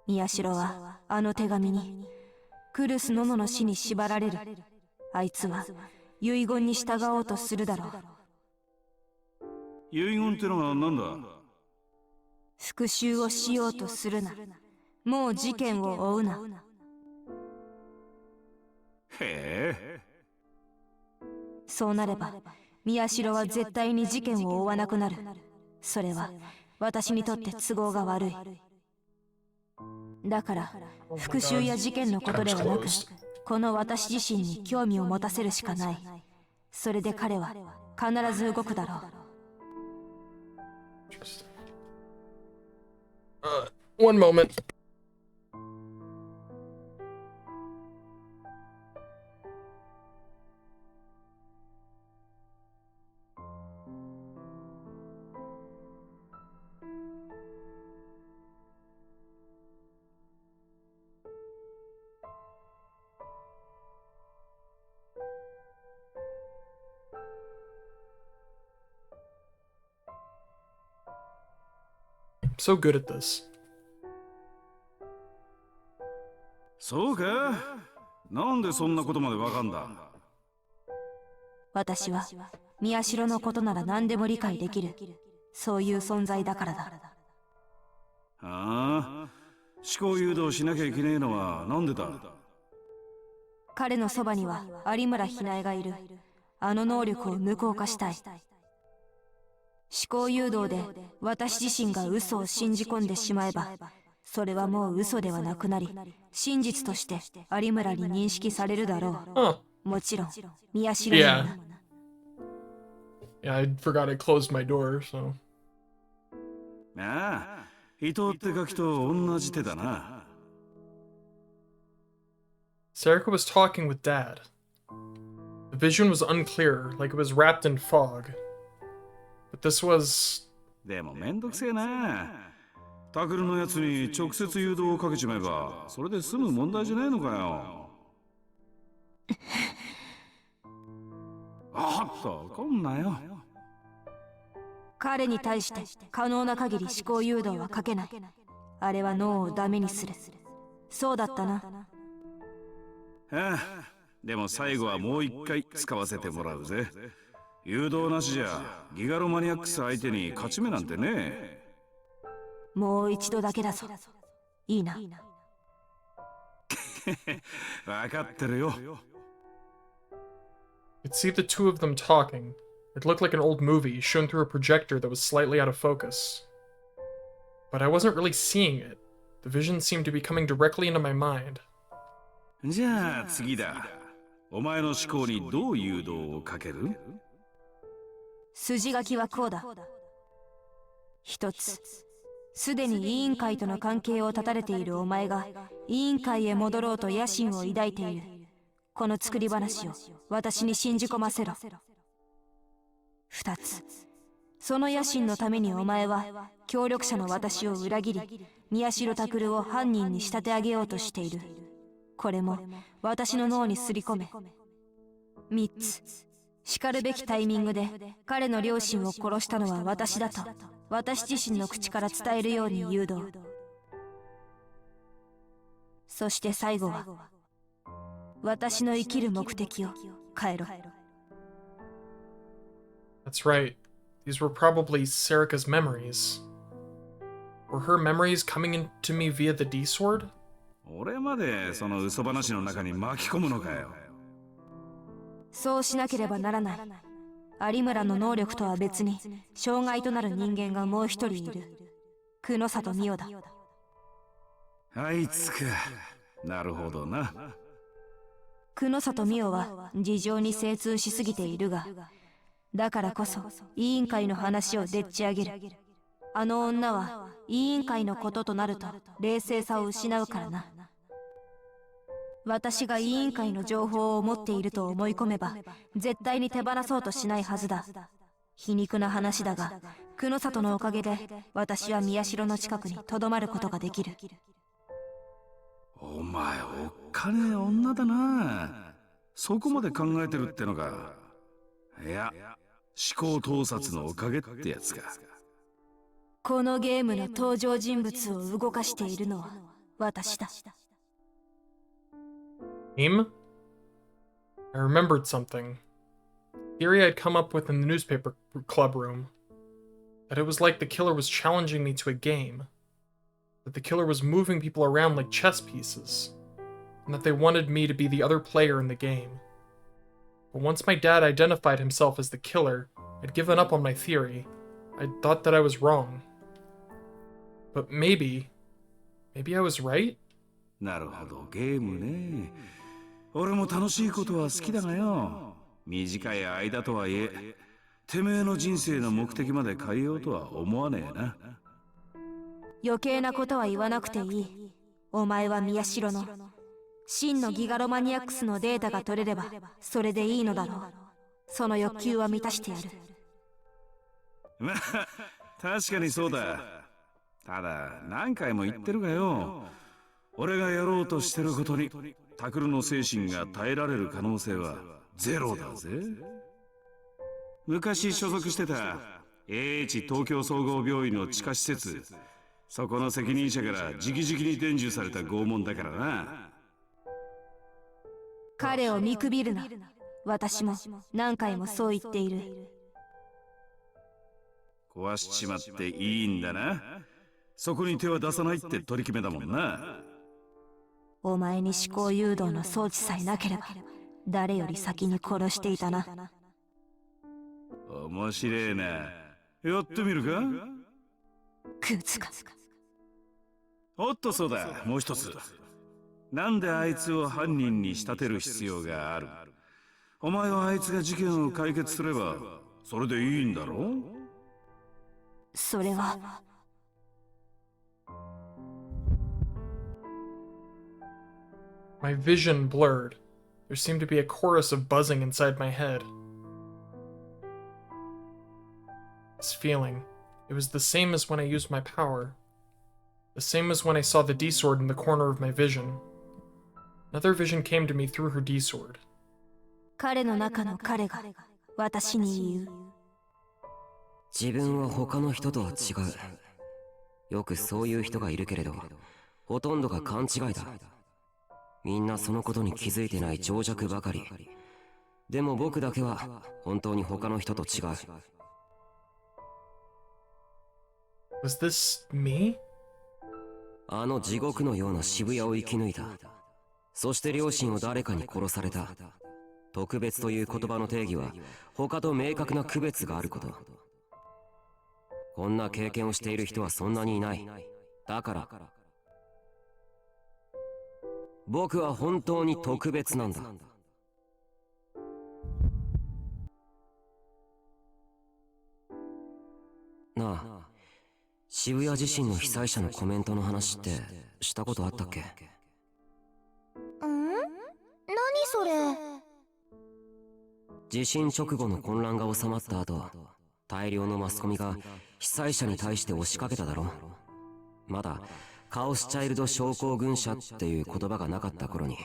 宮代はあの手紙に、クルス・ノノの死に縛られる。あいつは遺言に従おうとするだろう。遺言ってのは何だ？復讐をしようとするな。もう事件を追うな。へえ。そうなれば、宮代は絶対に事件を追わなくなる。それは私にとって都合が悪い。だから復讐や事件のことではなく、この私自身に興味を持たせるしかない。それで彼は必ず動くだろう。One moment. I'm so good at this. そうか？なんでそんなことまでわかんだ？私は宮代のことなら何でも理解できる。そういう存在だからだ。ああ、思考誘導しなきゃいけねえのはなんでだ？彼のそばには有村ひなえがいる。あの能力を無効化したい。思考誘導で私自身が嘘を信じ込んでしまえば、それはもう嘘ではなくなり、真実として有村に認識されるだろう。もちろん宮代にもな。Yeah, I forgot I closed my door, so. ああ、伊藤ってガキと同じ手だな。Serica was talking with Dad. The vision was unclear, like it was wrapped in fog. But this was... でもめんどくせえな。タクルのやつに直接誘導をかけちまえば、それで済む問題じゃないのかよ。あっと、怒んなよ。彼に対して可能な限り思考誘導はかけない。あれは脳をダメにする。そうだったな。ああ、でも最後はもう一回使わせてもらうぜ。誘導なしじゃギガロマニアックス相手に勝ち目なんてね。もう一度だけだぞ。いいな。わかってるよ。You could see the two of them talking. It looked like an old movie shown through a projector that was slightly out of focus. But I wasn't really seeing it. The vision seemed to be coming directly into my mind. じゃあ次だ。お前の思考にどう誘導をかける？筋書きはこうだ。一つ、すでに委員会との関係を断たれているお前が委員会へ戻ろうと野心を抱いている。この作り話を私に信じ込ませろ。二つ、その野心のためにお前は協力者の私を裏切り、宮代拓を犯人に仕立て上げようとしている。これも私の脳にすり込め。三つ、叱るべきタイミングで彼の両親を殺したのは私だと私自身の口から伝えるように誘導。そして最後は私の生きる目的を変えろ。That's right. These were probably Serica's memories. Were her memories coming into me via the D-Sword? 俺までその嘘話の中に巻き込むのかよ。そうしなければならない。有村の能力とは別に障害となる人間がもう一人いる。久野里美代だ。あいつか。なるほどな。久野里美代は事情に精通しすぎているが、だからこそ委員会の話をでっち上げる。あの女は委員会のこととなると冷静さを失うからな。私が委員会の情報を持っていると思い込めば絶対に手放そうとしないはずだ。皮肉な話だが、久野里のおかげで私は宮代の近くにとどまることができる。お前おっかねえ女だな。そこまで考えてるってのか。いや、思考盗撮のおかげってやつか。このゲームの登場人物を動かしているのは私だ。Name? I remembered something. Theory I'd come up with in the newspaper club room. That it was like the killer was challenging me to a game. That the killer was moving people around like chess pieces. And that they wanted me to be the other player in the game. But once my dad identified himself as the killer, I'd given up on my theory. I thought that I was wrong. But maybe I was right? なるほど、ゲームね。俺も楽しいことは好きだがよ。短い間とはいえ、てめえの人生の目的まで変えようとは思わねえな。余計なことは言わなくていい。お前は宮代の真のギガロマニアックスのデータが取れればそれでいいのだろう。その欲求は満たしてやる。まあ確かにそうだ。ただ何回も言ってるがよ、俺がやろうとしてることにタクルの精神が耐えられる可能性はゼロだぜ。昔所属してた AH 東京総合病院の地下施設、そこの責任者から直々に伝授された拷問だからな。彼を見くびるな。私も何回もそう言っている。壊しちまっていいんだな。そこに手は出さないって取り決めだもんな。お前に思考誘導の装置さえなければ誰より先に殺していたな。面白えな。やってみるか？クズか。おっと、そうだ、もう一つ。なんであいつを犯人に仕立てる必要がある？お前はあいつが事件を解決すればそれでいいんだろう？それはMy vision blurred. There seemed to be a chorus of buzzing inside my head. This feeling, it was the same as when I used my power. The same as when I saw the D-sword in the corner of my vision. Another vision came to me through her D-sword. 彼の中の彼が私に言う。自分は他の人とは違う。よくそういう人がいるけれど、ほとんどが勘違いだ。みんなそのことに気づいてない情弱ばかり。でも僕だけは本当に他の人と違う。Was this me? あの地獄のような渋谷を生き抜いた。そして両親を誰かに殺された。特別という言葉の定義は他と明確な区別があること。こんな経験をしている人はそんなにいない。だから僕は本当に特別なんだ。なあ、渋谷地震の被災者のコメントの話ってしたことあったっけ？何それ？地震直後の混乱が収まった後、大量のマスコミが被災者に対して押しかけただろ。まだカオスチャイルド症候群者っていう言葉がなかった頃に。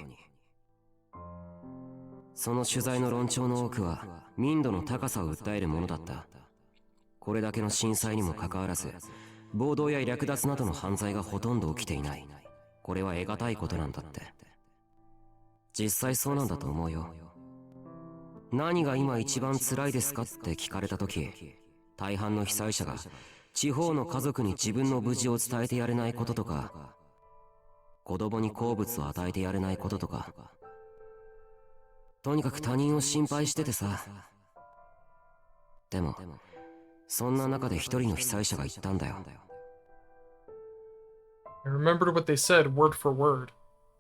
その取材の論調の多くは民度の高さを訴えるものだった。これだけの震災にもかかわらず、暴動や略奪などの犯罪がほとんど起きていない。これは得難いことなんだって。実際そうなんだと思うよ。何が今一番辛いですかって聞かれた時、大半の被災者が地方の家族に自分の無事を伝えてやれないこととか、子供に好物を与えてやれないこととか、とにかく他人を心配しててさ。でもそんな中で一人の被災者が言ったんだよ。I remembered what they said word for word.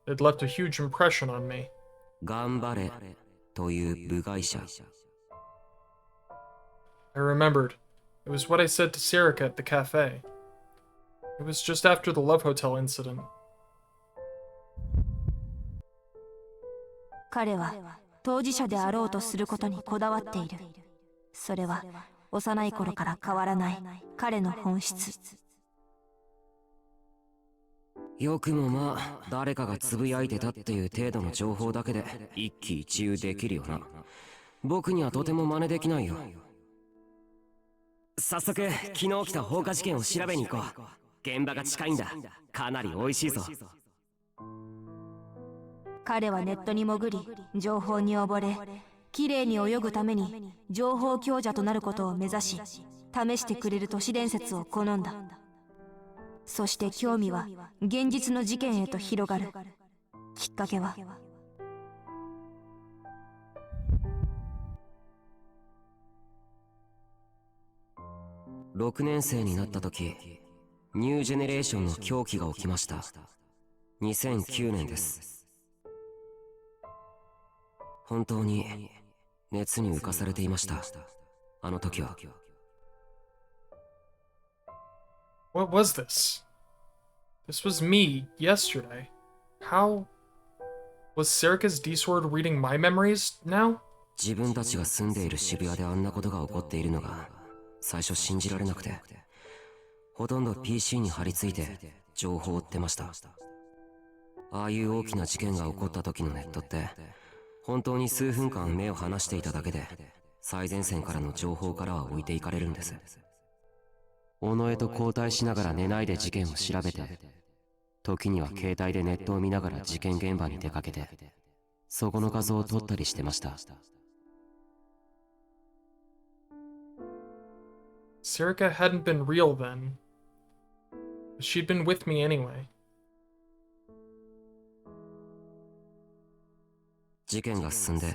It left a huge impression on me. 頑張れという部外者。I remembered. It was what I said to Sarika at the cafe. It was just after the Love Hotel incident. 彼は当事者であろうとすることにこだわっている。それは幼い頃から変わらない彼の本質。よくもまあ誰かがつぶやいてたっていう程度の情報だけで一喜一憂できるよな。僕にはとても真似できないよ。早速昨日起きた放火事件を調べに行こう。現場が近いんだ。かなり美味しいぞ。彼はネットに潜り情報に溺れ、きれいに泳ぐために情報強者となることを目指し、試してくれる都市伝説を好んだ。そして興味は現実の事件へと広がる。きっかけは6年生になった時、ニュージェネレーションの狂気が起きました。2009年です。本当に熱に浮かされていました。あの時は。What was this? This was me yesterday. How was Serica's D-Sword reading my memories now? 自分たちが住んでいる渋谷であんなことが起こっているのが最初信じられなくて、ほとんど PC に張り付いて情報を追ってました。ああいう大きな事件が起こった時のネットって本当に数分間目を離していただけで最前線からの情報からは置いていかれるんです。己と交代しながら寝ないで事件を調べて、時には携帯でネットを見ながら事件現場に出かけてそこの画像を撮ったりしてました。Serica hadn't been real then. But she'd been with me anyway. 事件が進んで、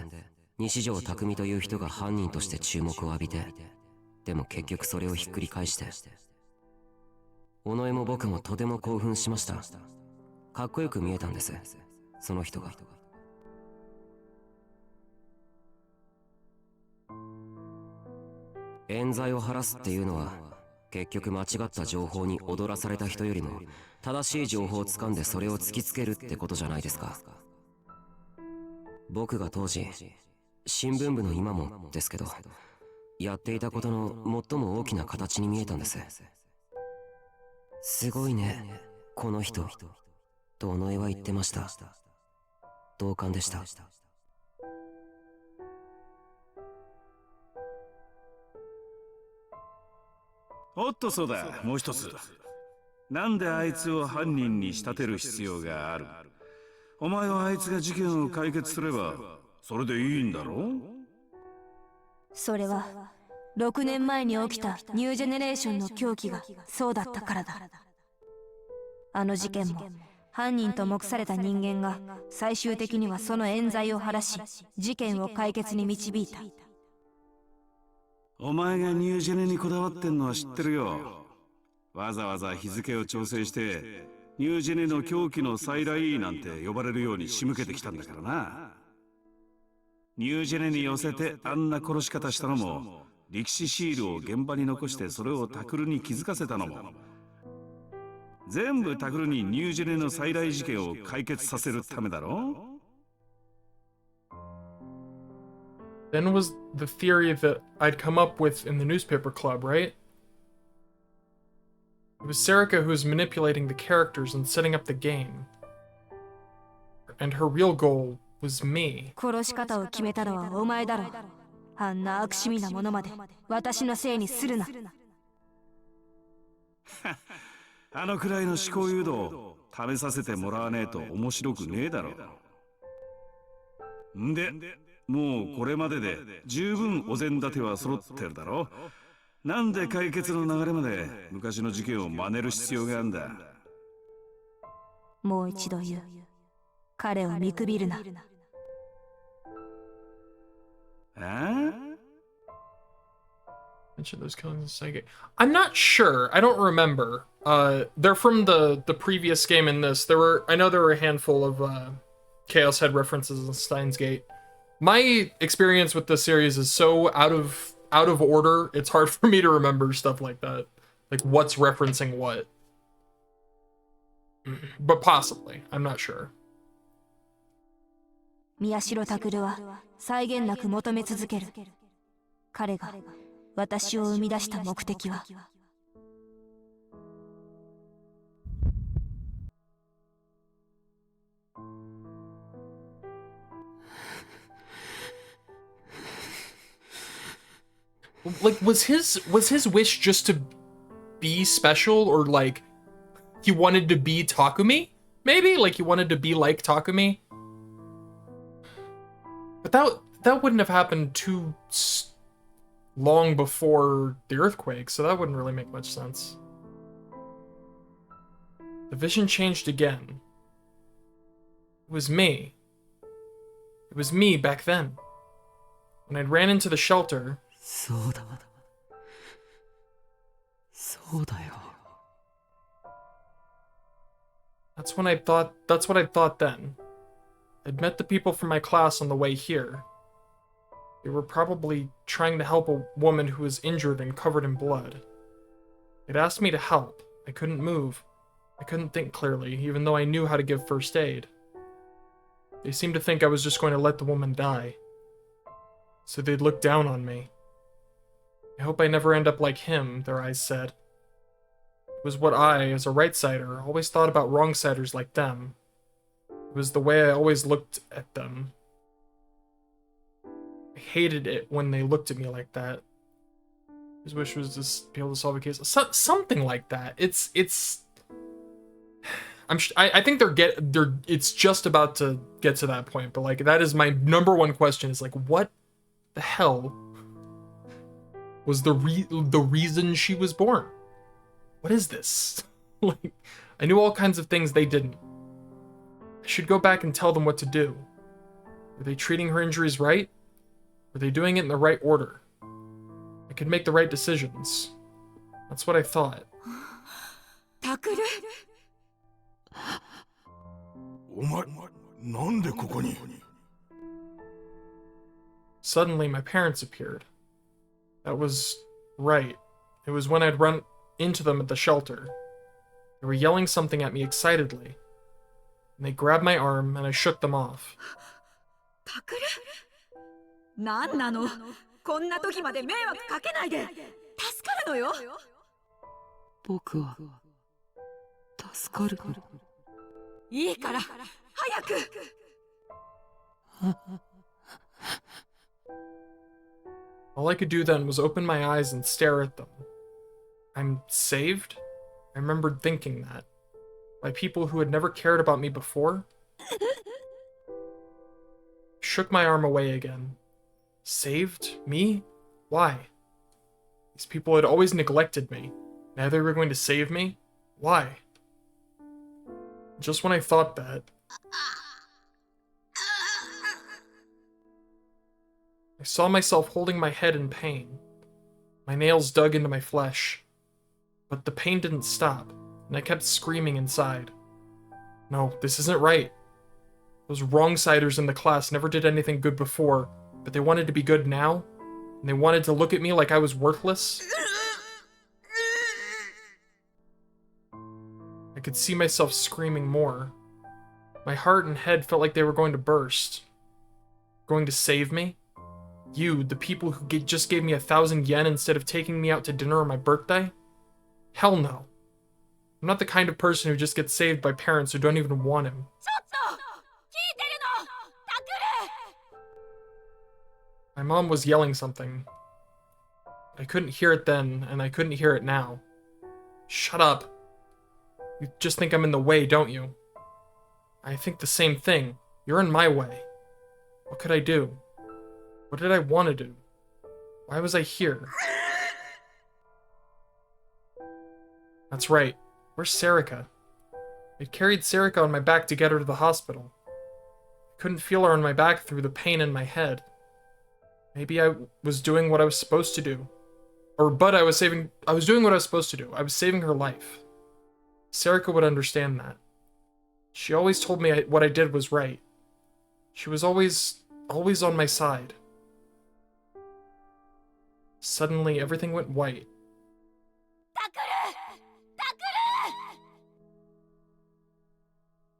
西条匠という人が犯人として注目を浴びて、でも結局それをひっくり返して、尾上も僕もとても興奮しました。かっこよく見えたんです、その人が。冤罪を晴らすっていうのは、結局間違った情報に踊らされた人よりも正しい情報をつかんでそれを突きつけるってことじゃないですか。僕が当時新聞部の今もですけどやっていたことの最も大きな形に見えたんです。すごいねこの人と尾上は言ってました。同感でした。おっとそうだ、もう一つ。なんであいつを犯人に仕立てる必要がある？お前はあいつが事件を解決すればそれでいいんだろう？それは6年前に起きたニュージェネレーションの狂気がそうだったからだ。あの事件も犯人と目された人間が最終的にはその冤罪を晴らし事件を解決に導いた。お前がニュージェネにこだわってんのは知ってるよ。わざわざ日付を調整してニュージェネの狂気の再来なんて呼ばれるように仕向けてきたんだからな。ニュージェネに寄せてあんな殺し方したのも、歴史シールを現場に残してそれをタクルに気づかせたのも、全部タクルにニュージェネの再来事件を解決させるためだろ。Then was the theory that I'd come up with in the newspaper club, right? It was Serica who was manipulating the characters and setting up the game. And her real goal was me. 殺し方を決めたのはお前だろう。あんな悪趣味なものまで私のせいにするな。あのくらいの思考誘導試させてもらわねえと面白くねえだろ。んで、もうこれまでで十分お膳立ては揃ってるだろ。なんで解決の流れまで昔の事件を真似る必要があるんだ。もう一度言う。彼を見くびるな。Mention those killings in Sky-Clad. I'm not sure. I don't remember. They're from the previous game in this. I know there were a handful of Chaos Head references in Steins Gate. My experience with this series is so out of order. It's hard for me to remember stuff like that. Like what's referencing what. But possibly. I'm not sure. 宮代拓は際限なく求め続ける。彼が私を生み出した目的は。Like was his wish just to be special, or like he wanted to be Takumi? Maybe like he wanted to be like Takumi. But that wouldn't have happened too long before the earthquake, so that wouldn't really make much sense. The vision changed again. It was me. It was me back then. When I ran into the shelter. そうだ。そうだよ。That's what I thought then. I'd met the people from my class on the way here. They were probably trying to help a woman who was injured and covered in blood. They'd asked me to help. I couldn't move. I couldn't think clearly, even though I knew how to give first aid. They seemed to think I was just going to let the woman die. So they'd look down on me. I hope I never end up like him, their eyes said. It was what I, as a right-sider, always thought about wrong-siders like them. It was the way I always looked at them. I hated it when they looked at me like that. His wish was to be able to solve a case. Something like that. I think it's just about to get to that point, but like that is my number one question is like, what the hell was the reason she was born? What is this? Like, I knew all kinds of things they didn't. I should go back and tell them what to do. Were they treating her injuries right? Were they doing it in the right order? I could make the right decisions. That's what I thought. Takuru? お前、なんでここに? Suddenly, my parents appeared. That was right. It was when I'd run into them at the shelter. They were yelling something at me excitedly. And they grabbed my arm, and I shook them off. タクル？なんなの？こんな時まで迷惑かけないで。助かるのよ。僕は助かる。いいから早く。All I could do then was open my eyes and stare at them. I'm saved? I remembered thinking that. By people who had never cared about me before? Shook my arm away again. Saved? Me? Why? These people had always neglected me. Now they were going to save me? Why? Just when I thought that, I saw myself holding my head in pain. My nails dug into my flesh. But the pain didn't stop, and I kept screaming inside. No, this isn't right. Those wrong-siders in the class never did anything good before, but they wanted to be good now? And they wanted to look at me like I was worthless? I could see myself screaming more. My heart and head felt like they were going to burst. Going to save me? You, the people who just gave me 1,000 yen instead of taking me out to dinner on my birthday? Hell no. I'm not the kind of person who just gets saved by parents who don't even want him. My mom was yelling something. I couldn't hear it then, and I couldn't hear it now. Shut up. You just think I'm in the way, don't you? I think the same thing. You're in my way. What could I do? What did I want to do? Why was I here? That's right. Where's Sarika? I carried Sarika on my back to get her to the hospital. I couldn't feel her on my back through the pain in my head. Maybe I was doing what I was supposed to do. I was doing what I was supposed to do. I was saving her life. Sarika would understand that. She always told me what I did was right. She was always on my side. Suddenly, everything went white.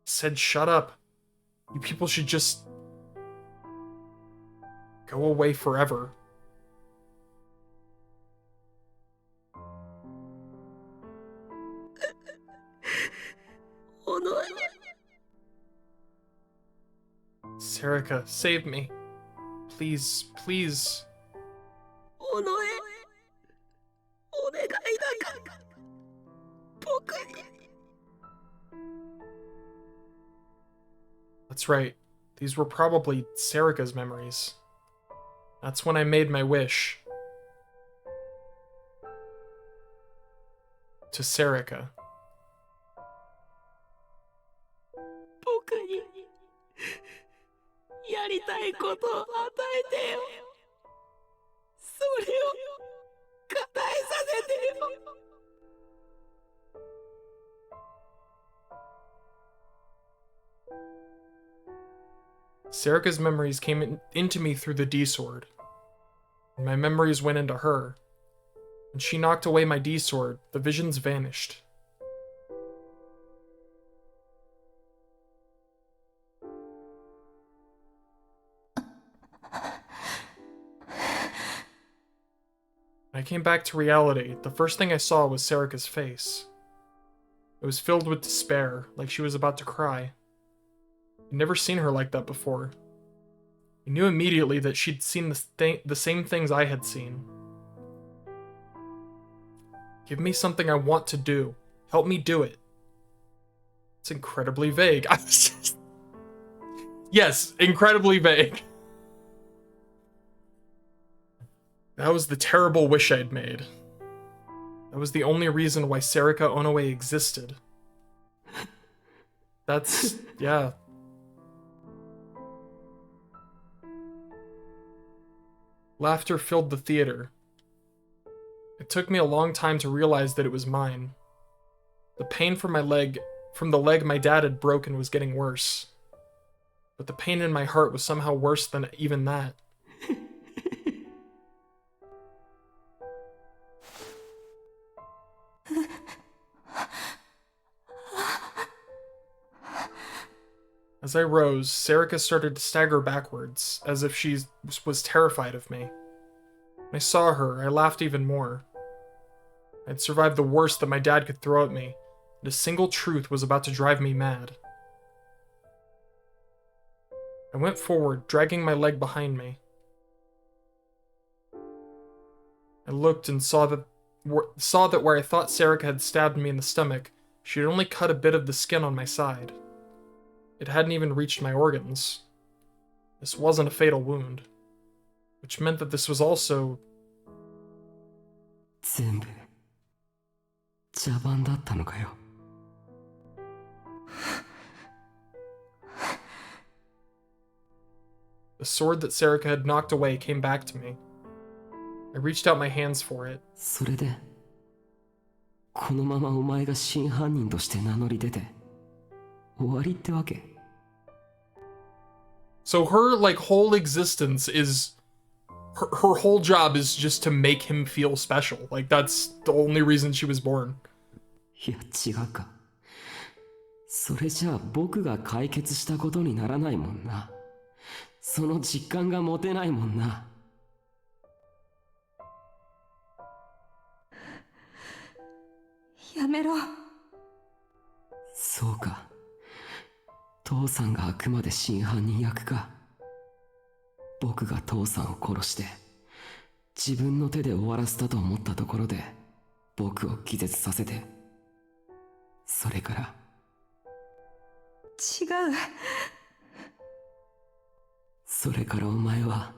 Said, shut up. You people should just go away forever. Sarika, save me. Please, please. That's right. These were probably Sarika's memories. That's when I made my wish. To Sarika. 僕にやりたいことを与えてよ。それを叶えさせてよ。Serica's memories came into me through the D-sword. And my memories went into her. When she knocked away my D-sword, the visions vanished. When I came back to reality, the first thing I saw was Serica's face. It was filled with despair, like she was about to cry. I'd never seen her like that before. I knew immediately that she'd seen the same things I had seen. Give me something I want to do. Help me do it. It's incredibly vague. Yes, incredibly vague. That was the terrible wish I'd made. That was the only reason why Serica Onoe existed. That's... yeah. Laughter filled the theater. It took me a long time to realize that it was mine. The pain from the leg my dad had broken was getting worse. But the pain in my heart was somehow worse than even that. As I rose, Serica started to stagger backwards, as if she was terrified of me. When I saw her, I laughed even more. I'd survived the worst that my dad could throw at me, and a single truth was about to drive me mad. I went forward, dragging my leg behind me. I looked and saw that where I thought Serica had stabbed me in the stomach, she had only cut a bit of the skin on my side. It hadn't even reached my organs. This wasn't a fatal wound, which meant that this was also... 全部茶番だったのかよ。The sword that Serica had knocked away came back to me. I reached out my hands for it. それでこのままお前が真犯人として名乗り出て終わりってわけ。 So her, whole existence is... Her whole job is just to make him feel special. That's the only reason she was born. いや違うか。それじゃあ僕が解決したことにならないもんな。その実感が持てないもんな。やめろ。そうか。父さんがあくまで真犯人役か。僕が父さんを殺して自分の手で終わらせたと思ったところで僕を気絶させて、それから違う。それからお前は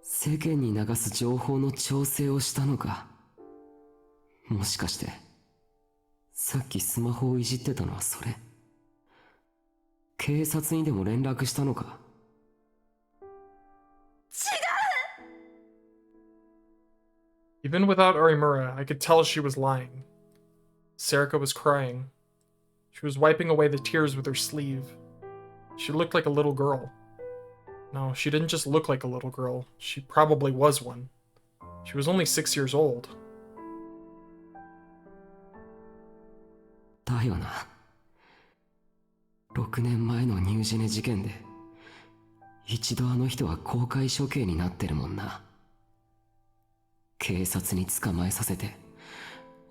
世間に流す情報の調整をしたのか。もしかしてさっきスマホをいじってたのはそれ。警察にでも連絡したのか。Even without Arimura, I could tell she was lying. Serica was crying. She was wiping away the tears with her sleeve. She looked like a little girl. No, she didn't just look like a little girl. She probably was one. She was only 6 years old. だよな。6年前のニュージェネ事件で一度あの人は公開処刑になってるもんな。警察に捕まえさせて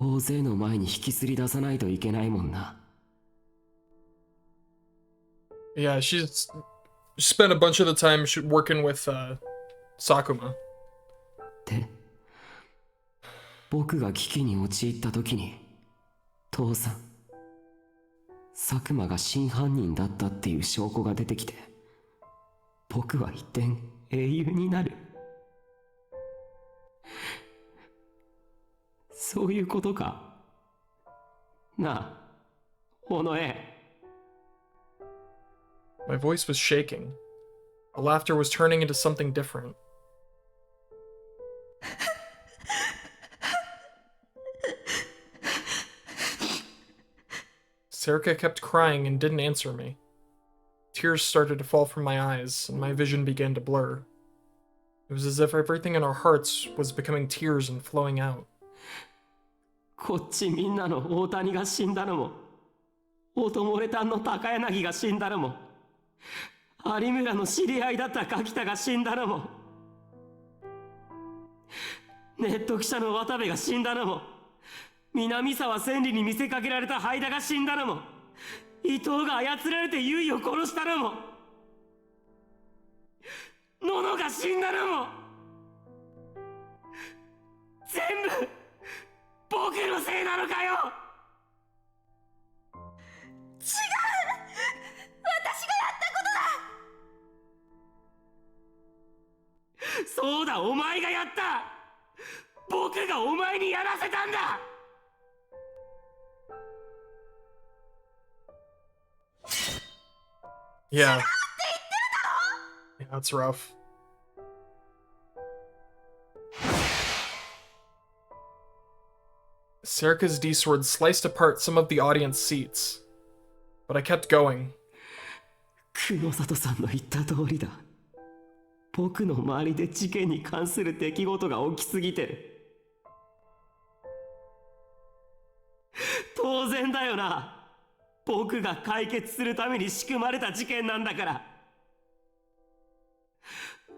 大勢の前に引きずり出さないといけないもんな。Yeah, she's spent a bunch of the time working with Sakuma. で、僕が危機に陥った時に父さん、佐久間が真犯人だったっていう証拠が出てきて、僕は一転英雄になる。そういうことか。なあ、尾上。My voice was shaking. The laughter was turning into something different. Serica kept crying and didn't answer me. Tears started to fall from my eyes, and my vision began to blur. It was as if everything in our hearts was becoming tears and flowing out. こっちみんなの大谷が死んだのも、おともれたんの高柳が死んだのも、有村の知り合いだった柿田が死んだのも、ネット記者の渡部が死んだのも、南沢千里に見せかけられた灰田が死んだのも、伊藤が操られて結衣を殺したのも、野々が死んだのも、全部僕のせいなのかよ。違う、私がやったことだ。そうだ、お前がやった。僕がお前にやらせたんだ。Yeah. Yeah, that's rough. Serica's D-sword sliced apart some of the audience seats, but I kept going. 久野里さんの言った通りだ。僕の周りで事件に関する出来事が起きすぎてる。当然だよな。僕が解決するために仕組まれた事件なんだから。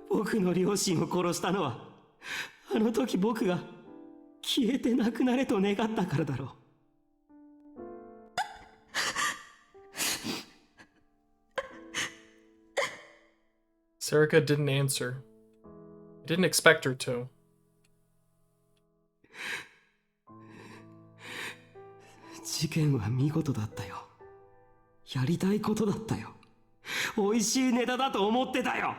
僕の両親を殺したのは、あの時僕が消えてなくなれと願ったからだろう。Serica didn't answer. I didn't expect her to. 事件は見事だったよ。やりたいことだったよ。美味しいネタだと思ってたよ。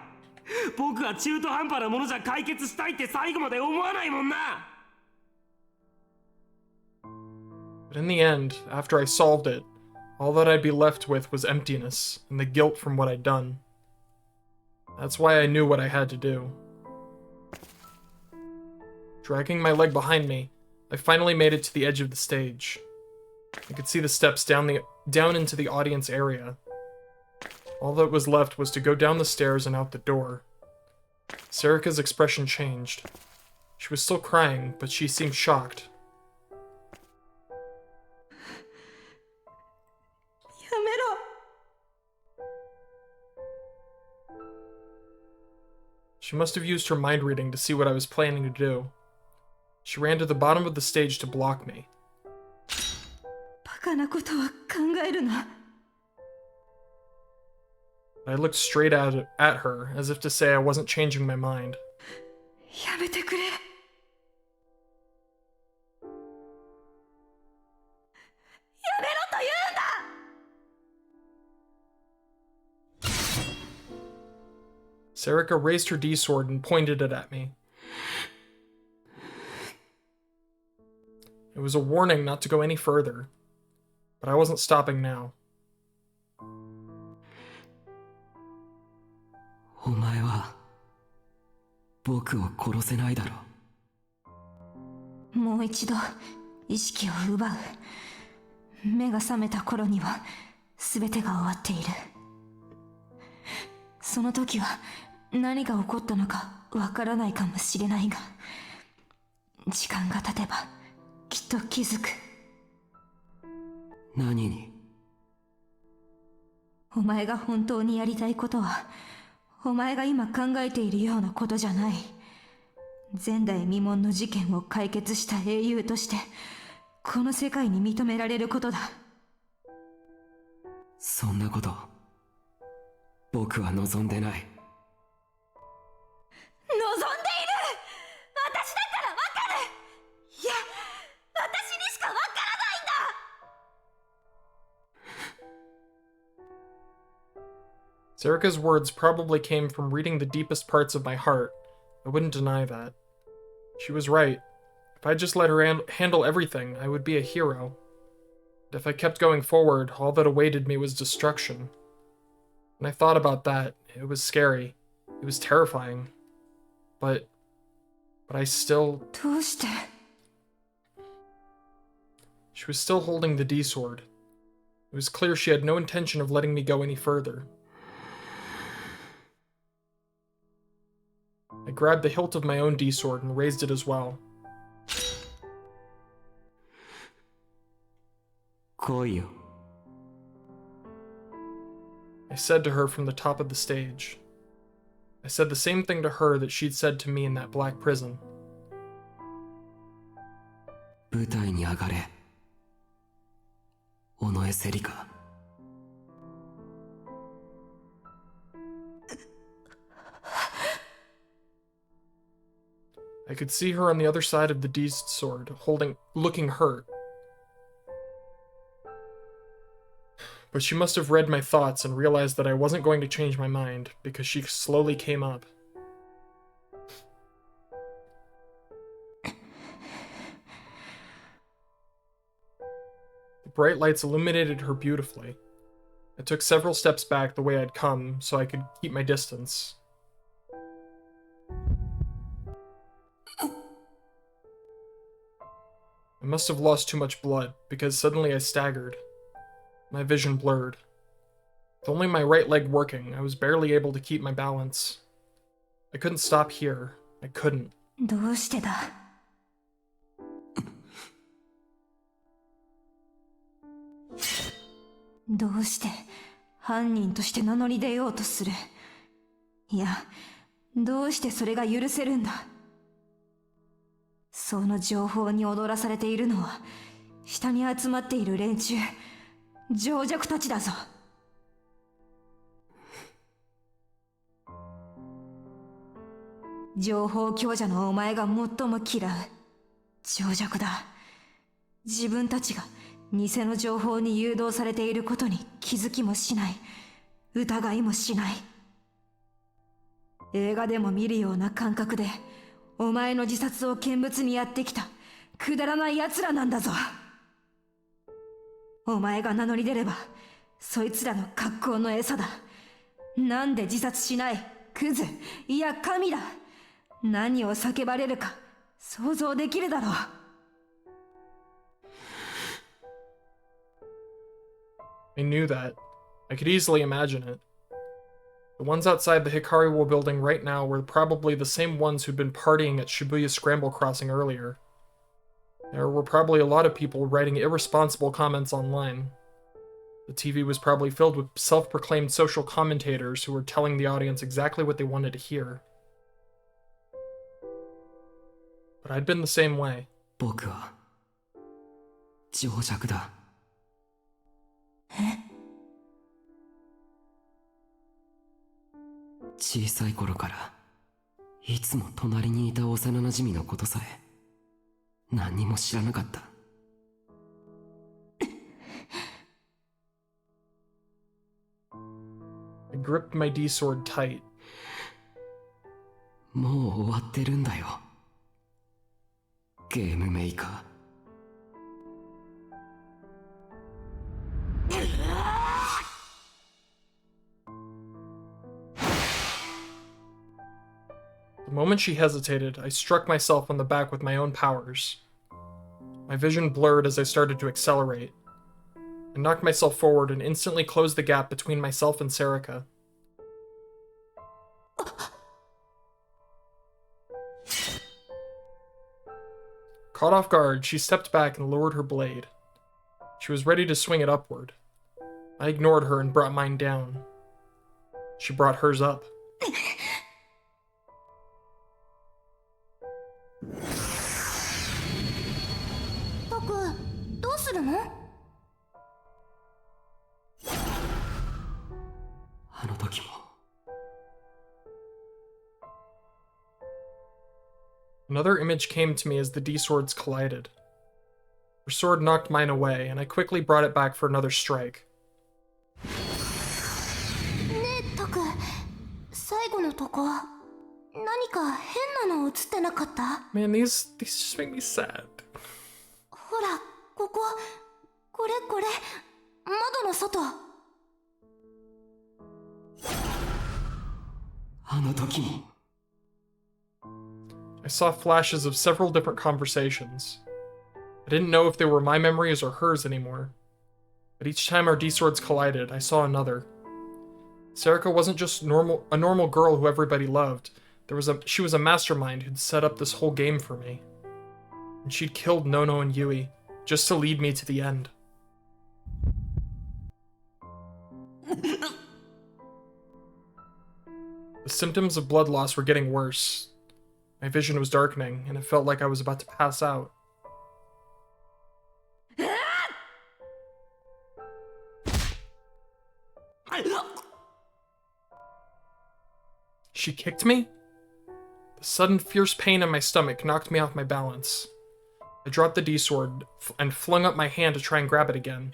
僕は中途半端なものじゃ解決したいって最後まで思わないもんな。But in the end, after I solved it, all that I'd be left with was emptiness and the guilt from what I'd done. That's why I knew what I had to do. Dragging my leg behind me, I finally made it to the edge of the stage. I could see the steps down into the audience area. All that was left was to go down the stairs and out the door. Serica's expression changed. She was still crying, but she seemed shocked. やめろ。She must have used her mind reading to see what I was planning to do. She ran to the bottom of the stage to block me. バカなことは考えるな。I looked straight at her, as if to say I wasn't changing my mind. やめてくれ。やめろと言うんだ。 Serica raised her D-sword and pointed it at me. It was a warning not to go any further, but I wasn't stopping now. お前は僕を殺せないだろう。もう一度意識を奪う。目が覚めた頃には全てが終わっている。その時は何が起こったのかわからないかもしれないが、時間が経てばきっと気づく。何に？お前が本当にやりたいことは、お前が今考えているようなことじゃない。前代未聞の事件を解決した英雄としてこの世界に認められることだ。そんなこと僕は望んでない。望んでいる。私だからわかる。いや、私にしかわからないんだ。 Serica's words probably came from reading the deepest parts of my heart. I wouldn't deny that. She was right. If I just let her handle everything, I would be a hero. And if I kept going forward, all that awaited me was destruction. When I thought about that, it was scary. It was terrifying. But I still... どうして? She was still holding the D-sword. It was clear she had no intention of letting me go any further. I grabbed the hilt of my own D-sword and raised it as well. 来いよ。 I said to her from the top of the stage. I said the same thing to her that she'd said to me in that black prison. 舞台に上がれ。尾上セリカ。 I could see her on the other side of the D-sword, looking hurt. But she must have read my thoughts and realized that I wasn't going to change my mind, because she slowly came up. The bright lights illuminated her beautifully. I took several steps back the way I'd come, so I could keep my distance. I must have lost too much blood, because suddenly I staggered. My vision blurred. With only my right leg working, I was barely able to keep my balance. I couldn't stop here. I couldn't. どうしてだ? どうして犯人として名乗り出ようとする? いや、どうしてそれが許せるんだ? その情報に踊らされているのは、下に集まっている連中、情弱たちだぞ。情報強者のお前が最も嫌う。情弱だ。自分たちが偽の情報に誘導されていることに気づきもしない。疑いもしない。映画でも見るような感覚で、お前の自殺を見物にやってきたくだらない奴らなんだぞ。お前が名乗り出ればそいつらの格好の餌だ。なんで自殺しないクズ、いや神だ。何を叫ばれるか想像できるだろう。I knew that. I could easily imagine it. The ones outside the Hikariwo building right now were probably the same ones who'd been partying at Shibuya Scramble Crossing earlier. There were probably a lot of people writing irresponsible comments online. The TV was probably filled with self-proclaimed social commentators who were telling the audience exactly what they wanted to hear. But I'd been the same way. 僕は情弱だ。小さい頃からいつも隣にいた幼なじみのことさえ何にも知らなかった。I gripped my D-sword tight. もう終わってるんだよ。ゲームメーカー。The moment she hesitated, I struck myself on the back with my own powers. My vision blurred as I started to accelerate. I knocked myself forward and instantly closed the gap between myself and Sarika. Caught off guard, she stepped back and lowered her blade. She was ready to swing it upward. I ignored her and brought mine down. She brought hers up. トク、どうするの？あの時も。Another image came to me as the D-swords collided. Her sword knocked mine away, and I quickly brought it back for another strike. ねえトク、最後のとこ何か変なの映ってなかった？ Man, these just make me sad. ほら、ここ、これ、窓の外。あの時も。I saw flashes of several different conversations. I didn't know if they were my memories or hers anymore. But each time our D-swords collided, I saw another. Serica wasn't just a normal girl who everybody loved. She was a mastermind who'd set up this whole game for me. And she'd killed Nono and Yui, just to lead me to the end. The symptoms of blood loss were getting worse. My vision was darkening, and it felt like I was about to pass out. She kicked me? The sudden fierce pain in my stomach knocked me off my balance. I dropped the D-sword and flung up my hand to try and grab it again.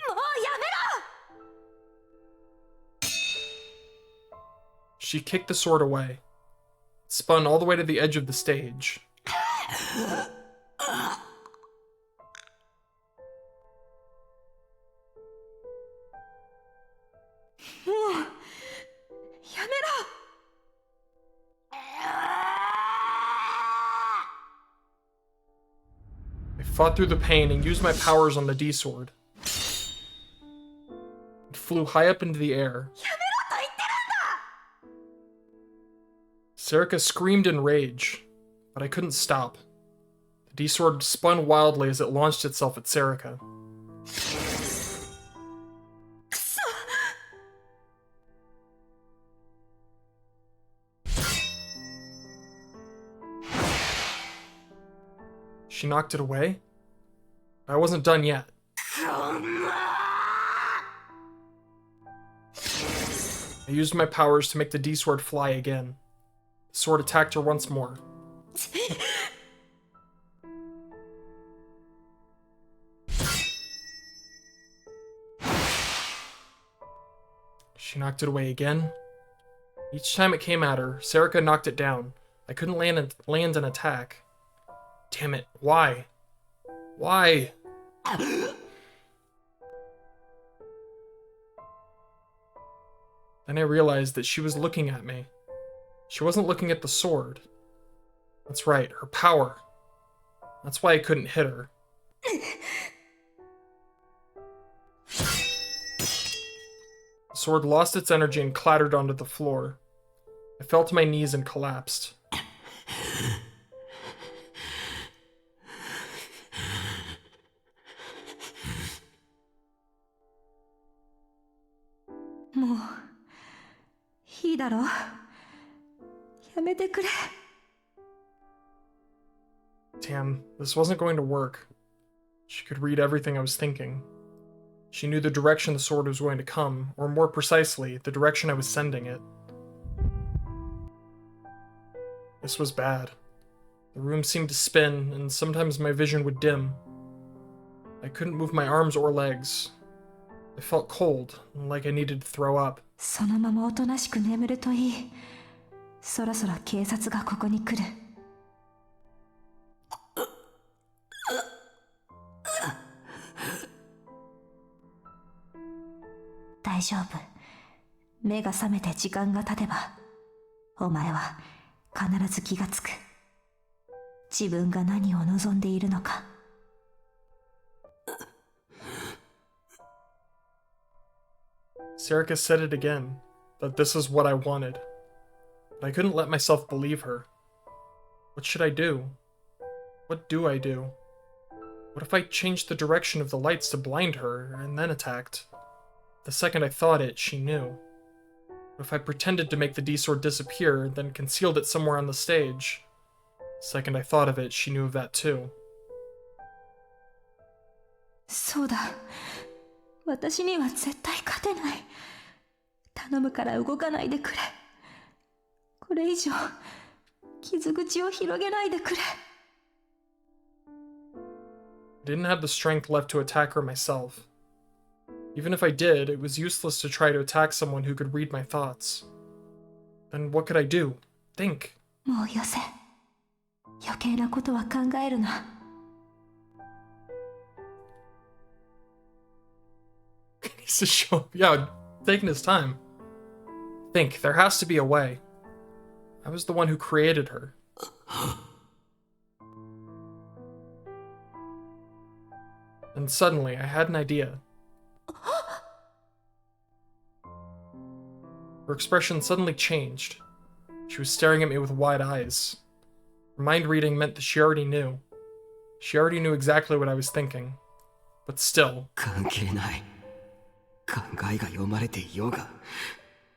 She kicked the sword away. It spun all the way to the edge of the stage. I fought through the pain and used my powers on the D-sword. It flew high up into the air. Serica screamed in rage, but I couldn't stop. The D-sword spun wildly as it launched itself at Serica. She knocked it away? I wasn't done yet. I used my powers to make the D-sword fly again. The sword attacked her once more. She knocked it away again. Each time it came at her, Serica knocked it down. I couldn't land an attack. Damn it, why? Why? Then I realized that she was looking at me. She wasn't looking at the sword. That's right, her power. That's why I couldn't hit her. The sword lost its energy and clattered onto the floor. I fell to my knees and collapsed. Damn, this wasn't going to work. She could read everything I was thinking. She knew the direction the sword was going to come, or more precisely, the direction I was sending it. This was bad. The room seemed to spin, and sometimes my vision would dim. I couldn't move my arms or legs. I felt cold, like I needed to throw up. そのままおとなしく眠るといい。そろそろ警察がここに来る。大丈夫。目が覚めて時間が経てば、お前は必ず気がつく。自分が何を望んでいるのか。Serica said it again, that this is what I wanted. But I couldn't let myself believe her. What should I do? What do I do? What if I changed the direction of the lights to blind her, and then attacked? The second I thought it, she knew. What if I pretended to make the D-sword disappear, then concealed it somewhere on the stage? The second I thought of it, she knew of that too. そうだ。私には絶対勝てない。頼むから動かないでくれ。これ以上、傷口を広げないでくれ。I didn't have the strength left to attack her myself. Even if I did, it was useless to try to attack someone who could read my thoughts. Then what could I do? Think. もうよせ。余計なことは考えるな。He's to show, yeah, taking his time. Think, there has to be a way. I was the one who created her. And suddenly, I had an idea. Her expression suddenly changed. She was staring at me with wide eyes. Her mind reading meant that she already knew. She already knew exactly what I was thinking. But still. 関係ない。考えが読まれていようが、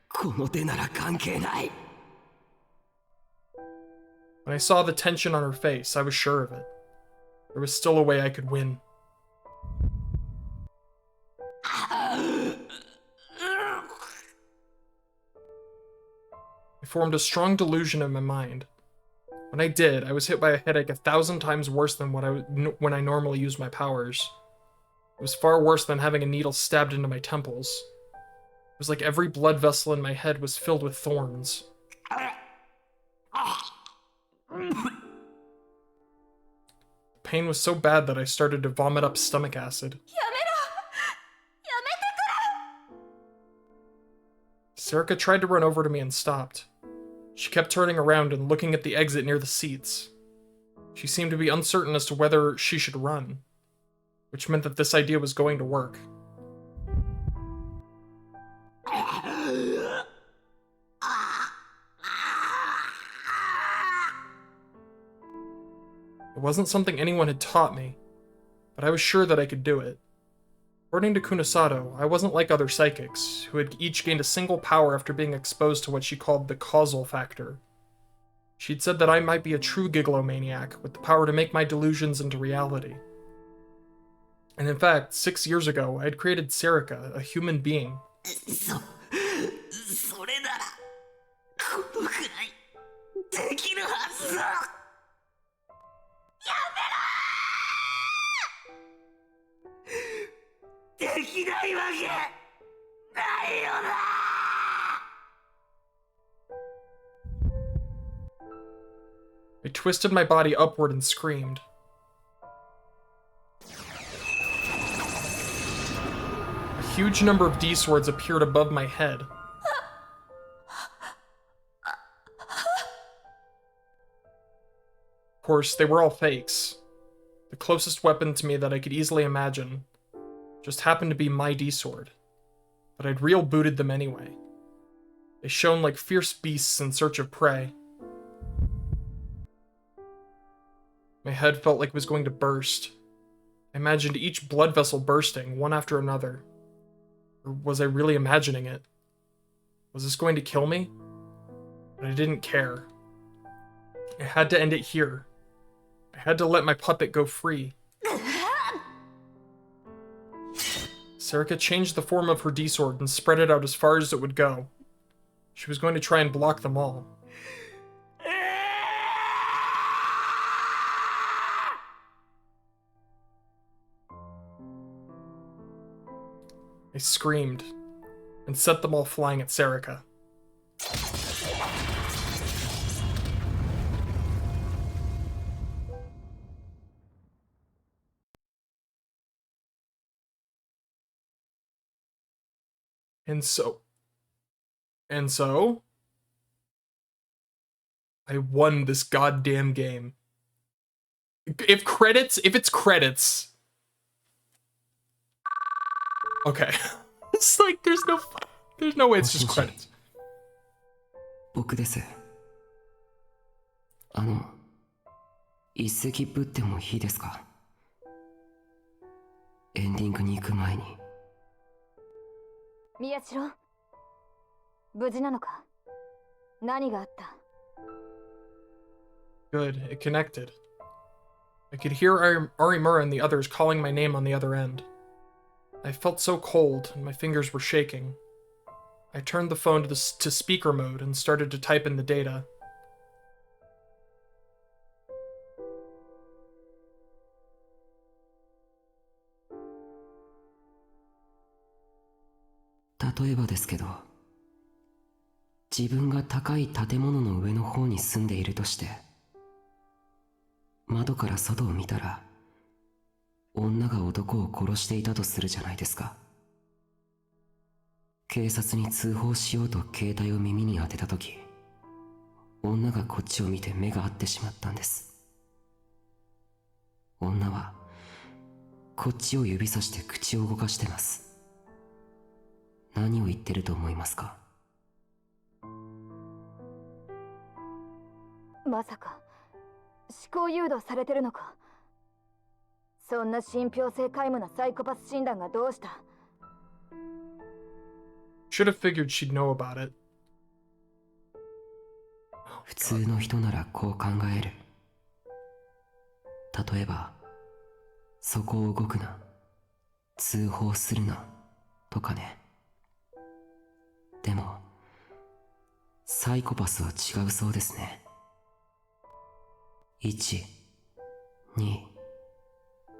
この手なら関係ない。When I saw the tension on her face, I was sure of it. There was still a way I could win. I formed a strong delusion in my mind. When I did, I was hit by a headache 1,000 times worse than when I normally use my powers. It was far worse than having a needle stabbed into my temples. It was like every blood vessel in my head was filled with thorns. The pain was so bad that I started to vomit up stomach acid. Serica tried to run over to me and stopped. She kept turning around and looking at the exit near the seats. She seemed to be uncertain as to whether she should run, which meant that this idea was going to work. It wasn't something anyone had taught me, but I was sure that I could do it. According to Kunosato, I wasn't like other psychics, who had each gained a single power after being exposed to what she called the causal factor. She'd said that I might be a true gigalomaniac, with the power to make my delusions into reality. And in fact, 6 years ago, I had created Serica, a human being. それならこのくらいできるはずだ。やめろ！できないわけないよな。I twisted my body upward and screamed. A huge number of D-swords appeared above my head. Of course, they were all fakes. The closest weapon to me that I could easily imagine just happened to be my D-sword. But I'd real booted them anyway. They shone like fierce beasts in search of prey. My head felt like it was going to burst. I imagined each blood vessel bursting, one after another. Or was I really imagining it? Was this going to kill me? But I didn't care. I had to end it here. I had to let my puppet go free. Serica changed the form of her D-sword and spread it out as far as it would go. She was going to try and block them all. I screamed, and set them all flying at Serica. And so, I won this goddamn game. If it's credits, okay. It's like there's no way it's just credits. 僕です。一席ぶってもいいですか？エンディングに行く前に。宮代、無事なのか？何があった？ Good, it connected. I could hear Arimura and the others calling my name on the other end. I felt so cold, and my fingers were shaking. I turned the phone to speaker mode and started to type in the data. For 例えばですけど、自分が高い建物の上の方に住んでいるとして、窓から外を見たら、女が男を殺していたとするじゃないですか。警察に通報しようと携帯を耳に当てたとき、女がこっちを見て目が合ってしまったんです。女はこっちを指さして口を動かしてます。何を言ってると思いますか？まさか思考誘導されてるのか。そんな信憑性皆無なサイコパス診断がどうした。 Should have figured she'd know about it. 普通の人ならこう考える。例えば、そこを動くな、通報するな、とかね。でも、サイコパスは違うそうですね。1、2、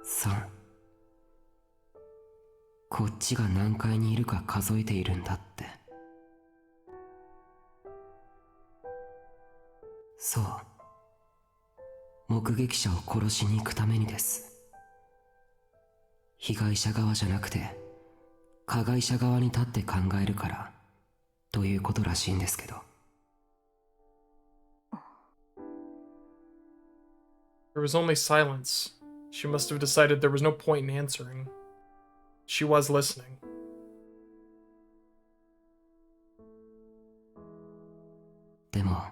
3。こっちが何階にいるか数えているんだって。そう。目撃者を殺しに行くためにです。被害者側じゃなくて、加害者側に立って考えるから、ということらしいんですけど。There was only silence. She must have decided there was no point in answering. She was listening. でも、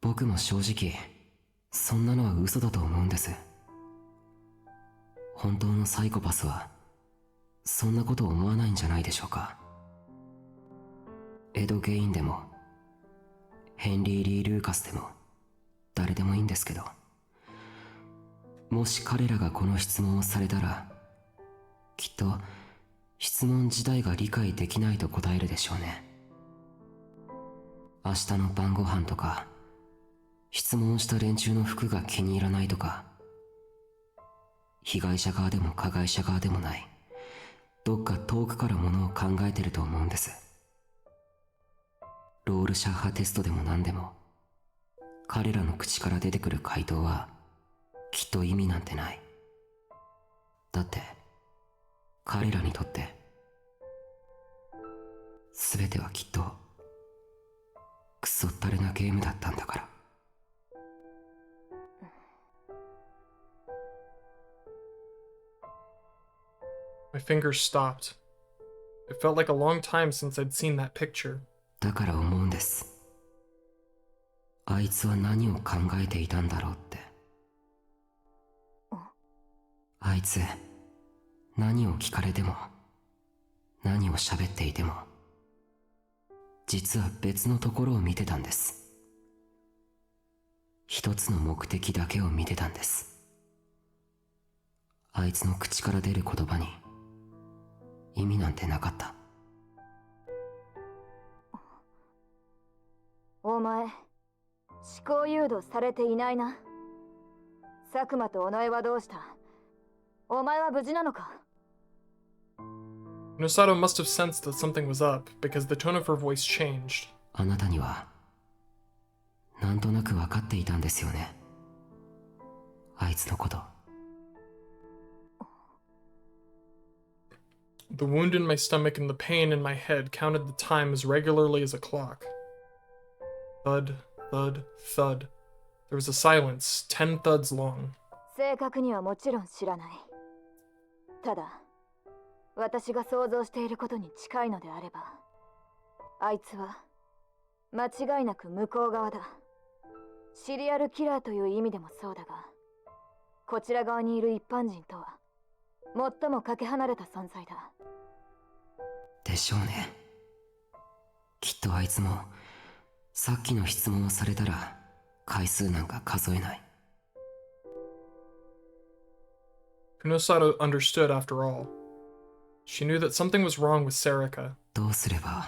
僕も正直、そんなのは嘘だと思うんです。本当のサイコパスは、そんなこと思わないんじゃないでしょうか。エド・ゲインでも、ヘンリー・リー・ルーカスでも、誰でもいいんですけど、もし彼らがこの質問をされたら、きっと質問自体が理解できないと答えるでしょうね。明日の晩ご飯とか、質問した連中の服が気に入らないとか、被害者側でも加害者側でもない、どっか遠くからものを考えてると思うんです。ロールシャッハテストでも何でも、彼らの口から出てくる回答はきっと意味なんてない。だって彼らにとって全てはきっとクソったれなゲームだったんだから。My fingers stopped. It felt like a long time since I'd seen that picture. だから思うんです。あいつは何を考えていたんだろうって。あいつ、何を聞かれても、何を喋っていても、実は別のところを見てたんです。一つの目的だけを見てたんです。あいつの口から出る言葉に意味なんてなかった。お前、思考誘導されていないな。佐久間と尾上はどうした？お前は無事なのか？ Nosato must have sensed that something was up because the tone of her voice changed. あなたにはなんとなく分かっていたんですよね。あいつのこと。The wound in my stomach and the pain in my head counted the time as regularly as a clock. Thud, thud, thud. There was a silence, 10 thuds long. 正確にはもちろん知らない。ただ、私が想像していることに近いのであれば、あいつは間違いなく向こう側だ。シリアルキラーという意味でもそうだが、こちら側にいる一般人とは最もかけ離れた存在だ。でしょうね。きっとあいつもさっきの質問をされたら回数なんか数えない。Kunosato understood after all. She knew that something was wrong with Serica. どうすれば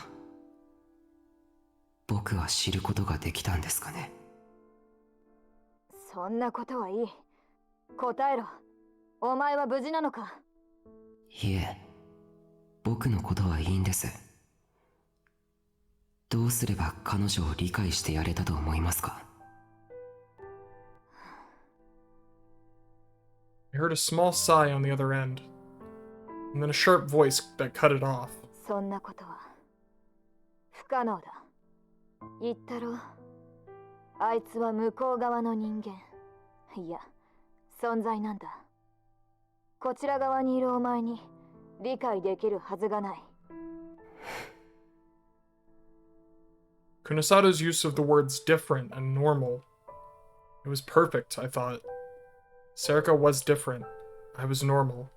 僕は知ることができたんですかね。そんなことはいい。答えろ。お前は無事なのか？いえ、僕のことはいいんです。どうすれば彼女を理解してやれたと思いますか？ I heard a small sigh on the other end, and then a sharp voice that cut it off. そんなことは不可能だ。言ったろ。あいつは向こう側の人間。いや、存在なんだ。こちら側にいるお前に理解できるはずがない。Kunosato's use of the words different and normal It was perfect, I thought. Serica was different. I was normal.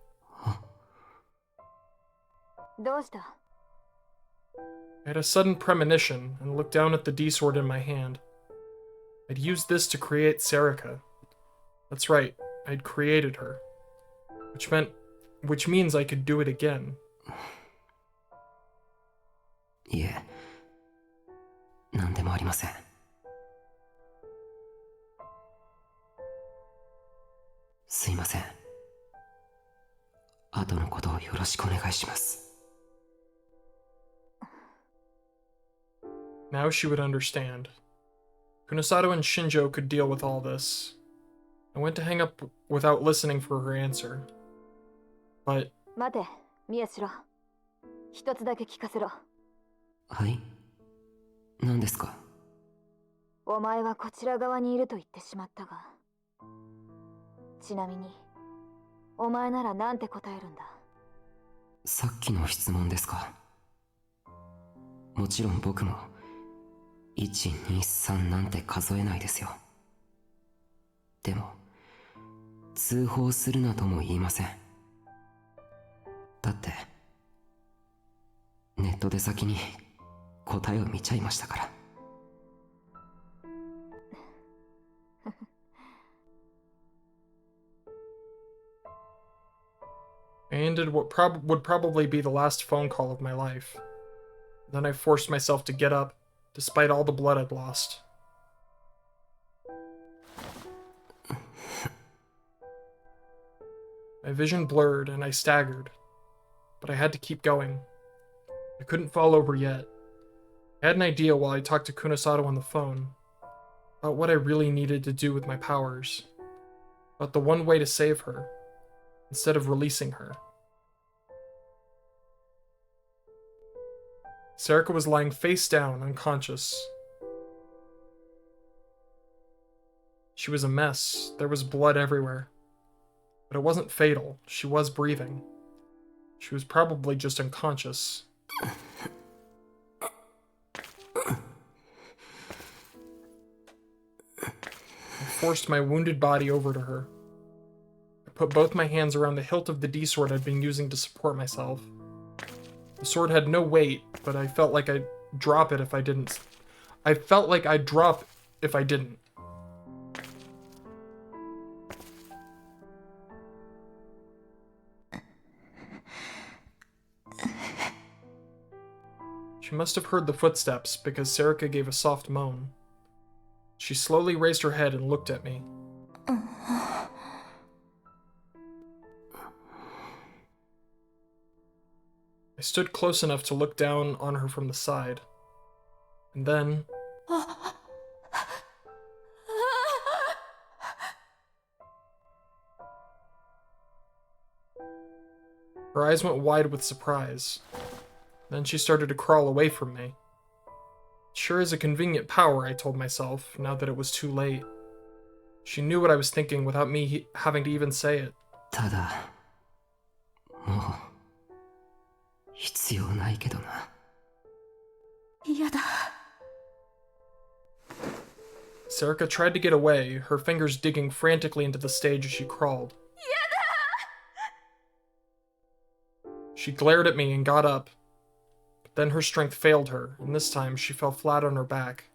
どうした？ I had a sudden premonition and looked down at the D-sword in my hand. I'd used this to create Serica. That's right, I'd created her. Which means I could do it again. いえ、何でもありません。すいません。後のことをよろしくお願いします。Now she would understand. Kunosato and Shinjo could deal with all this. I went to hang up without listening for her answer. But... 待て、宮代。一つだけ聞かせろ。はい？何ですか？お前はこちら側にいると言ってしまったが。ちなみに、お前ならなんて答えるんだ？さっきの質問ですか？もちろん僕も1、2、3なんて数えないですよ。でも通報するなとも言いません。だってネットで先に答えを見ちゃいましたから。I ended what would probably be the last phone call of my life. Then I forced myself to get up, despite all the blood I'd lost. My vision blurred and I staggered, but I had to keep going. I couldn't fall over yet. I had an idea while I talked to Kunosato on the phone, about what I really needed to do with my powers, about the one way to save her, instead of releasing her. Serica was lying face down, unconscious. She was a mess. There was blood everywhere. But it wasn't fatal. She was breathing. She was probably just unconscious. I forced my wounded body over to her. I put both my hands around the hilt of the D-sword I'd been using to support myself. The sword had no weight, but I felt like I'd drop it if I didn't. I felt like I'd drop if I didn't. She must have heard the footsteps because Serica gave a soft moan. She slowly raised her head and looked at me. I stood close enough to look down on her from the side. And then... Her eyes went wide with surprise. Then she started to crawl away from me. Sure is a convenient power, I told myself, now that it was too late. She knew what I was thinking without me having to even say it. ただ、もう必要ないけどな。嫌だ。Serica tried to get away, her fingers digging frantically into the stage as she crawled. She glared at me and got up. But then her strength failed her, and this time she fell flat on her back.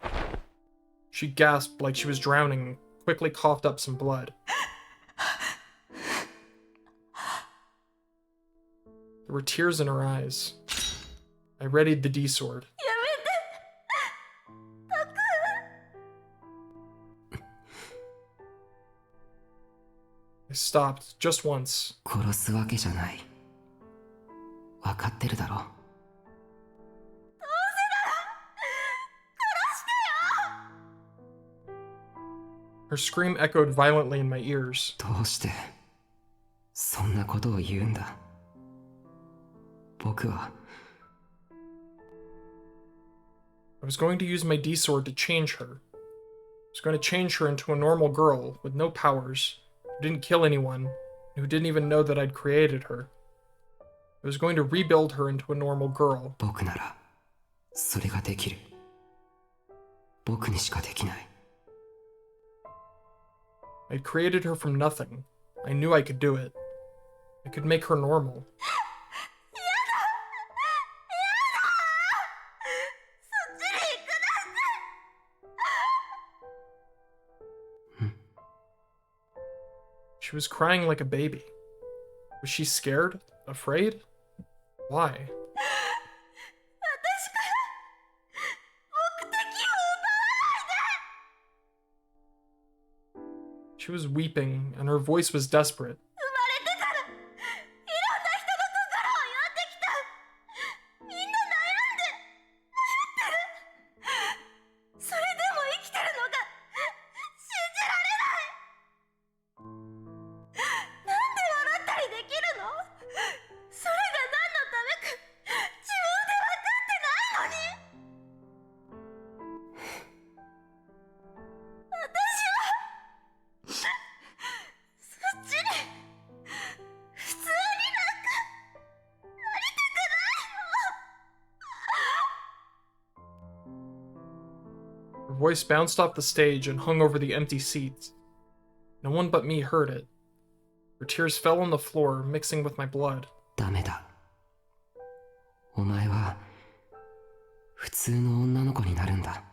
She gasped like she was drowning and quickly coughed up some blood. There were tears in her eyes. I readied the D-sword. I stopped, just once. 殺すわけじゃない。分かってるだろ。Her scream echoed violently in my ears. どうしてそんなことを言うんだ。僕は。I was going to use my D-sword to change her. I was going to change her into a normal girl with no powers, who didn't kill anyone, and who didn't even know that I'd created her. I was going to rebuild her into a normal girl. 僕ならそれができる。僕にしかできない。I'd created her from nothing. I knew I could do it. I could make her normal. She was crying like a baby. Was she scared? Afraid? Why? She was weeping, and her voice was desperate. Her voice bounced off the stage and hung over the empty seats. No one but me heard it. Her tears fell on the floor, mixing with my blood. ダメだ。お前は普通の女の子になるんだ。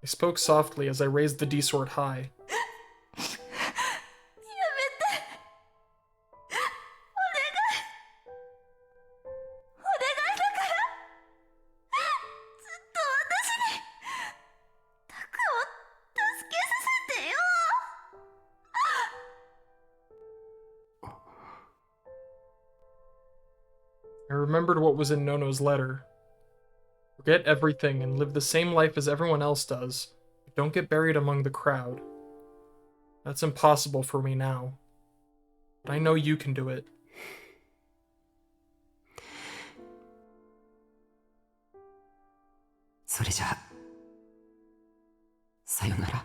I spoke softly as I raised the D sword high. I remembered what was in Nono's letter. Forget everything and live the same life as everyone else does, but don't get buried among the crowd. That's impossible for me now. But I know you can do it. それじゃあ、さよなら。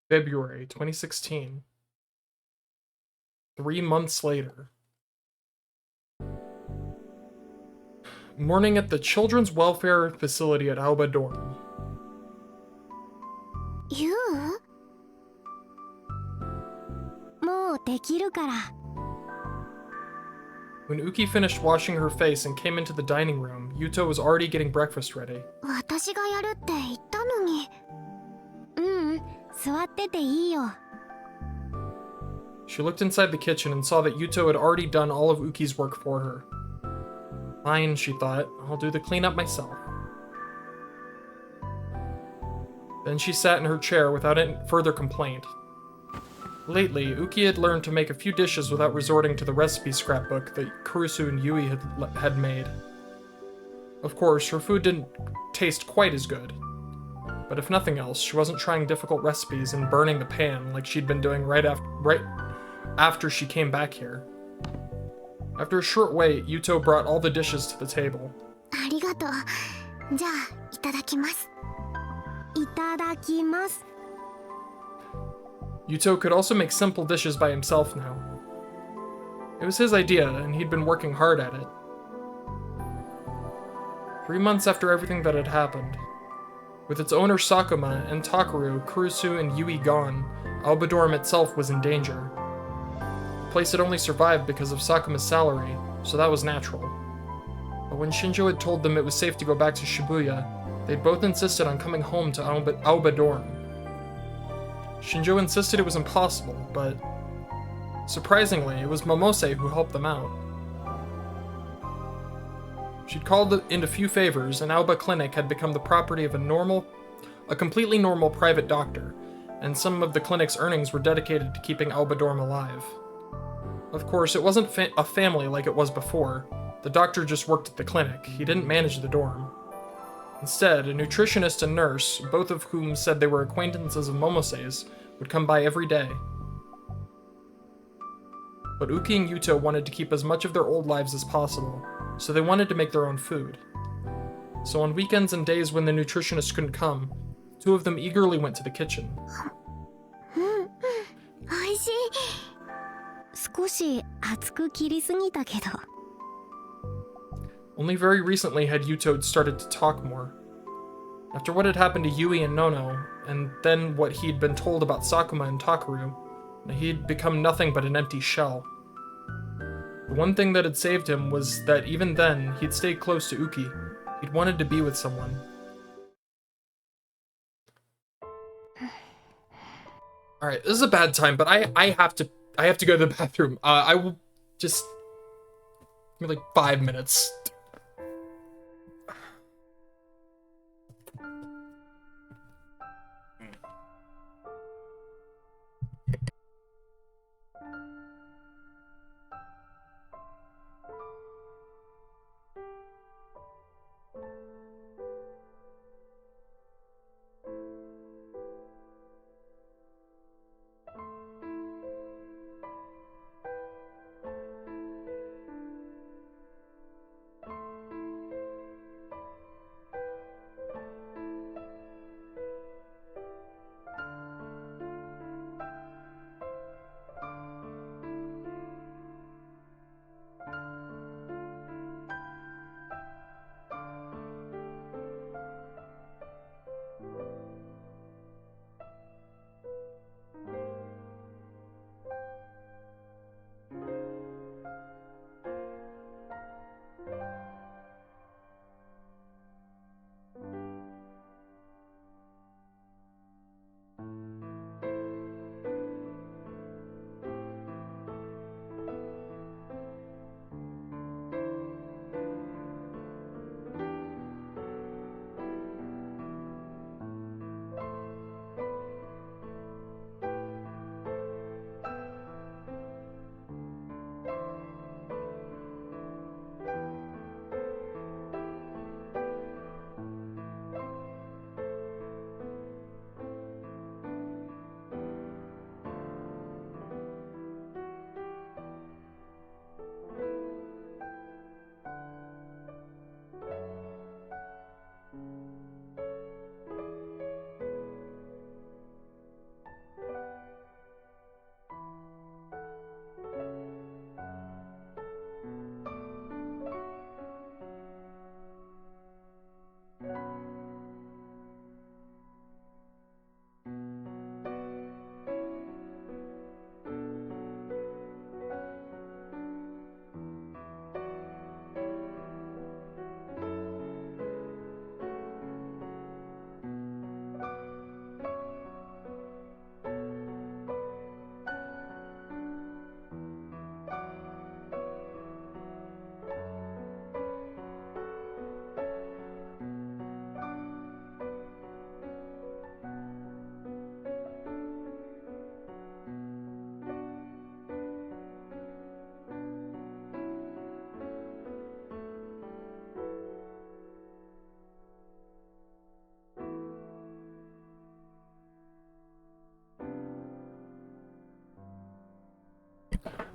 February 2016. 3 months later. Morning at the Children's Welfare Facility at Alba Dorm. You? もうできるから。 When Uki finished washing her face and came into the dining room, Yuto was already getting breakfast ready. 私がやるって言ったのに。座ってていいよ。 She looked inside the kitchen and saw that Yuto had already done all of Uki's work for her. Fine, she thought. I'll do the cleanup myself. Then she sat in her chair without any further complaint. Lately, Uki had learned to make a few dishes without resorting to the recipe scrapbook that Kurusu and Yui had made. Of course, her food didn't taste quite as good. But if nothing else, she wasn't trying difficult recipes and burning the pan like she'd been doing right after she came back here. After a short wait, Yuto brought all the dishes to the table. ありがとう。じゃあ、いただきます。いただきます。 Yuto could also make simple dishes by himself now. It was his idea, and he'd been working hard at it. 3 months after everything that had happened, with its owner Sakuma and Takaru, Kurusu, and Yui gone, Alba Dorm itself was in danger. The place had only survived because of Sakuma's salary, so that was natural. But when Shinjo had told them it was safe to go back to Shibuya, they both insisted on coming home to Alba Dorm. Shinjo insisted it was impossible, but surprisingly, it was Momose who helped them out. She'd called in a few favors, and Alba Clinic had become the property of a completely normal private doctor, and some of the clinic's earnings were dedicated to keeping Alba Dorm alive. Of course, it wasn't a family like it was before. The doctor just worked at the clinic. He didn't manage the dorm. Instead, a nutritionist and nurse, both of whom said they were acquaintances of Momose's, would come by every day. But Uki and Yuto wanted to keep as much of their old lives as possible, so they wanted to make their own food. So on weekends and days when the nutritionist couldn't come, the two of them eagerly went to the kitchen. おいしい。少し厚く切りすぎたけど。Only very recently had Yuto started to talk more. After what had happened to Yui and Nono, and then what he'd been told about Sakuma and Takaru, he'd become nothing but an empty shell. The one thing that had saved him was that even then, he'd stayed close to Uki. He'd wanted to be with someone. Alright, this is a bad time, but I have to go to the bathroom. I will just... Give me like 5 minutes.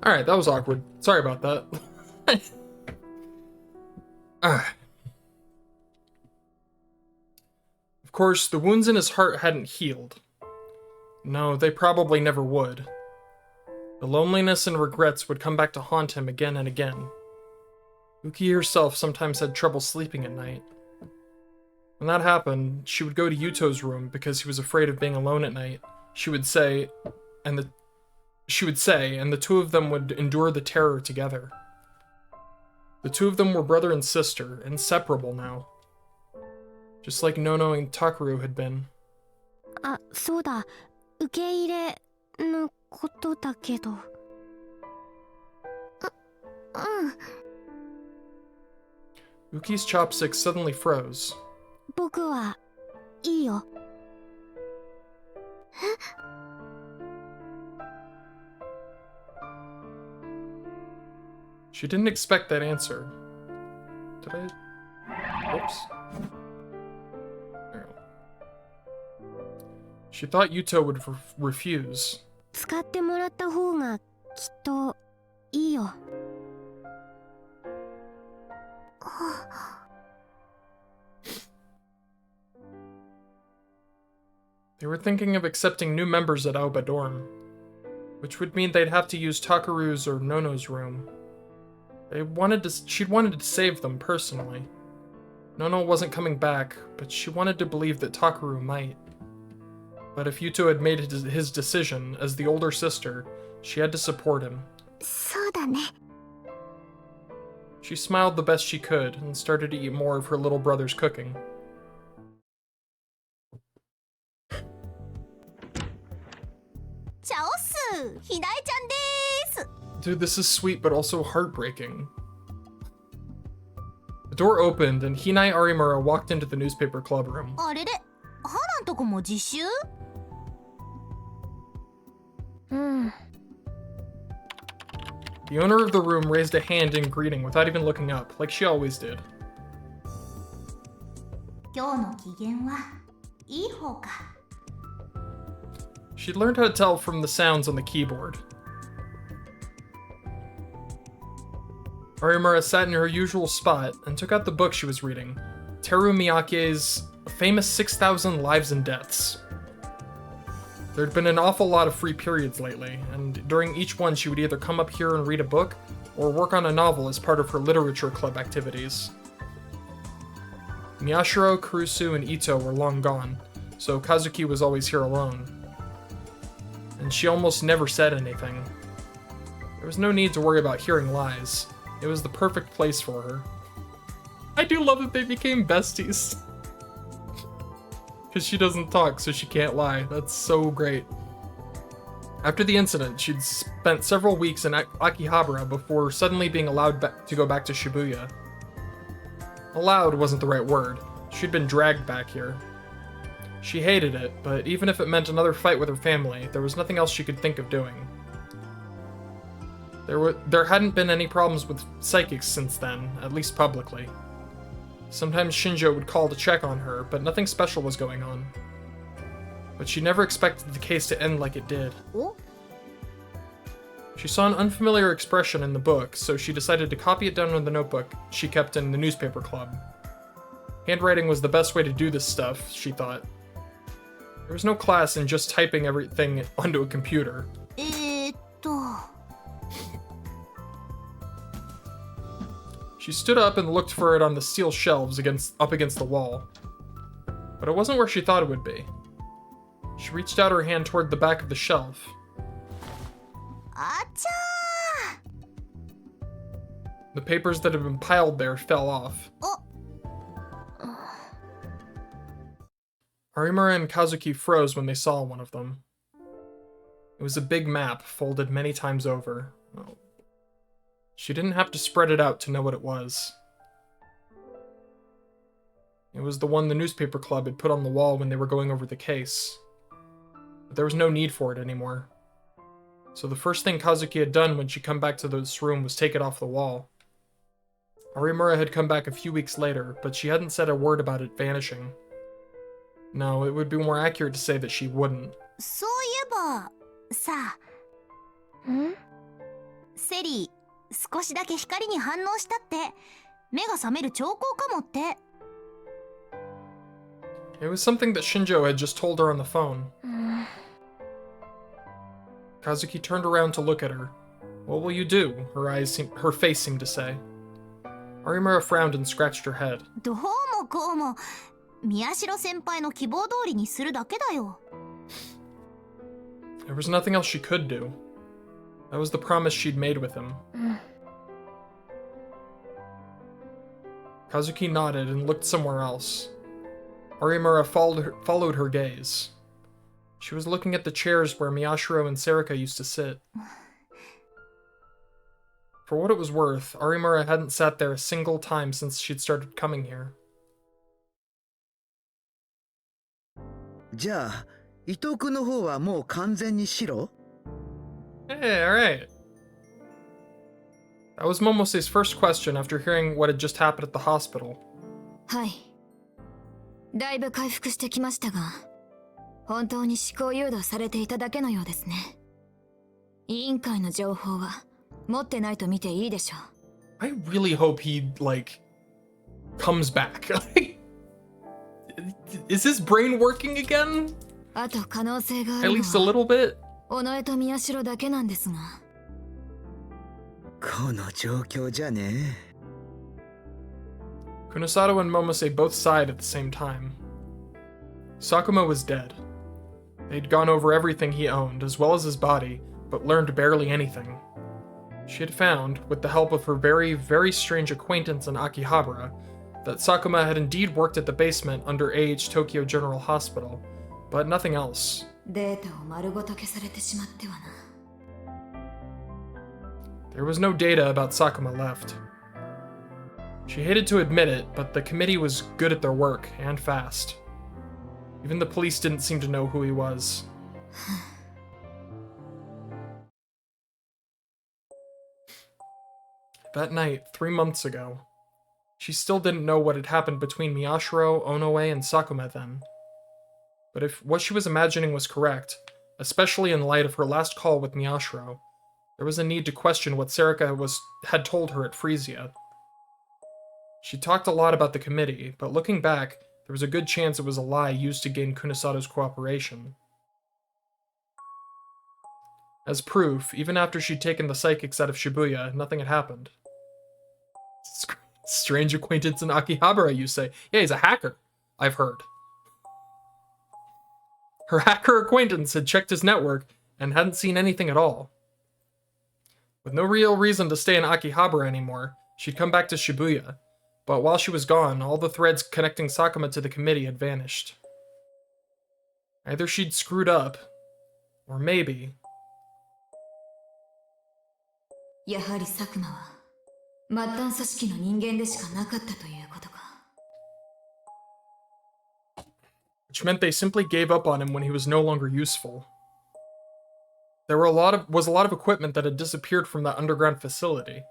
Alright, that was awkward. Sorry about that. Of course, the wounds in his heart hadn't healed. No, they probably never would. The loneliness and regrets would come back to haunt him again and again. Uki herself sometimes had trouble sleeping at night. When that happened, she would go to Yuto's room because he was afraid of being alone at night. She would say, and the two of them would endure the terror together. The two of them were brother and sister, inseparable now. Just like Nono and Takaru had been. あ、そうだ。受け入れのことだけど。Uki's chopsticks suddenly froze. 僕はいいよ。She didn't expect that answer. Did I? Oops. She thought Yuto would refuse. 使ってもらった方がきっといいよ。They were thinking of accepting new members at Aoba Dorm, which would mean they'd have to use Takaru's or Nono's room. She'd wanted to save them personally. Nono wasn't coming back, but she wanted to believe that Takaru might. But if Yuto had made his decision as the older sister, she had to support him. そうだね。 She smiled the best she could and started to eat more of her little brother's cooking. チャオス、ひなえちゃんです。 Dude, this is sweet but also heartbreaking. The door opened and Hinai Arimura walked into the newspaper club room. あれれ、花んとこも実習？うん。 The owner of the room raised a hand in greeting without even looking up, like she always did. 今日の機嫌はいい方か。 She'd learned how to tell from the sounds on the keyboard. Arimura sat in her usual spot and took out the book she was reading, Teru Miyake's famous 6,000 Lives and Deaths. There'd been an awful lot of free periods lately, and during each one she would either come up here and read a book, or work on a novel as part of her literature club activities. Miyashiro, Kurusu, and Ito were long gone, so Kazuki was always here alone. And she almost never said anything. There was no need to worry about hearing lies. It was the perfect place for her. I do love that they became besties. Because she doesn't talk, so she can't lie. That's so great. After the incident, she'd spent several weeks in Akihabara before suddenly being allowed to go back to Shibuya. Allowed wasn't the right word. She'd been dragged back here. She hated it, but even if it meant another fight with her family, there was nothing else she could think of doing. There hadn't been any problems with psychics since then, at least publicly. Sometimes Shinjo would call to check on her, but nothing special was going on. But she never expected the case to end like it did. She saw an unfamiliar expression in the book, so she decided to copy it down on the notebook she kept in the newspaper club. Handwriting was the best way to do this stuff, she thought. There was no class in just typing everything onto a computer. She stood up and looked for it on the steel shelves up against the wall. But it wasn't where she thought it would be. She reached out her hand toward the back of the shelf. The papers that had been piled there fell off. Arimura and Kazuki froze when they saw one of them. It was a big map, folded many times over. Oh. She didn't have to spread it out to know what it was. It was the one the newspaper club had put on the wall when they were going over the case. But there was no need for it anymore. So the first thing Kazuki had done when she come back to this room was take it off the wall. Arimura had come back a few weeks later, but she hadn't said a word about it vanishing. No, it would be more accurate to say that she wouldn't. そういえばさあ、セリー、少しだけ光に反応したって目が覚める兆候かもって。It was something that Shinjo had just told her on the phone. Kazuki turned around to look at her. What will you do? Her face seemed to say. Arimura frowned and scratched her head. どうもこうも宮代先輩の希望通りにするだけだよ。There was nothing else she could do. That was the promise she'd made with him. Kazuki nodded and looked somewhere else. Arimura followed her gaze. She was looking at the chairs where Miyashiro and Serika used to sit. For what it was worth, Arimura hadn't sat there a single time since she'd started coming here. じゃあ、伊藤君の方はもう完全に白? Hey, alright. That was Momose's first question after hearing what had just happened at the hospital. はい。だいぶ回復してきましたが、本当に思考誘導されていただけのようですね。委員会の情報は持ってないと見ていいでしょう。I really hope he, like, comes back. Is his brain working again? あと可能性があ At るの least a little bit? は尾上と宮代だけなんですが。この状況じゃね。Kunosato and Momose both sighed at the same time. Sakuma was dead. They'd gone over everything he owned, as well as his body, but learned barely anything. She had found, with the help of her very, very strange acquaintance in Akihabara, that Sakuma had indeed worked at the basement under AH Tokyo General Hospital, but nothing else. データを丸ごと消されてしまってはな。There was no data about Sakuma left. She hated to admit it, but the committee was good at their work, and fast. Even the police didn't seem to know who he was. That night, 3 months ago, she still didn't know what had happened between Miyashiro, Onoe, and Sakuma then. But if what she was imagining was correct, especially in light of her last call with Miyashiro, there was a need to question what Serika had told her at Frisia. She talked a lot about the committee, but looking back, there was a good chance it was a lie used to gain Kunisato's cooperation. As proof, even after she'd taken the psychics out of Shibuya, nothing had happened. Strange acquaintance in Akihabara, you say? Yeah, he's a hacker, I've heard. Her hacker acquaintance had checked his network and hadn't seen anything at all. With no real reason to stay in Akihabara anymore, she'd come back to Shibuya, but while she was gone, all the threads connecting Sakuma to the committee had vanished. Either she'd screwed up, or maybe... やはり佐久間は末端組織の人間でしかなかったということか。Which meant they simply gave up on him when he was no longer useful. There was a lot of equipment that had disappeared from that underground facility.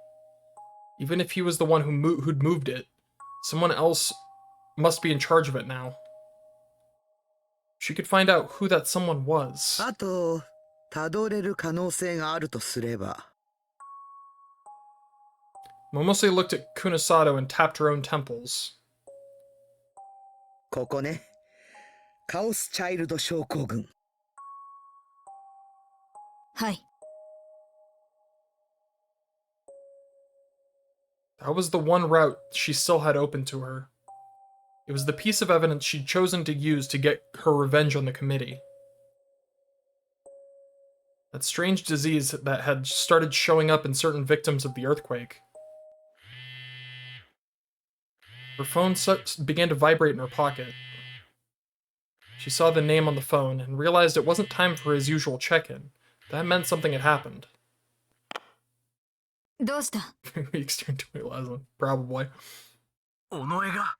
Even if he was the one who'd moved it, someone else must be in charge of it now. She could find out who that someone was. あと、たどれる可能性があるとすれば。Momose looked at Kunosato and tapped her own temples. ここね。カオスチャイルド症候群。はい。That was the one route she still had open to her. It was the piece of evidence she'd chosen to use to get her revenge on the committee. That strange disease that had started showing up in certain victims of the earthquake. Her phone began to vibrate in her pocket. She saw the name on the phone and realized it wasn't time for his usual check-in. That meant something had happened. どうした? We extended to Leslie, probably. 尾上が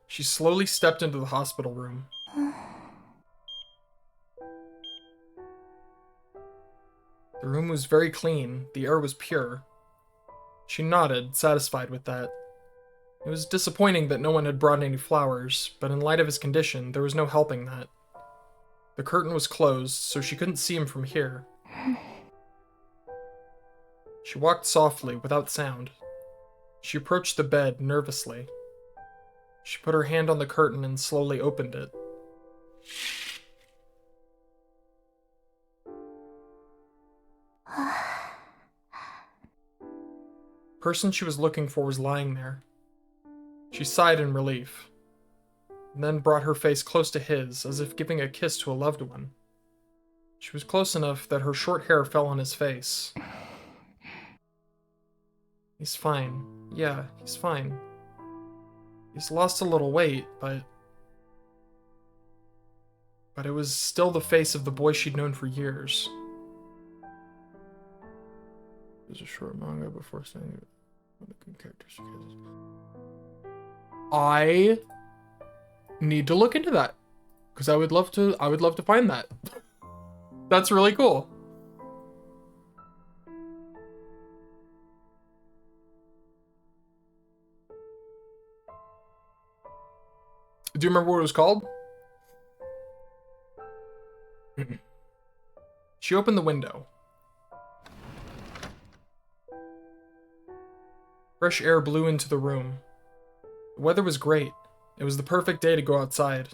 She slowly stepped into the hospital room. The room was very clean, the air was pure. She nodded, satisfied with that. It was disappointing that no one had brought any flowers, but in light of his condition, there was no helping that. The curtain was closed, so she couldn't see him from here. She walked softly, without sound. She approached the bed, nervously. She put her hand on the curtain and slowly opened it. The person she was looking for was lying there. She sighed in relief, and then brought her face close to his, as if giving a kiss to a loved one. She was close enough that her short hair fell on his face. He's fine. Yeah, he's fine. He's lost a little weight, but it was still the face of the boy she'd known for years. There's a short manga before saying what the good characters. I need to look into that. Because I would love to find that. That's really cool. Do you remember what it was called? She opened the window. Fresh air blew into the room. The weather was great. It was the perfect day to go outside.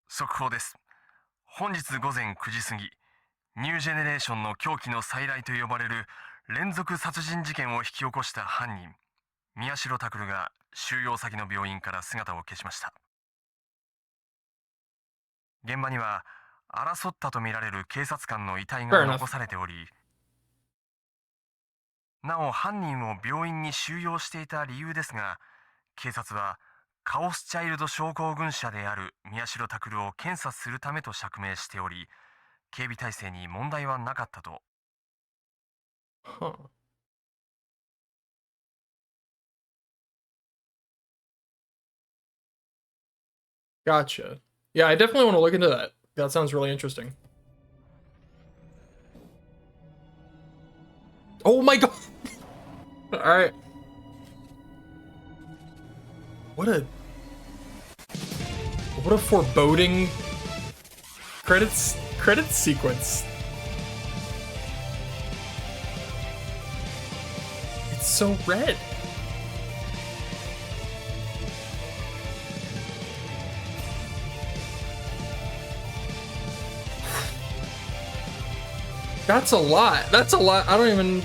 速報です。本日午前9時過ぎ、ニュージェネレーションの狂気の再来と呼ばれる連続殺人事件を引き起こした犯人、宮代拓が収容先の病院から姿を消しました。現場には争ったとみられる警察官の遺体が残されており、なお犯人を病院に収容していた理由ですが、警察はカオスチャイルド症候群者である宮代拓を検査するためと釈明しており、警備体制に問題はなかったと。Gotcha. Yeah, I definitely want to look into that. That sounds really interesting. Oh my god! Alright. What a foreboding credits sequence. It's so red. That's a lot. That's a lot. I don't even...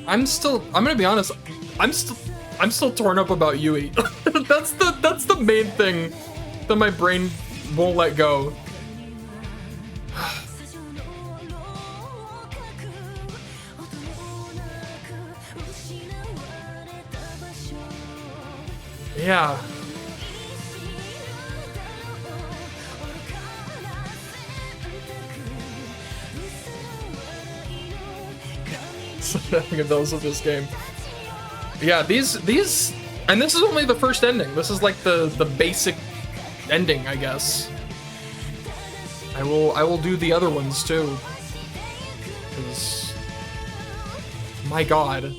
I'm gonna be honest, I'm still torn up about Yui. that's the main thing that my brain won't let go. Yeah. Having a dose of this game. Yeah, these, and this is only the first ending. This is like the basic ending, I guess. I will do the other ones too. 'Cause, my god.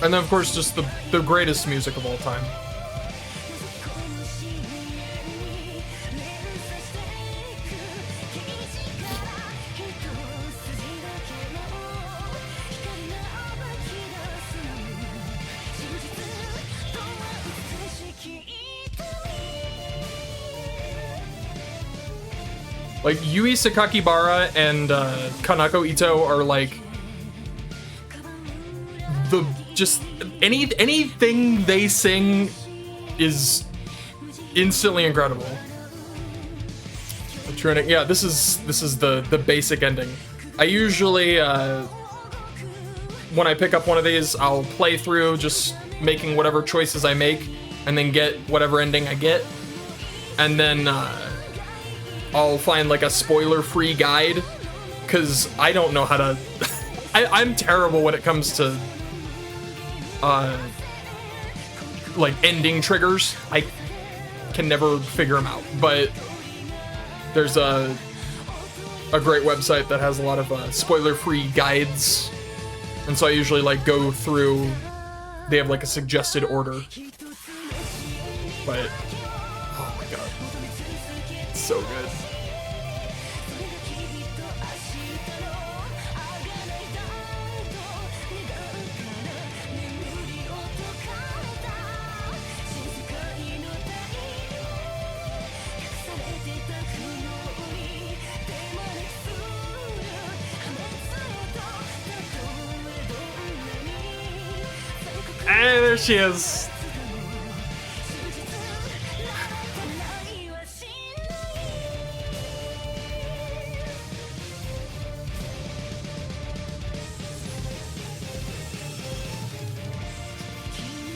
And then, of course, just the greatest music of all time. Like, Yui Sakakibara and Kanako Ito are like just anything they sing is instantly incredible. Yeah, this is the basic ending. I usually when I pick up one of these, I'll play through just making whatever choices I make and then get whatever ending I get, and then I'll find like a spoiler-free guide, because I don't know how to I'm terrible when it comes to like ending triggers. I can never figure them out, but there's a great website that has a lot of spoiler-free guides, and so I usually like go through. They have like a suggested order, but oh my god, it's so good. there she is.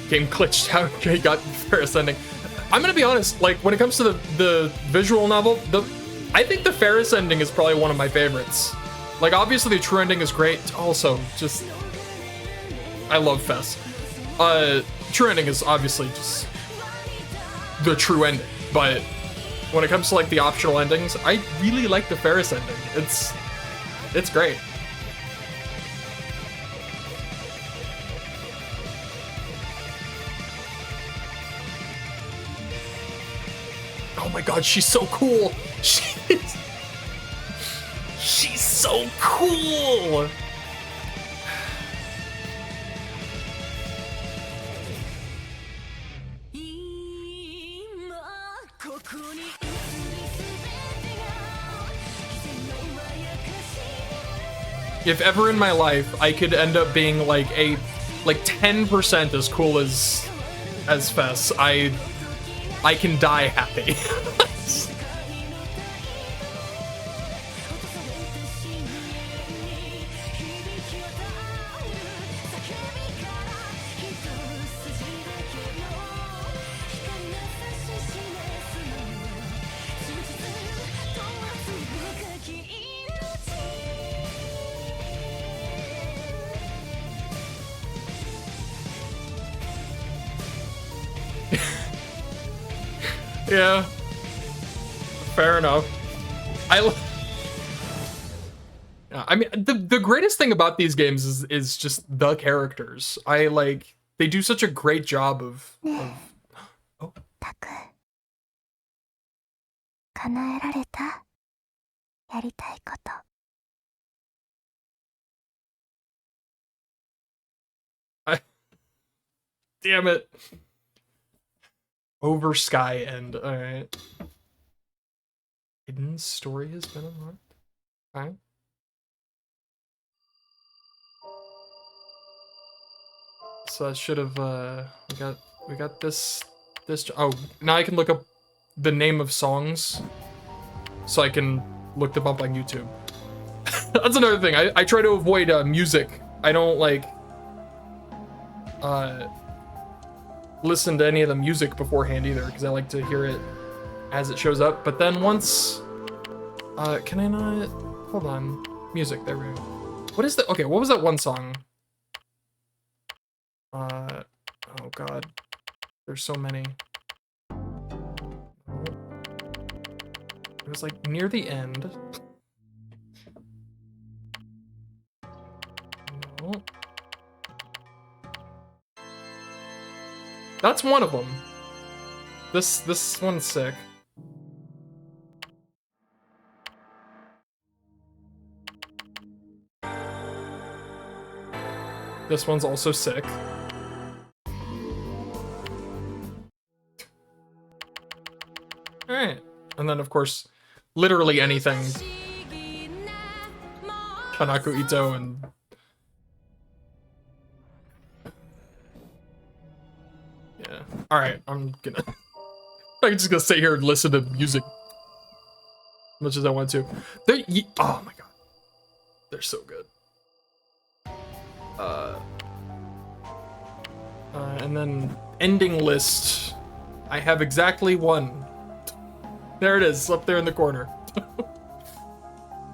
Game glitched out. He got fair ascending. I'm gonna be honest. Like when it comes to the visual novel, I think the Ferris ending is probably one of my favorites. Like obviously the true ending is great. Also, just I love Fess. True ending is obviously just the true ending. But when it comes to like the optional endings, I really like the Ferris ending. It's great. Oh my god, she's so cool! She's so cool! If ever in my life I could end up being like 10% as cool as Fess, I can die happy. Yeah, fair enough. I mean, the greatest thing about these games is just the characters. They do such a great job of oh. 叶えられたやりたいこと Damn it. Over Sky End. Alright. Hidden story has been unlocked. Okay. So that should have we got this oh, now I can look up the name of songs so I can look them up on YouTube. That's another thing. I try to avoid music. I don't listen to any of the music beforehand either, because I like to hear it as it shows up. But then once can I not hold on, music, there we go. What is the okay, what was that one song? Oh god, there's so many. It was like near the end. No. That's one of them. This one's sick. This one's also sick. Alright. And then of course, literally anything. Kanako Ito and yeah. Alright, I'm just gonna sit here and listen to music as much as I want to. Oh my god. They're so good. And then ending list. I have exactly one. There it is, up there in the corner.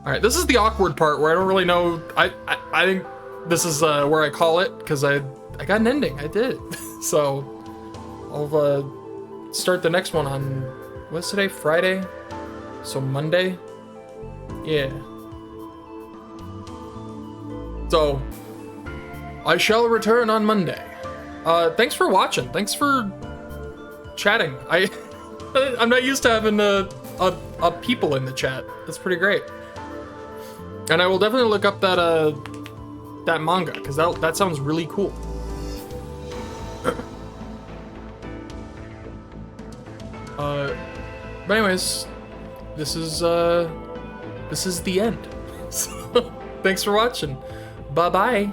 Alright, this is the awkward part where I don't really know. I think this is where I call it, because I got an ending. I did. So I'll start the next one on, what's today? Friday? So Monday? Yeah. So I shall return on Monday. Thanks for watching. Thanks for chatting. I'm not used to having a people in the chat. That's pretty great. And I will definitely look up that manga, because that sounds really cool. But anyways, this is the end. So, thanks for watching. Bye bye.